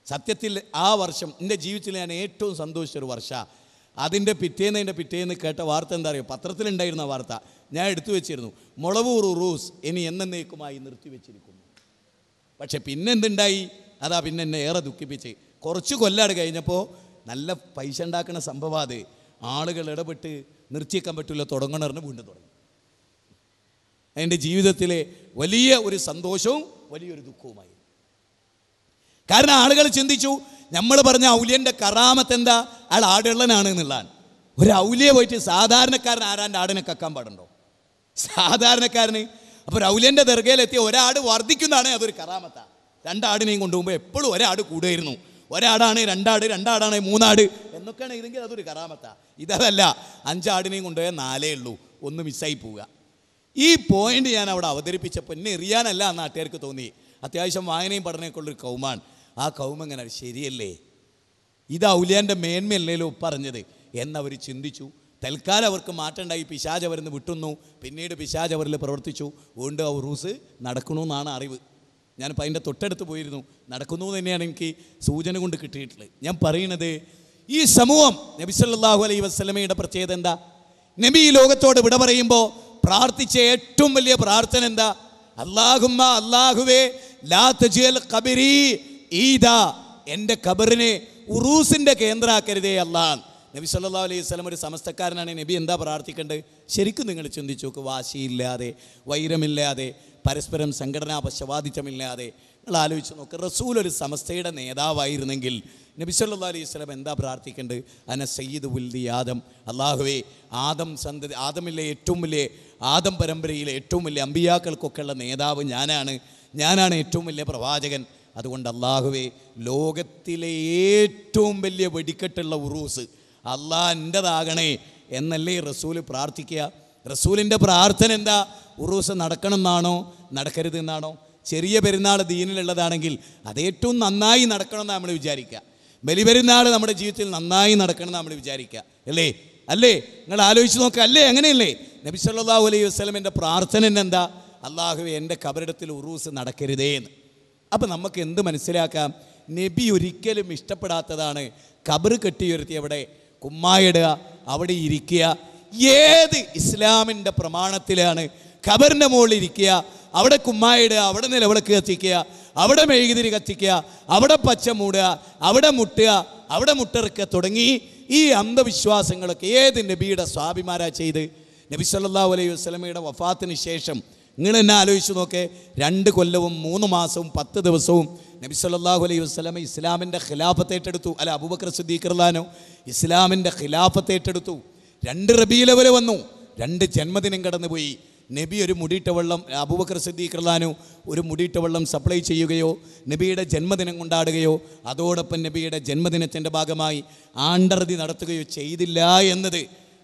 സത്യത്തിൽ ആ വർഷം എൻ്റെ ജീവിതത്തിൽ ഞാൻ ഏറ്റവും സന്തോഷിച്ചൊരു വർഷമാണ്. അതിൻ്റെ പിറ്റേന്ന് കേട്ട വാർത്ത എന്താ അറിയോ? പത്രത്തിലുണ്ടായിരുന്ന വാർത്ത ഞാൻ എടുത്തു വെച്ചിരുന്നു. മുളവൂർ ഉറൂസ് ഇനി എന്നേക്കുമായി നിർത്തിവെച്ചിരിക്കുന്നു. പക്ഷെ പിന്നെ എന്തുണ്ടായി? അതാ പിന്നെ എന്നെ ഏറെ ദുഃഖിപ്പിച്ച്. കുറച്ച് കൊല്ലാട് കഴിഞ്ഞപ്പോൾ നല്ല പൈസ ഉണ്ടാക്കുന്ന സംഭവം അത്. ആളുകൾ ഇടപെട്ട് നിർത്തിയേക്കാൻ പറ്റില്ല, തുടങ്ങണറിന് വീണ്ടും തുടങ്ങി. എൻ്റെ ജീവിതത്തിലെ വലിയ ഒരു സന്തോഷവും വലിയൊരു ദുഃഖവുമായി. കാരണം ആളുകൾ ചിന്തിച്ചു, നമ്മൾ പറഞ്ഞ ഔലിയൻ്റെ കറാമത്ത് എന്താ? അയാൾ ആടുള്ളനാണ് എന്നുള്ളതാണ്. ഒരു ഔലിയെ പോയിട്ട് സാധാരണക്കാരൻ ആരാൻ്റെ ആടിനെ കക്കാൻ പാടുണ്ടോ? സാധാരണക്കാരന്. അപ്പോൾ ഒരു ഔലിയൻ്റെ ദർഗയിലെത്തിയ ഒരാട് വർദ്ധിക്കുന്നതാണ് അതൊരു കറാമത്താണ്. 2 ആടിനെയും കൊണ്ടുപോകുമ്പോൾ എപ്പോഴും ഒരാട് കൂടുമായിരുന്നു. ഒരാടാണ്, 2 ആട്, 2 ആടാണ് 3 ആട് എന്നൊക്കെയാണ് ഇതെങ്കിൽ അതൊരു കറാമത്താണ്. ഇതല്ല, 5 ആടിനെയും കൊണ്ടുപോയാൽ 4 ഉള്ളൂ, 1 മിസ്സായി പോവുക. ഈ പോയിന്റ് ഞാൻ അവിടെ അവതരിപ്പിച്ചപ്പോൾ എന്നെ എറിയാനല്ല ആ നാട്ടുകാർക്ക് തോന്നി. അത്യാവശ്യം വായനയും പഠനമൊക്കെ ഉള്ളൊരു കൗമാണ്. ആ കൗമ എങ്ങനെ ശരിയല്ലേ, ഇത് ഔലിയാൻ്റെ മേന്മയല്ലേലോ പറഞ്ഞത് എന്നവർ ചിന്തിച്ചു. തൽക്കാലം അവർക്ക് മാറ്റമുണ്ടായി. പിശാച് അവരിന്ന് വിട്ടുന്നു. പിന്നീട് പിശാച് അവരിൽ പ്രവർത്തിച്ചു. വീണ്ടും ആ ഉറൂസ് നടക്കണമെന്നാണ് അറിവ്. ഞാനിപ്പോൾ അതിൻ്റെ തൊട്ടടുത്ത് പോയിരുന്നു. നടക്കുന്നു തന്നെയാണ് എനിക്ക് സൂചന കൊണ്ട് കിട്ടിയിട്ടുള്ളത്. ഞാൻ പറയുന്നത്, ഈ സമൂഹം നബി സല്ലല്ലാഹു അലൈഹി വസല്ലമയുടെ പ്രത്യേകത എന്താ? നബി ഈ ലോകത്തോട് വിട പറയുമ്പോൾ പ്രാർത്ഥിച്ച ഏറ്റവും വലിയ പ്രാർത്ഥന എന്താ? അല്ലാഹുമ്മ, അല്ലാഹുവേ, ലാ തജ്അൽ ഖബരി ഈദാ, എൻ്റെ ഖബറിനെ ഉറൂസിൻ്റെ കേന്ദ്രമാക്കരുതേ അല്ലാ. നബി സല്ലല്ലാഹു അലൈഹി വസല്ലം ഒരു സമസ്തക്കാരനാണ്. നബി എന്താ പ്രാർത്ഥിക്കേണ്ടത്? ശരിക്കും നിങ്ങൾ ചിന്തിച്ചു നോക്ക്. വാശിയില്ലാതെ, വൈരമില്ലാതെ, പരസ്പരം സംഘടനാ പശ്ചാത്തലമില്ലാതെ നിങ്ങൾ ആലോചിച്ച് നോക്ക്. റസൂൽ ഒരു സമസ്തയുടെ നേതാവായിരുന്നെങ്കിൽ നബി സല്ലല്ലാഹു അലൈഹി വസല്ലം എന്താ പ്രാർത്ഥിക്കേണ്ടത്? അന സയ്യിദു ഉൽദി ആദം, അല്ലാഹുവേ, ആദം സന്തതി, ആദമിലെ ഏറ്റവും വലിയ, ആദം പരമ്പരയിലെ ഏറ്റവും വലിയ അമ്പിയാക്കൾക്കൊക്കെ ഉള്ള നേതാവ് ഞാനാണ് ഏറ്റവും വലിയ പ്രവാചകൻ. അതുകൊണ്ട് അല്ലാഹുവേ, ലോകത്തിലെ ഏറ്റവും വലിയ വെടിക്കെട്ടുള്ള ഉറൂസ് അല്ലാഹ് എൻ്റെതാകണേ എന്നല്ലേ റസൂൽ പ്രാർത്ഥിക്കുക. റസൂലിൻ്റെ പ്രാർത്ഥന എന്താ? ഉറൂസ് നടക്കണം എന്നാണോ നടക്കരുത് എന്നാണോ? ചെറിയ പെരുന്നാൾ ദീനിലുള്ളതാണെങ്കിൽ അത് ഏറ്റവും നന്നായി നടക്കണം എന്ന് നമ്മൾ വിചാരിക്കുക. ബലിപെരുന്നാൾ നമ്മുടെ ജീവിതത്തിൽ നന്നായി നടക്കണം എന്ന് നമ്മൾ വിചാരിക്കുക. അല്ലേ? നിങ്ങൾ ആലോചിച്ച് നോക്കുക. അല്ലേ? അങ്ങനെയല്ലേ? നബി സല്ലല്ലാഹു അലൈഹി വസല്ലമിൻ്റെ പ്രാർത്ഥന എന്താ? അല്ലാഹുവേ, എൻ്റെ ഖബറിടത്തിൽ ഉറൂസ് നടക്കരുതേ എന്ന്. അപ്പം നമുക്ക് എന്ത് മനസ്സിലാക്കാം? നബി ഒരിക്കലും ഇഷ്ടപ്പെടാത്തതാണ് ഖബർ കെട്ടിയുയർത്തി അവിടെ കുമ്മായിടുക, അവിടെ ഇരിക്കുക. ഏത് ഇസ്ലാമിൻ്റെ പ്രമാണത്തിലാണ് ഖബറിൻ്റെ മുകളിൽ ഇരിക്കുക, അവിടെ കുമ്മായിടുക, അവിടെ നിലവിളക്ക് കത്തിക്കുക, അവിടെ മെഴുകുതിരി കത്തിക്കുക, അവിടെ പച്ച മൂടുക, അവിടെ മുട്ടുക, അവിടെ മുട്ടിറക്കുക തുടങ്ങി ഈ അന്ധവിശ്വാസങ്ങളൊക്കെ ഏത് നബിയുടെ സ്വാഭിമാരാ ചെയ്ത്? നബി സല്ലല്ലാഹു അലൈഹി വസല്ലമയുടെ വഫാത്തിന് ശേഷം നിങ്ങൾ തന്നെ ആലോചിച്ച് നോക്കേ, 2 കൊല്ലവും 3 മാസവും 10 ദിവസവും നബി സല്ലല്ലാഹു അലൈഹി വസല്ലം ഇസ്ലാമിൻ്റെ ഖിലാഫത്ത് ഏറ്റെടുത്തു. അല്ല, അബൂബക്കർ സിദ്ദീഖ് റളിയല്ലാഹു അൻഹു ഇസ്ലാമിൻ്റെ ഖിലാഫത്ത് ഏറ്റെടുത്തു. 2 റബീഉൽ അവ്വൽ വന്നു, 2 ജന്മദിനം കടന്നുപോയി. നബി ഒരു മുടിയിട്ട വെള്ളം, അബൂബക്കർ സിദ്ദീഖ് റളിയല്ലാഹു അൻഹു ഒരു മുടിയിട്ട വെള്ളം സപ്ലൈ ചെയ്യുകയോ നബിയുടെ ജന്മദിനം കൊണ്ടാടുകയോ അതോടൊപ്പം നബിയുടെ ജന്മദിനത്തിൻ്റെ ഭാഗമായി ആണ്ടർതി നടത്തുകയോ ചെയ്തില്ല എന്നത്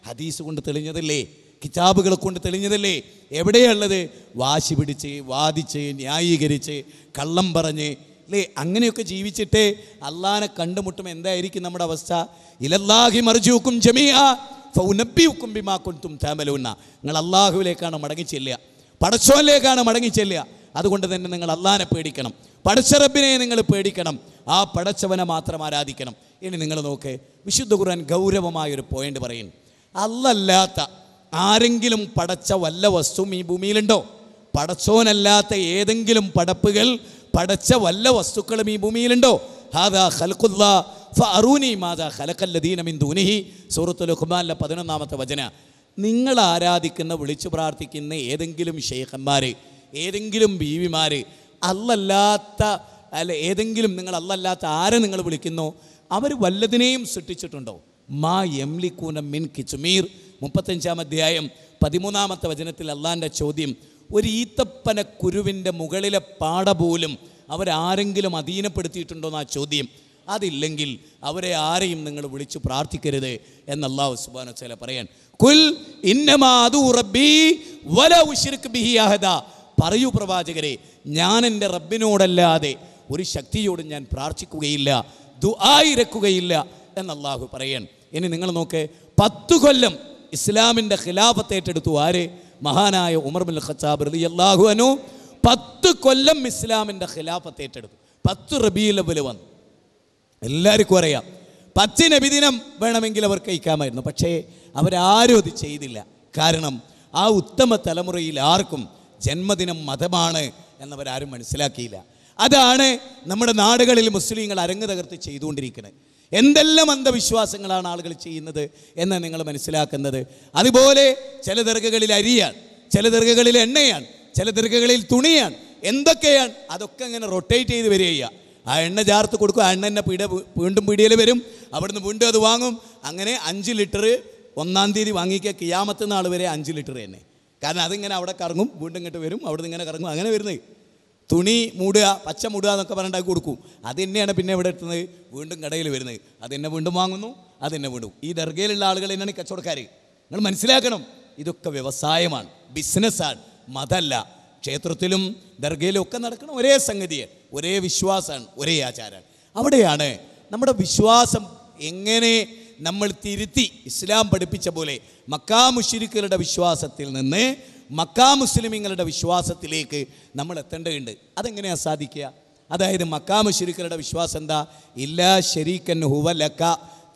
ഹദീസ് കൊണ്ട് തെളിഞ്ഞതല്ലേ, കിതാബുകളെ കൊണ്ട് തെളിഞ്ഞതല്ലേ? എവിടെയുള്ളത്? വാശി പിടിച്ച്, വാദിച്ച്, ന്യായീകരിച്ച്, കള്ളം പറഞ്ഞ് അല്ലേ, അങ്ങനെയൊക്കെ ജീവിച്ചിട്ട് അള്ളാനെ കണ്ടുമുട്ടും. എന്തായിരിക്കും നമ്മുടെ അവസ്ഥ? ഇലല്ലാഹി മർജൂക്കും ജമീഅ ഫഉനബ്ബിഉക്കും ബിമാ കുൻതും തഅമലൂന. നിങ്ങൾ അള്ളാഹുവിലേക്കാണ് മടങ്ങിച്ചെല്ലുക, പടച്ചോനിലേക്കാണ് മടങ്ങിച്ചെല്ലുക. അതുകൊണ്ട് തന്നെ നിങ്ങൾ അള്ളാനെ പേടിക്കണം, പടച്ച റബ്ബിനെ നിങ്ങൾ പേടിക്കണം, ആ പടച്ചവനെ മാത്രം ആരാധിക്കണം. ഇനി നിങ്ങൾ നോക്ക്, വിശുദ്ധ ഖുർആൻ ഗൗരവമായൊരു പോയിന്റ് പറയുന്നു. അല്ലല്ലാത്ത ആരെങ്കിലും പടച്ച വല്ല വസ്തുവും ഈ ഭൂമിയിലുണ്ടോ? പടച്ചോനല്ലാത്ത ഏതെങ്കിലും പടപ്പുകൾ പടച്ച വല്ല വസ്തുക്കളും ഈ ഭൂമിയിലുണ്ടോ? ഹാദാ ഖൽഖുല്ലാ ഫഅറൂനി മാദാ ഖലഖല്ലദീന മിൻ ദൂനിഹി, സൂറത്തുൽ ലുഖ്മാനിലെ 11-ാമത്തെ വചന. നിങ്ങൾ ആരാധിക്കുന്ന, വിളിച്ചു പ്രാർത്ഥിക്കുന്ന ഏതെങ്കിലും ഷെയ്ഖന്മാർ, ഏതെങ്കിലും ബീവിമാർ, അല്ലല്ലാത്ത ഏതെങ്കിലും നിങ്ങൾ അല്ലല്ലാത്ത ആരെ നിങ്ങൾ വിളിക്കുന്നോ അവർ വല്ലതിനെയും സൃഷ്ടിച്ചിട്ടുണ്ടോ? മാ യംലികൂന മിൻ കിച്മീർ, 35-ാം അധ്യായം 13-ാമത്തെ വചനത്തിൽ അള്ളാൻ്റെ ചോദ്യം. ഒരു ഈത്തപ്പന കുരുവിൻ്റെ മുകളിലെ പാട പോലും അവരാരെങ്കിലും അധീനപ്പെടുത്തിയിട്ടുണ്ടോ എന്നാ ചോദ്യം. അതില്ലെങ്കിൽ അവരെ ആരെയും നിങ്ങൾ വിളിച്ചു പ്രാർത്ഥിക്കരുത് എന്ന് അല്ലാഹു സുബ്ഹാനഹു വ തആല പറയാൻ. കുൽ ഇന്നമാ അദൂ റബ്ബി വലാ ഉശ്രിക് ബിഹി അഹദാ, പറയൂ പ്രവാചകരെ, ഞാൻ എൻ്റെ റബ്ബിനോടല്ലാതെ ഒരു ശക്തിയോടും ഞാൻ പ്രാർത്ഥിക്കുകയില്ല, ദുആ ഇരക്കുകയില്ല എന്ന് അല്ലാഹു പറയാൻ. ഇനി നിങ്ങൾ നോക്ക്, 10 കൊല്ലം ഇസ്ലാമിൻ്റെ ഖിലാഫത്ത് ഏറ്റെടുത്തു ആര്? മഹാനായ ഉമർ ബിൻ ഖത്താബ് റളിയല്ലാഹു അൻഹു 10 കൊല്ലം ഇസ്ലാമിൻ്റെ ഖിലാഫത്ത് ഏറ്റെടുത്തു. 10 റബീഉൽ അവ്വൽ വന്നു. എല്ലാവർക്കും അറിയാം, 10 നബിദിനം വേണമെങ്കിൽ അവർ കഴിക്കാമായിരുന്നു. പക്ഷേ അവരാരും അത് ചെയ്തില്ല. കാരണം ആ ഉത്തമ തലമുറയിൽ ആർക്കും ജന്മദിനം മതമാണ് എന്നവരാരും മനസ്സിലാക്കിയില്ല. അതാണ് നമ്മുടെ നാടുകളിൽ മുസ്ലിങ്ങൾ അരങ്ങ് തകർത്ത് ചെയ്തുകൊണ്ടിരിക്കുന്നത്. എന്തെല്ലാം അന്ധവിശ്വാസങ്ങളാണ് ആളുകൾ ചെയ്യുന്നത് എന്ന് നിങ്ങൾ മനസ്സിലാക്കുന്നത്. അതുപോലെ ചില ദർഗകളിൽ അരിയാണ്, ചില ദർഗകളിൽ എണ്ണയാണ്, ചില ദർഗകളിൽ തുണിയാണ്, എന്തൊക്കെയാണ് അതൊക്കെ ഇങ്ങനെ റൊട്ടേറ്റ് ചെയ്ത് വരിക. ആ എണ്ണ ചാർത്ത് കൊടുക്കും, ആ എണ്ണ തന്നെ വീണ്ടും പീടികയിൽ വരും, അവിടുന്ന് വീണ്ടും അത് വാങ്ങും. അങ്ങനെ 5 ലിറ്റർ 1-ാം തീയതി വാങ്ങിക്കുക, കിയാമത്ത് നാൾ വരെ 5 ലിറ്റർ തന്നെ. കാരണം അതിങ്ങനെ അവിടെ കറങ്ങും, വീണ്ടും ഇങ്ങോട്ട് വരും, അവിടെ നിന്ന് ഇങ്ങനെ കറങ്ങും, അങ്ങനെ വരുന്നത്. തുണി മൂടുക, പച്ച മൂടുക എന്നൊക്കെ പറഞ്ഞിട്ട് കൊടുക്കും. അത് തന്നെയാണ് പിന്നെ ഇവിടെ എത്തുന്നത്, വീണ്ടും കടയിൽ വരുന്നത്, അത് തന്നെ വീണ്ടും വാങ്ങുന്നു, അത് തന്നെ വീണ്ടും. ഈ ദർഗയിലുള്ള ആളുകൾ തന്നെയാണ് കച്ചവടക്കാർ. നിങ്ങൾ മനസ്സിലാക്കണം, ഇതൊക്കെ വ്യവസായമാണ്, ബിസിനസ്സാണ്, മതമല്ല. ക്ഷേത്രത്തിലും ദർഗയിലും ഒക്കെ നടക്കുന്ന ഒരേ സംഗതിയാണ്, ഒരേ വിശ്വാസമാണ്, ഒരേ ആചാരമാണ്. അവിടെയാണ് നമ്മുടെ വിശ്വാസം എങ്ങനെ നമ്മൾ തിരുത്തി ഇസ്ലാം പഠിപ്പിച്ച പോലെ മക്കാ മുശ്രിക്കുകളുടെ വിശ്വാസത്തിൽ നിന്ന് മക്കാ മുസ്ലിമീങ്ങളുടെ വിശ്വാസത്തിലേക്ക് നമ്മൾ എത്തേണ്ടതുണ്ട്. അതെങ്ങനെയാണ് സാധിക്കുക? അതായത് മക്കാ മുശ്രിക്കുകളുടെ വിശ്വാസം എന്താ? ഇല്ലാ ശരീക്കൻ ഹുവ ലക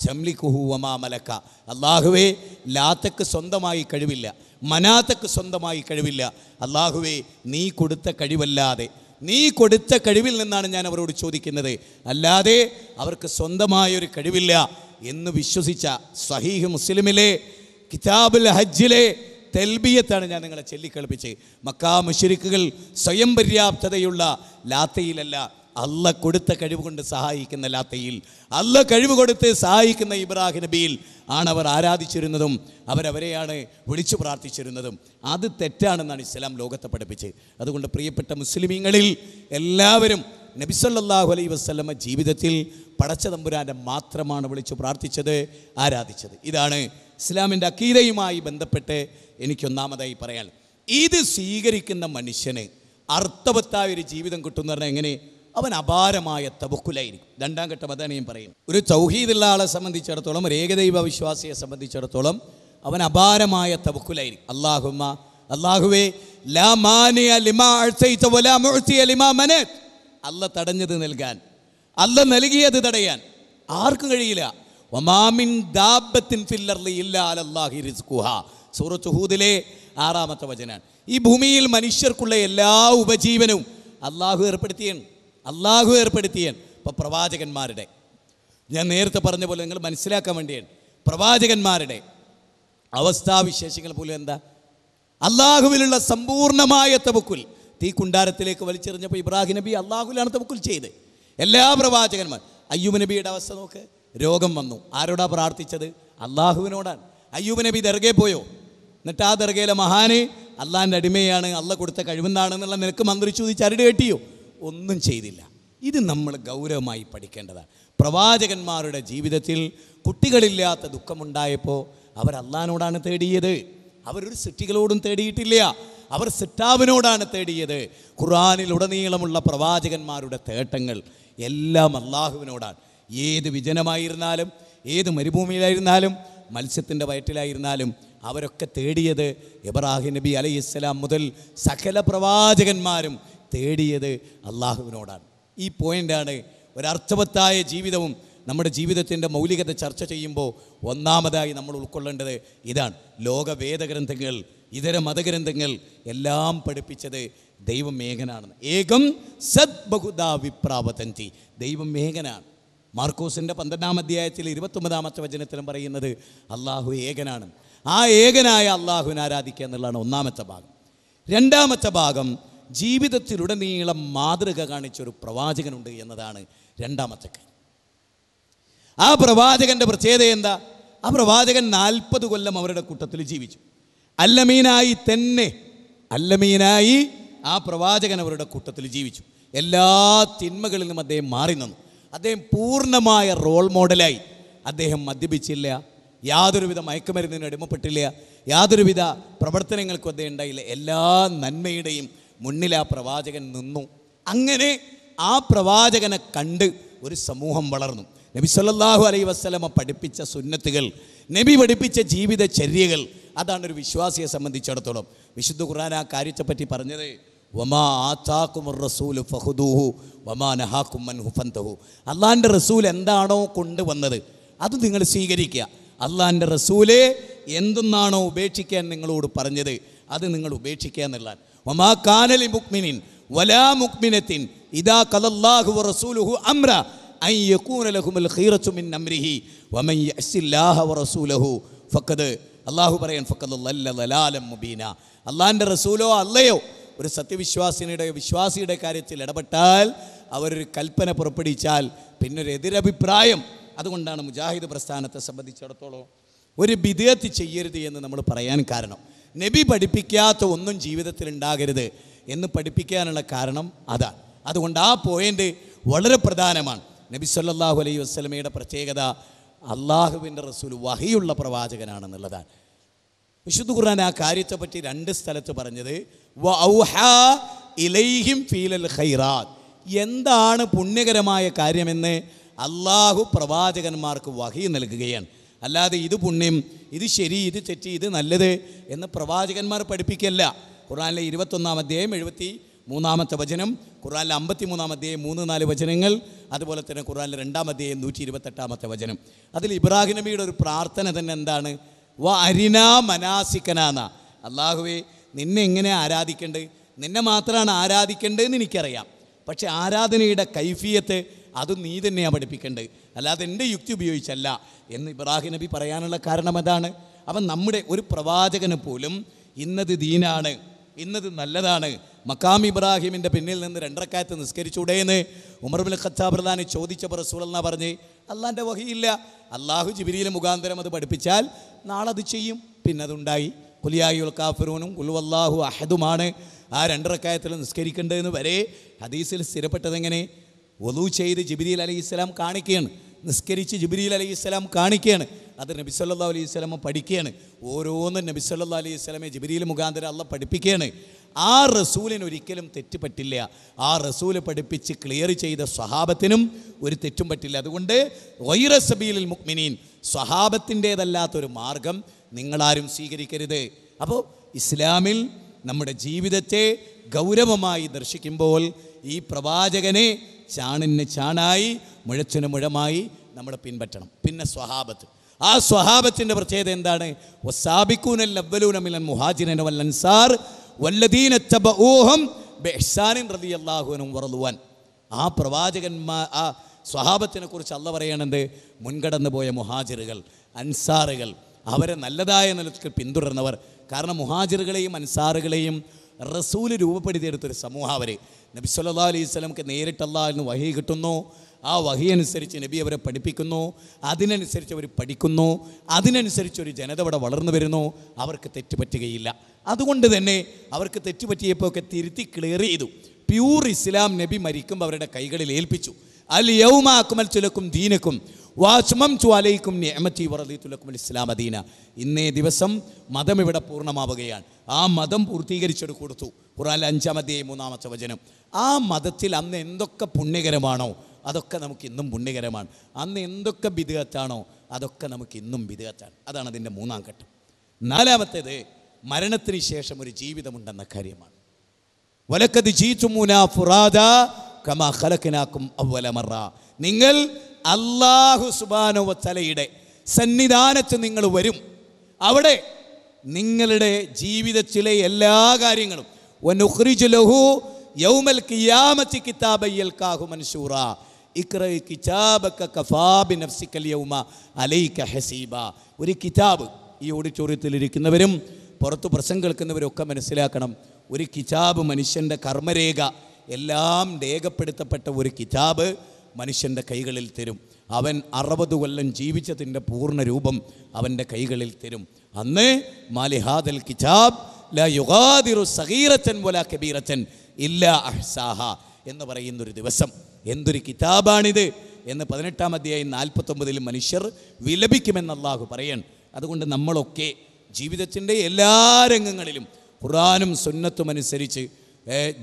ജംലികുഹു വമാ മലക. അല്ലാഹുവേ, ലാത്തക്ക് സ്വന്തമായി കഴിവില്ല, മനാത്തക്ക് സ്വന്തമായി കഴിവില്ല. അല്ലാഹുവേ, നീ കൊടുത്ത കഴിവല്ലാതെ, നീ കൊടുത്ത കഴിവിൽ നിന്നാണ് ഞാൻ അവരോട് ചോദിക്കുന്നത്, അല്ലാതെ അവർക്ക് സ്വന്തമായൊരു കഴിവില്ല എന്ന് വിശ്വസിച്ച സ്വഹീഹ് മുസ്ലിമിലെ കിതാബുൽ ഹജ്ജിലെ തെൽബിയത്താണ് ഞാൻ നിങ്ങളെ ചൊല്ലിക്കളിപ്പിച്ച്. മക്കാ മുശ്രിക്കുകൾ സ്വയം പര്യാപ്തതയുള്ള ലാത്തയിലല്ല, അല്ല കൊടുത്ത കഴിവ് കൊണ്ട് സഹായിക്കുന്ന ലാത്തയിൽ, അല്ല കഴിവ് കൊടുത്ത് സഹായിക്കുന്ന ഇബ്രാഹിം നബിയിൽ ആണ് അവർ ആരാധിച്ചിരുന്നതും അവരവരെയാണ് വിളിച്ചു പ്രാർത്ഥിച്ചിരുന്നതും. അത് തെറ്റാണെന്നാണ് ഇസ്ലാം ലോകത്തെ പഠിപ്പിച്ച്. അതുകൊണ്ട് പ്രിയപ്പെട്ട മുസ്ലിമീങ്ങളിൽ എല്ലാവരും നബി സല്ലല്ലാഹു അലൈഹി വസല്ലമ ജീവിതത്തിൽ പടച്ച തമ്പുരാൻ്റെ മാത്രമാണ് വിളിച്ചു പ്രാർത്ഥിച്ചത്, ആരാധിച്ചത്. ഇതാണ് ഇസ്ലാമിൻ്റെ അക്കീദയുമായി ബന്ധപ്പെട്ട് എനിക്കൊന്നാമതായി പറയാൻ. ഇത് സ്വീകരിക്കുന്ന മനുഷ്യന് അർത്ഥവത്തായ ഒരു ജീവിതം കിട്ടുമെന്ന് പറഞ്ഞാൽ എങ്ങനെ? അവൻ അപാരമായ തവക്കുലായിരിക്കും. 2-ാം ഘട്ടം അതാണ് ഞാൻ പറയും. ഒരു തൗഹീദുള്ള ആളെ സംബന്ധിച്ചിടത്തോളം, ഒരു ഏകദൈവ വിശ്വാസിയെ സംബന്ധിച്ചിടത്തോളം അവൻ അപാരമായ തവക്കുലായിരിക്കും. അല്ലാഹുവേ, ലാ മാനിയ ലിമാ അഅ്തൈത വലാ മുഅ്തിയ ലിമാ മനഅത്. അല്ല തടഞ്ഞത് നൽകാൻ, അല്ല നൽകിയത് തടയാൻ ആർക്കും കഴിയില്ല. വമാ മിൻ ദാബത്തിൻ ഫിൽ അർളി ഇല്ലാ അലല്ലാഹി റിസ്ഖുഹാ, സൂറത്ത് ഹൂദിലെ 6-ാമത്തെ വചനാണ്. ഈ ഭൂമിയിൽ മനുഷ്യർക്കുള്ള എല്ലാ ഉപജീവനവും അള്ളാഹു ഏർപ്പെടുത്തിയാണ്. ഇപ്പോൾ പ്രവാചകന്മാരുടെ, ഞാൻ നേരത്തെ പറഞ്ഞ പോലെ നിങ്ങൾ മനസ്സിലാക്കാൻ വേണ്ടിയാണ്, പ്രവാചകന്മാരുടെ അവസ്ഥാവിശേഷങ്ങൾ പോലും എന്താ? അള്ളാഹുവിലുള്ള സമ്പൂർണ്ണമായ തവക്കുൽ തീ കുണ്ടാരത്തിലേക്ക് വലിച്ചെറിഞ്ഞപ്പോൾ ഇബ്രാഹിം നബി അള്ളാഹുവിലാണ് തവക്കുൽ ചെയ്ത്. എല്ലാ പ്രവാചകന്മാർ. അയ്യൂബ് നബിയുടെ അവസ്ഥ നോക്ക്, രോഗം വന്നു. ആരോടാ പ്രാർത്ഥിച്ചത്? അള്ളാഹുവിനോടാണ്. അയ്യൂബ് നബി ദർഗയിൽ പോയോ? എന്നിട്ട് ആ ദർഗയിലെ മഹാന് അള്ളാഹിൻ്റെ അടിമയാണ്, അള്ള കൊടുത്ത കഴിവെന്താണെന്നുള്ള നിനക്ക് മന്ത്രിച്ചു ചരട് കെട്ടിയോ? ഒന്നും ചെയ്തില്ല. ഇത് നമ്മൾ ഗൗരവമായി പഠിക്കേണ്ടതാണ്. പ്രവാചകന്മാരുടെ ജീവിതത്തിൽ കുട്ടികളില്ലാത്ത ദുഃഖമുണ്ടായപ്പോൾ അവർ അള്ളാഹിനോടാണ് തേടിയത്. അവരൊരു സൃഷ്ടികളോടും തേടിയിട്ടില്ല, അവർ സിട്ടാവിനോടാണ് തേടിയത്. ഖുർആനിലുടനീളമുള്ള പ്രവാചകന്മാരുടെ തേട്ടങ്ങൾ എല്ലാം അള്ളാഹുവിനോടാണ്. ഏത് വിജനമായിരുന്നാലും, ഏത് മരുഭൂമിയിലായിരുന്നാലും, മത്സ്യത്തിൻ്റെ വയറ്റിലായിരുന്നാലും അവരൊക്കെ തേടിയത് ഇബ്രാഹിം നബി അലൈഹിസ്സലാം മുതൽ സകല പ്രവാചകന്മാരും തേടിയത് അള്ളാഹുവിനോടാണ്. ഈ പോയിൻ്റാണ് ഒരർത്ഥവത്തായ ജീവിതവും നമ്മുടെ ജീവിതത്തിൻ്റെ മൗലികത ചർച്ച ചെയ്യുമ്പോൾ ഒന്നാമതായി നമ്മൾ ഉൾക്കൊള്ളേണ്ടത് ഇതാണ്. ലോക വേദഗ്രന്ഥങ്ങൾ, ഇതര മതഗ്രന്ഥങ്ങൾ എല്ലാം പഠിപ്പിച്ചത് ദൈവം ഏകനാണെന്ന്. ഏകം സദ് ബഹുദാ വിപ്രാവതന്തി. ദൈവം ഏകനാണ്. മാർക്കോസിൻ്റെ 12-ാം അധ്യായത്തിൽ 29-ാമത്തെ വചനത്തിലും പറയുന്നത് അള്ളാഹു ഏകനാണ്. ആ ഏകനായ അള്ളാഹുവിനെ ആരാധിക്കുക എന്നുള്ളതാണ് ഒന്നാമത്തെ ഭാഗം. രണ്ടാമത്തെ ഭാഗം ജീവിതത്തിലുടനീളം മാതൃക കാണിച്ചൊരു പ്രവാചകനുണ്ട് എന്നതാണ് രണ്ടാമത്തെ കാര്യം. ആ പ്രവാചകൻ്റെ പ്രത്യേകത എന്താ? ആ പ്രവാചകൻ 40 കൊല്ലം അവരുടെ കൂട്ടത്തിൽ ജീവിച്ചു. അല്ലമീനായി ആ പ്രവാചകൻ അവരുടെ കൂട്ടത്തിൽ ജീവിച്ചു. എല്ലാ തിന്മകളിൽ നിന്നും അദ്ദേഹം മാറി നിന്നു. അദ്ദേഹം പൂർണ്ണമായ റോൾ മോഡലായി. അദ്ദേഹം മദ്യപിച്ചില്ല, യാതൊരുവിധ മയക്കുമരുന്നിന് അടിമപ്പെട്ടില്ല, യാതൊരുവിധ പ്രവർത്തനങ്ങൾക്കും അദ്ദേഹം ഉണ്ടായില്ല. എല്ലാ നന്മയുടെയും മുന്നിൽ ആ പ്രവാചകൻ നിന്നു. അങ്ങനെ ആ പ്രവാചകനെ കണ്ട് ഒരു സമൂഹം വളർന്നു. നബി സല്ലല്ലാഹു അലൈഹി വസല്ലമ പഠിപ്പിച്ച സുന്നത്തുകൾ, നബി പഠിപ്പിച്ച ജീവിതചര്യകൾ, അതാണ് ഒരു വിശ്വാസിയെ സംബന്ധിച്ചിടത്തോളം. വിശുദ്ധ ഖുർആൻ ആ കാര്യത്തെപ്പറ്റി പറഞ്ഞത് വമാ ആതാകുമുർ റസൂലു ഫഖുദൂഹു വമാ നഹാകും അൻഹു ഫന്തഹു. അള്ളാഹിൻ്റെ റസൂൽ എന്താണോ കൊണ്ടുവന്നത് അത് നിങ്ങൾ സ്വീകരിക്കുക. അള്ളാഹിൻ്റെ റസൂലെ എന്തെന്നാണോ ഉപേക്ഷിക്കാൻ നിങ്ങളോട് പറഞ്ഞത് അത് നിങ്ങൾ ഉപേക്ഷിക്കുക എന്നുള്ളതാണ്. വമാ കാന ലി മുഅ്മിനിൻ വലാ മുഅ്മിനത്തിൻ ഇദാ ഖലല്ലാഹു വറസൂലുഹു അംറ അൻ യകൂന ലഹുൽ ഖീറത്തു മിൻ അംരിഹി വമൻ യഅസില്ലാഹ വറസൂലഹു ഫഖദ്. അള്ളാഹു പറയാൻ ഫഖദ് ലല്ല ലലാലം മുബീന. അള്ളാഹിൻ്റെ റസൂലോ അല്ലയോ ഒരു വിശ്വാസിയുടെ കാര്യത്തിൽ ഇടപെട്ടാൽ, അവരൊരു കൽപ്പന പുറപ്പെടുവിച്ചാൽ പിന്നൊരു എതിരഭിപ്രായം. അതുകൊണ്ടാണ് മുജാഹിദ് പ്രസ്ഥാനത്തെ സംബന്ധിച്ചിടത്തോളം ഒരു ബിദ്അത്ത് ചെയ്യരുത് എന്ന് നമ്മൾ പറയാൻ കാരണം. നബി പഠിപ്പിക്കാത്ത ഒന്നും ജീവിതത്തിൽ ഉണ്ടാകരുത് എന്ന് പഠിപ്പിക്കാനുള്ള കാരണം അതാണ്. അതുകൊണ്ട് ആ പോയിൻ്റ് വളരെ പ്രധാനമാണ്. നബി സല്ലല്ലാഹു അലൈഹി വസല്ലമയുടെ പ്രത്യേകത അള്ളാഹുവിൻ്റെ റസൂൽ വഹിയുള്ള പ്രവാചകനാണെന്നുള്ളതാണ്. വിശുദ്ധ ഖുർആൻ ആ കാര്യത്തെപ്പറ്റി 2 സ്ഥലത്ത് പറഞ്ഞത് വഔഹാ ഇലൈഹിം ഫീലൽ ഖൈറാത്ത്. എന്താണ് പുണ്യകരമായ കാര്യമെന്ന് അള്ളാഹു പ്രവാചകന്മാർക്ക് വഹി നൽകുകയാണ്. അല്ലാതെ ഇത് പുണ്യം, ഇത് ശരി, ഇത് തെറ്റ്, ഇത് നല്ലത് എന്ന് പ്രവാചകന്മാർ പഠിപ്പിക്കല്ല. ഖുർആനിലെ 21-ാം അധ്യായം 73-ാമത്തെ വചനം, ഖുർആനിലെ 53-ാം അധ്യായം 3-4 വചനങ്ങൾ, അതുപോലെ തന്നെ ഖുർആനിലെ 2-ാം അധ്യായം 128-ാമത്തെ വചനം. അതിൽ ഇബ്രാഹിം നബിയുടെ ഒരു പ്രാർത്ഥന തന്നെ എന്താണ്? വ അരിനാ മനാസിക്കനാന്ന. അള്ളാഹുവേ, നിന്നെ എങ്ങനെ ആരാധിക്കേണ്ടത്? നിന്നെ മാത്രമാണ് ആരാധിക്കേണ്ടതെന്ന് എനിക്കറിയാം, പക്ഷെ ആരാധനയുടെ കൈഫിയത്ത് അത് നീ തന്നെയാണ് പഠിപ്പിക്കേണ്ടത്, അല്ലാതെ എൻ്റെ യുക്തി ഉപയോഗിച്ചല്ല എന്ന് ഇബ്രാഹിം നബി പറയാനുള്ള കാരണം അതാണ്. അവൻ നമ്മുടെ ഒരു പ്രവാചകന് പോലും ഇന്നത് ദീനാണ്, ഇന്നത് നല്ലതാണ്, മക്കാം ഇബ്രാഹിമിൻ്റെ പിന്നിൽ നിന്ന് 2 റക്അത്ത് നിസ്കരിച്ചൂടേന്ന് ഉമർ ഇബ്നുൽ ഖത്താബ് റളിയല്ലാഹു അൻഹു ചോദിച്ചപ്പോൾ റസൂലുള്ളാഹി പറഞ്ഞ് അള്ളാഹിൻ്റെ വഹിയില്ല, അള്ളാഹു ജിബ്രീൽ മുഖാന്തരം അത് പഠിപ്പിച്ചാൽ നാളെ അത് ചെയ്യും. പിന്നെ അതുണ്ടായി. ഖുലിയായുൽ കാഫിറൂനും ഖുൽ വല്ലാഹു അഹദുമാണ് ആ 2 റക്അത്തിൽ നിസ്കരിക്കേണ്ടതെന്ന് വരെ ഹദീസിൽ സ്ഥിരപ്പെട്ടതെങ്ങനെ? വളു ചെയ്ത് ജിബ്രീൽ അലൈഹിസ്സലാം കാണിക്കുകയാണ്, നിസ്കരിച്ച് ജിബ്രീൽ അലൈഹിസ്സലാം കാണിക്കുകയാണ്, അത് നബി സല്ലല്ലാഹു അലൈഹി വസല്ലം പഠിക്കുകയാണ്. ഓരോന്നും നബി സല്ലല്ലാഹു അലൈഹി വസല്ലമയെ ജിബ്രീൽ മുഖാന്തരം അള്ളാഹ് പഠിപ്പിക്കുകയാണ്. ആ റസൂലിന് ഒരിക്കലും തെറ്റ് പറ്റില്ല. ആ റസൂല് പഠിപ്പിച്ച് ക്ലിയർ ചെയ്ത സ്വഹാബത്തിനും ഒരു തെറ്റും പറ്റില്ല. അതുകൊണ്ട് ഗൈറ സബീലിൽ മുഅ്മിനീൻ, സ്വഹാബത്തിൻ്റേതല്ലാത്തൊരു മാർഗം നിങ്ങളാരും സ്വീകരിക്കരുത്. അപ്പോൾ ഇസ്ലാമിൽ നമ്മുടെ ജീവിതത്തെ ഗൗരവമായി ദർശിക്കുമ്പോൾ ഈ പ്രവാചകനെ ചാണിന് ചാണായി മുഴച്ചിന് മുഴമായി നമ്മൾ പിൻപറ്റണം. പിന്നെ സ്വഹാബത്ത്, ആ സ്വഹാബത്തിൻ്റെ പ്രത്യേകത എന്താണ്? വസാബിഖൂനൽ അവ്വലൂന മിനൽ മുഹാജിരീന വൽ അൻസാർ വല്ലദീന തബഊഹും ബിഇഹ്സാനിൻ റളിയല്ലാഹു അൻഹും വറളുവാൻ. ആ പ്രവാചകന്മാർ, ആ സ്വഹാബത്തിനെ കുറിച്ച് അള്ളാഹ് പറയണത് മുൻകടന്നു പോയ മുഹാജിറുകൾ, അൻസാറുകൾ, അവരെ നല്ലതായ നിലക്ക് പിന്തുടർന്നവർ, കാരണം മുഹാജിറുകളെയും അൻസാറുകളെയും റസൂല് രൂപപ്പെടുത്തിയെടുത്തൊരു സമൂഹം അവർ. നബി സല്ലല്ലാഹു അലൈഹി വസല്ലമക്ക് നേരിട്ട് അല്ലാഹുവിൽ നിന്ന് വഹി കിട്ടുന്നു. ആ വഹി അനുസരിച്ച് നബി അവരെ പഠിപ്പിക്കുന്നു, അതിനനുസരിച്ച് അവർ പഠിക്കുന്നു, അതിനനുസരിച്ച് ഒരു ജനത അവിടെ വളർന്നു വരുന്നു. അവർക്ക് തെറ്റുപറ്റുകയില്ല. അതുകൊണ്ട് തന്നെ അവർക്ക് തെറ്റുപറ്റിയപ്പോൾ ഒക്കെ തിരുത്തി ക്ലിയർ ചെയ്തു. പ്യൂർ ഇസ്ലാം നബി മരിക്കുമ്പോൾ അവരുടെ കൈകളിൽ ഏൽപ്പിച്ചു. അൽ യൗമ അക്മൽതു ലക്കും ദീനക്കും വഅത്മംതു അലൈക്കും നിഅമതി വറദീതു ലക്കും അൽ ഇസ്ലാമ ദീന. ഇന്നേ ദിവസം മതം ഇവിടെ പൂർണ്ണമാവുകയാണ്. ആ മതം പൂർത്തീകരിച്ചെടു കൊടുത്തു. ഖുർആനിൽ 5-ാം അധ്യായം 3-ാമത്തെ വചനം. ആ മതത്തിൽ അന്ന് എന്തൊക്കെ പുണ്യകരമാണോ അതൊക്കെ നമുക്ക് ഇന്നും പുണ്യകരമാണ്. അന്ന് എന്തൊക്കെ ബിദ്അത്താണോ അതൊക്കെ നമുക്ക് ഇന്നും ബിദ്അത്താണ്. അതാണ് അതിൻ്റെ 3-ാം ഘട്ടം. 4-ാമത്തേത് മരണത്തിന് ശേഷം ഒരു ജീവിതമുണ്ടെന്ന കാര്യമാണ്. വലഖദ് ജീതുമൂനാ ഫുറാദാ കമാ ഖലഖനാകും അവ്വല മറ. നിങ്ങൾ അല്ലാഹു സുബ്ഹാനഹു വ തആലയുടെ സന്നിധാനത്ത് നിങ്ങൾ വരും. അവിടെ നിങ്ങളുടെ ജീവിതത്തിലെ എല്ലാ കാര്യങ്ങളും വനുഖ്രിജു ലഹു യൗമൽ ഖിയാമത്തി കിതാബൻ യൽഖാഹു മൻശൂറാ ഇഖ്റഇ കിതാബക കഫാ ബിനഫ്സികൽ യൗമ അലൈക ഹസീബ. ഒരു കിതാബ്, ഈ ഓഡിറ്റോറിയത്തിലിരിക്കുന്നവരും പുറത്ത് പ്രസംഗം കേൾക്കുന്നവരൊക്കെ മനസ്സിലാക്കണം, ഒരു കിതാബ് മനുഷ്യൻ്റെ കർമ്മരേഖ എല്ലാം രേഖപ്പെടുത്തപ്പെട്ട ഒരു കിതാബ് മനുഷ്യൻ്റെ കൈകളിൽ തരും. അവൻ 60 കൊല്ലം ജീവിച്ചതിൻ്റെ പൂർണ്ണ രൂപം അവൻ്റെ കൈകളിൽ തരും. അന്ന് മാലിഹാദൽ കിതാബ് ലാ യുഗാദിറു സഗീറതൻ വലാ കബീറതൻ ഇല്ലാ അഹ്സാഹ എന്ന് പറയുന്നൊരു ദിവസം. എന്തൊരു കിതാബാണിത് എന്ന് 18-ാം അധ്യായം 49-ൽ മനുഷ്യർ വിലപിക്കുമെന്ന് അല്ലാഹു പറയണം. അതുകൊണ്ട് നമ്മളൊക്കെ ജീവിതത്തിൻ്റെ എല്ലാ രംഗങ്ങളിലും ഖുർആനും സുന്നത്തും അനുസരിച്ച്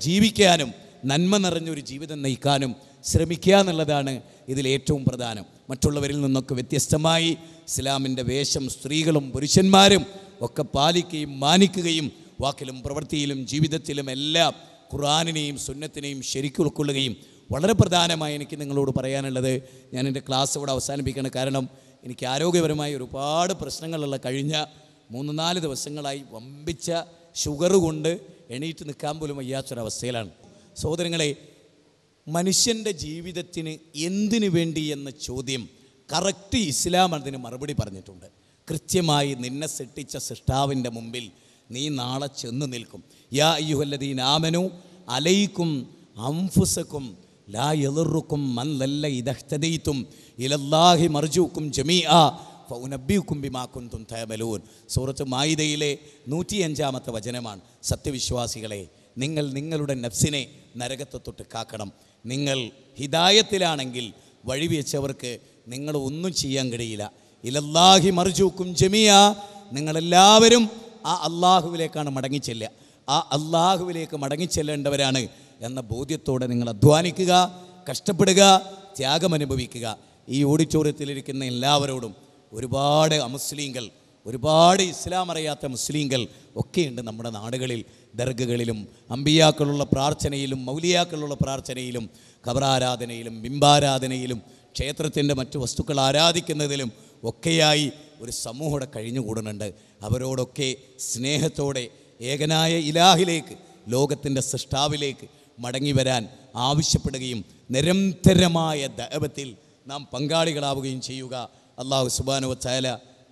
ജീവിക്കാനും നന്മ നിറഞ്ഞൊരു ജീവിതം നയിക്കാനും ശ്രമിക്കുക എന്നുള്ളതാണ് ഇതിലേറ്റവും പ്രധാനം. മറ്റുള്ളവരിൽ നിന്നൊക്കെ വ്യത്യസ്തമായി ഇസ്ലാമിൻ്റെ വേഷം സ്ത്രീകളും പുരുഷന്മാരും ഒക്കെ പാലിക്കുകയും മാനിക്കുകയും വാക്കിലും പ്രവൃത്തിയിലും ജീവിതത്തിലും എല്ലാം ഖുർആനിനെയും സുന്നത്തിനെയും ശരിക്കും ഉൾക്കൊള്ളുകയും. വളരെ പ്രധാനമായി എനിക്ക് നിങ്ങളോട് പറയാനുള്ളത്, ഞാൻ എൻ്റെ ക്ലാസ് ഇവിടെ അവസാനിപ്പിക്കണം. കാരണം എനിക്ക് ആരോഗ്യപരമായി ഒരുപാട് പ്രശ്നങ്ങളുള്ള കഴിഞ്ഞ 3-4 ദിവസങ്ങളായി വമ്പിച്ച ഷുഗർ കൊണ്ട് എണീറ്റ് നിൽക്കാൻ പോലും വയ്യാത്തൊരവസ്ഥയിലാണ്. സഹോദരങ്ങളെ, മനുഷ്യൻ്റെ ജീവിതത്തിന് എന്തിനു വേണ്ടി എന്ന ചോദ്യം കറക്റ്റ് ഇസ്ലാം അതിന് മറുപടി പറഞ്ഞിട്ടുണ്ട്. കൃത്യമായി നിന്നെ സൃഷ്ടിച്ച സൃഷ്ടാവിൻ്റെ മുമ്പിൽ നീ നാളെ ചെന്ന് നിൽക്കും. യാ അയ്യുഹല്ലദീന ആമനു അലൈക്കും അൻഫുസക്കും ലാ യദുറുക്കും മൻ ലല്ല ഇദഹ്തദൈതും ഇലല്ലാഹി മർജൂക്കും ജമീഅ ഫഉനബ്ബിഉക്കും ബിമാ കുൻതും തഅമലൂൻ. സൂറത്ത് മായിദയിലെ 105-ാമത്തെ വചനമാണ്. സത്യവിശ്വാസികളെ, നിങ്ങൾ നിങ്ങളുടെ നഫ്സിനെ നരകത്തെ തൊട്ട് കാക്കണം. നിങ്ങൾ ഹിദായത്തിലാണെങ്കിൽ വഴിവെച്ചവർക്ക് നിങ്ങൾ ഒന്നും ചെയ്യാൻ കഴിയില്ല. ഇലല്ലാഹി മർജൂക്കും ജമീഅ, നിങ്ങളെല്ലാവരും ആ അള്ളാഹുവിലേക്കാണ് മടങ്ങിച്ചെല്ലുക. ആ അള്ളാഹുവിലേക്ക് മടങ്ങിച്ചെല്ലേണ്ടവരാണ് എന്ന ബോധ്യത്തോടെ നിങ്ങൾ അധ്വാനിക്കുക, കഷ്ടപ്പെടുക, ത്യാഗമനുഭവിക്കുക. ഈ ഓഡിറ്റോറിയത്തിലിരിക്കുന്ന എല്ലാവരോടും ഒരുപാട് അമുസ്ലിങ്ങൾ, ഒരുപാട് ഇസ്ലാം അറിയാത്ത മുസ്ലിങ്ങൾ ഒക്കെയുണ്ട് നമ്മുടെ നാടുകളിൽ. ദർഗകളിലും അമ്പിയാക്കളുള്ള പ്രാർത്ഥനയിലും മൗലിയാക്കളുള്ള പ്രാർത്ഥനയിലും ഖബറാരാധനയിലും ബിംബാരാധനയിലും ക്ഷേത്രത്തിൻ്റെ മറ്റു വസ്തുക്കൾ ആരാധിക്കുന്നതിലും ഒക്കെയായി ഒരു സമൂഹം കഴിഞ്ഞുകൂടുന്നുണ്ട്. അവരോടൊക്കെ സ്നേഹത്തോടെ ഏകനായ ഇലാഹിലേക്ക്, ലോകത്തിൻ്റെ സൃഷ്ടാവിലേക്ക് മടങ്ങി വരാൻ ആവശ്യപ്പെടുകയും നിരന്തരമായ ദഅവത്തിൽ നാം പങ്കാളികളാവുകയും ചെയ്യുക. അല്ലാഹു സുബ്ഹാനഹു വ തആല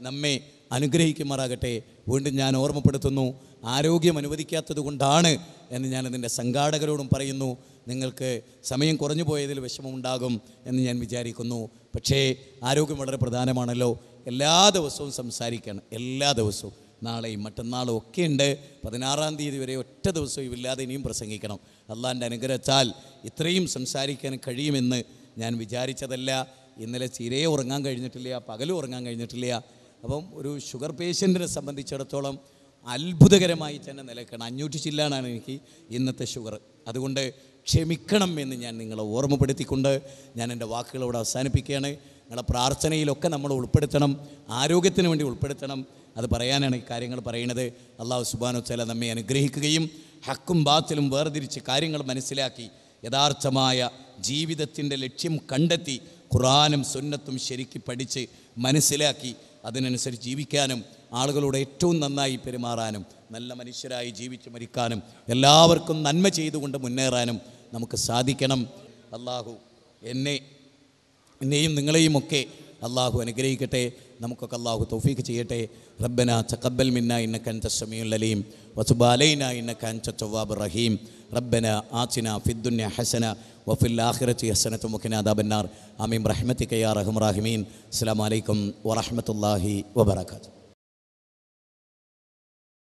നമ്മെ അനുഗ്രഹിക്കുമാറാകട്ടെ. വീണ്ടും ഞാൻ ഓർമ്മപ്പെടുത്തുന്നു, ആരോഗ്യം അനുവദിക്കാത്തത് കൊണ്ടാണ് എന്ന് ഞാനതിൻ്റെ സംഘാടകരോടും പറയുന്നു. നിങ്ങൾക്ക് സമയം കുറഞ്ഞു പോയതിൽ വിഷമമുണ്ടാകും എന്ന് ഞാൻ വിചാരിക്കുന്നു. പക്ഷേ ആരോഗ്യം വളരെ പ്രധാനമാണല്ലോ. എല്ലാ ദിവസവും സംസാരിക്കണം, എല്ലാ ദിവസവും. നാളെയും മറ്റന്നാളും ഒക്കെ ഉണ്ട്. 16-ാം തീയതി വരെ ഒറ്റ ദിവസവും ഇല്ലാതെ ഇനിയും പ്രസംഗിക്കണം. അള്ളാൻ്റെ അനുഗ്രഹത്താൽ ഇത്രയും സംസാരിക്കാൻ കഴിയുമെന്ന് ഞാൻ വിചാരിച്ചതല്ല. ഇന്നലെ തീരെ ഉറങ്ങാൻ കഴിഞ്ഞിട്ടില്ല, പകലും ഉറങ്ങാൻ കഴിഞ്ഞിട്ടില്ല. അപ്പം ഒരു ഷുഗർ പേഷ്യൻറ്റിനെ സംബന്ധിച്ചിടത്തോളം അത്ഭുതകരമായി തന്നെ നിലക്കണം. 500 ചില്ലാനാണ് എനിക്ക് ഇന്നത്തെ ഷുഗർ. അതുകൊണ്ട് ക്ഷമിക്കണം എന്ന് ഞാൻ നിങ്ങളെ ഓർമ്മപ്പെടുത്തിക്കൊണ്ട് ഞാൻ എൻ്റെ വാക്കുകളോട് അവസാനിപ്പിക്കുകയാണ്. നിങ്ങളുടെ പ്രാർത്ഥനയിലൊക്കെ നമ്മൾ ഉൾപ്പെടുത്തണം, ആരോഗ്യത്തിന് വേണ്ടി ഉൾപ്പെടുത്തണം. അത് പറയാനാണ് ഈ കാര്യങ്ങൾ പറയുന്നത്. അല്ലാഹു സുബ്ഹാനഹു വ തആല നമ്മെ അനുഗ്രഹിക്കുകയും ഹക്കും ബാത്തിലും വേർതിരിച്ച് കാര്യങ്ങൾ മനസ്സിലാക്കി യഥാർത്ഥമായ ജീവിതത്തിൻ്റെ ലക്ഷ്യം കണ്ടെത്തി ഖുർആനും സുന്നത്തും ശരിക്ക് പഠിച്ച് മനസ്സിലാക്കി അതിനനുസരിച്ച് ജീവിക്കാനും ആളുകളോട് ഏറ്റവും നന്നായി പെരുമാറാനും നല്ല മനുഷ്യരായി ജീവിച്ച് മരിക്കാനും എല്ലാവർക്കും നന്മ ചെയ്തുകൊണ്ട് മുന്നേറാനും നമുക്ക് സാധിക്കണം. അല്ലാഹു എന്നെയും നിങ്ങളെയുമൊക്കെ അല്ലാഹു അനുഗ്രഹിക്കട്ടെ. നമുക്കൊക്കെ അല്ലാഹു തൗഫീഖ് ചെയ്യട്ടെ. റബ്ബനാ തഖബ്ബൽ മിന്നാ ഇന്നക അൻതസ് സമീഉൽ അലീം വതുബ് അലൈനാ ഇന്നക അൻതത് തവ്വാബുർ റഹീം. റബ്ബനാ ആതിനാ ഫിദ്ദുനിയ ഹസന വഫിൽ ആഖിറതി ഹസനത വഖിനാ അദാബന്നാർ. ആമീൻ ബിറഹ്മതിക യാ അർഹമർ റഹീമീൻ. അസ്സലാമു അലൈക്കും വറഹ്മത്തുള്ളാഹി വബറകാതുഹു.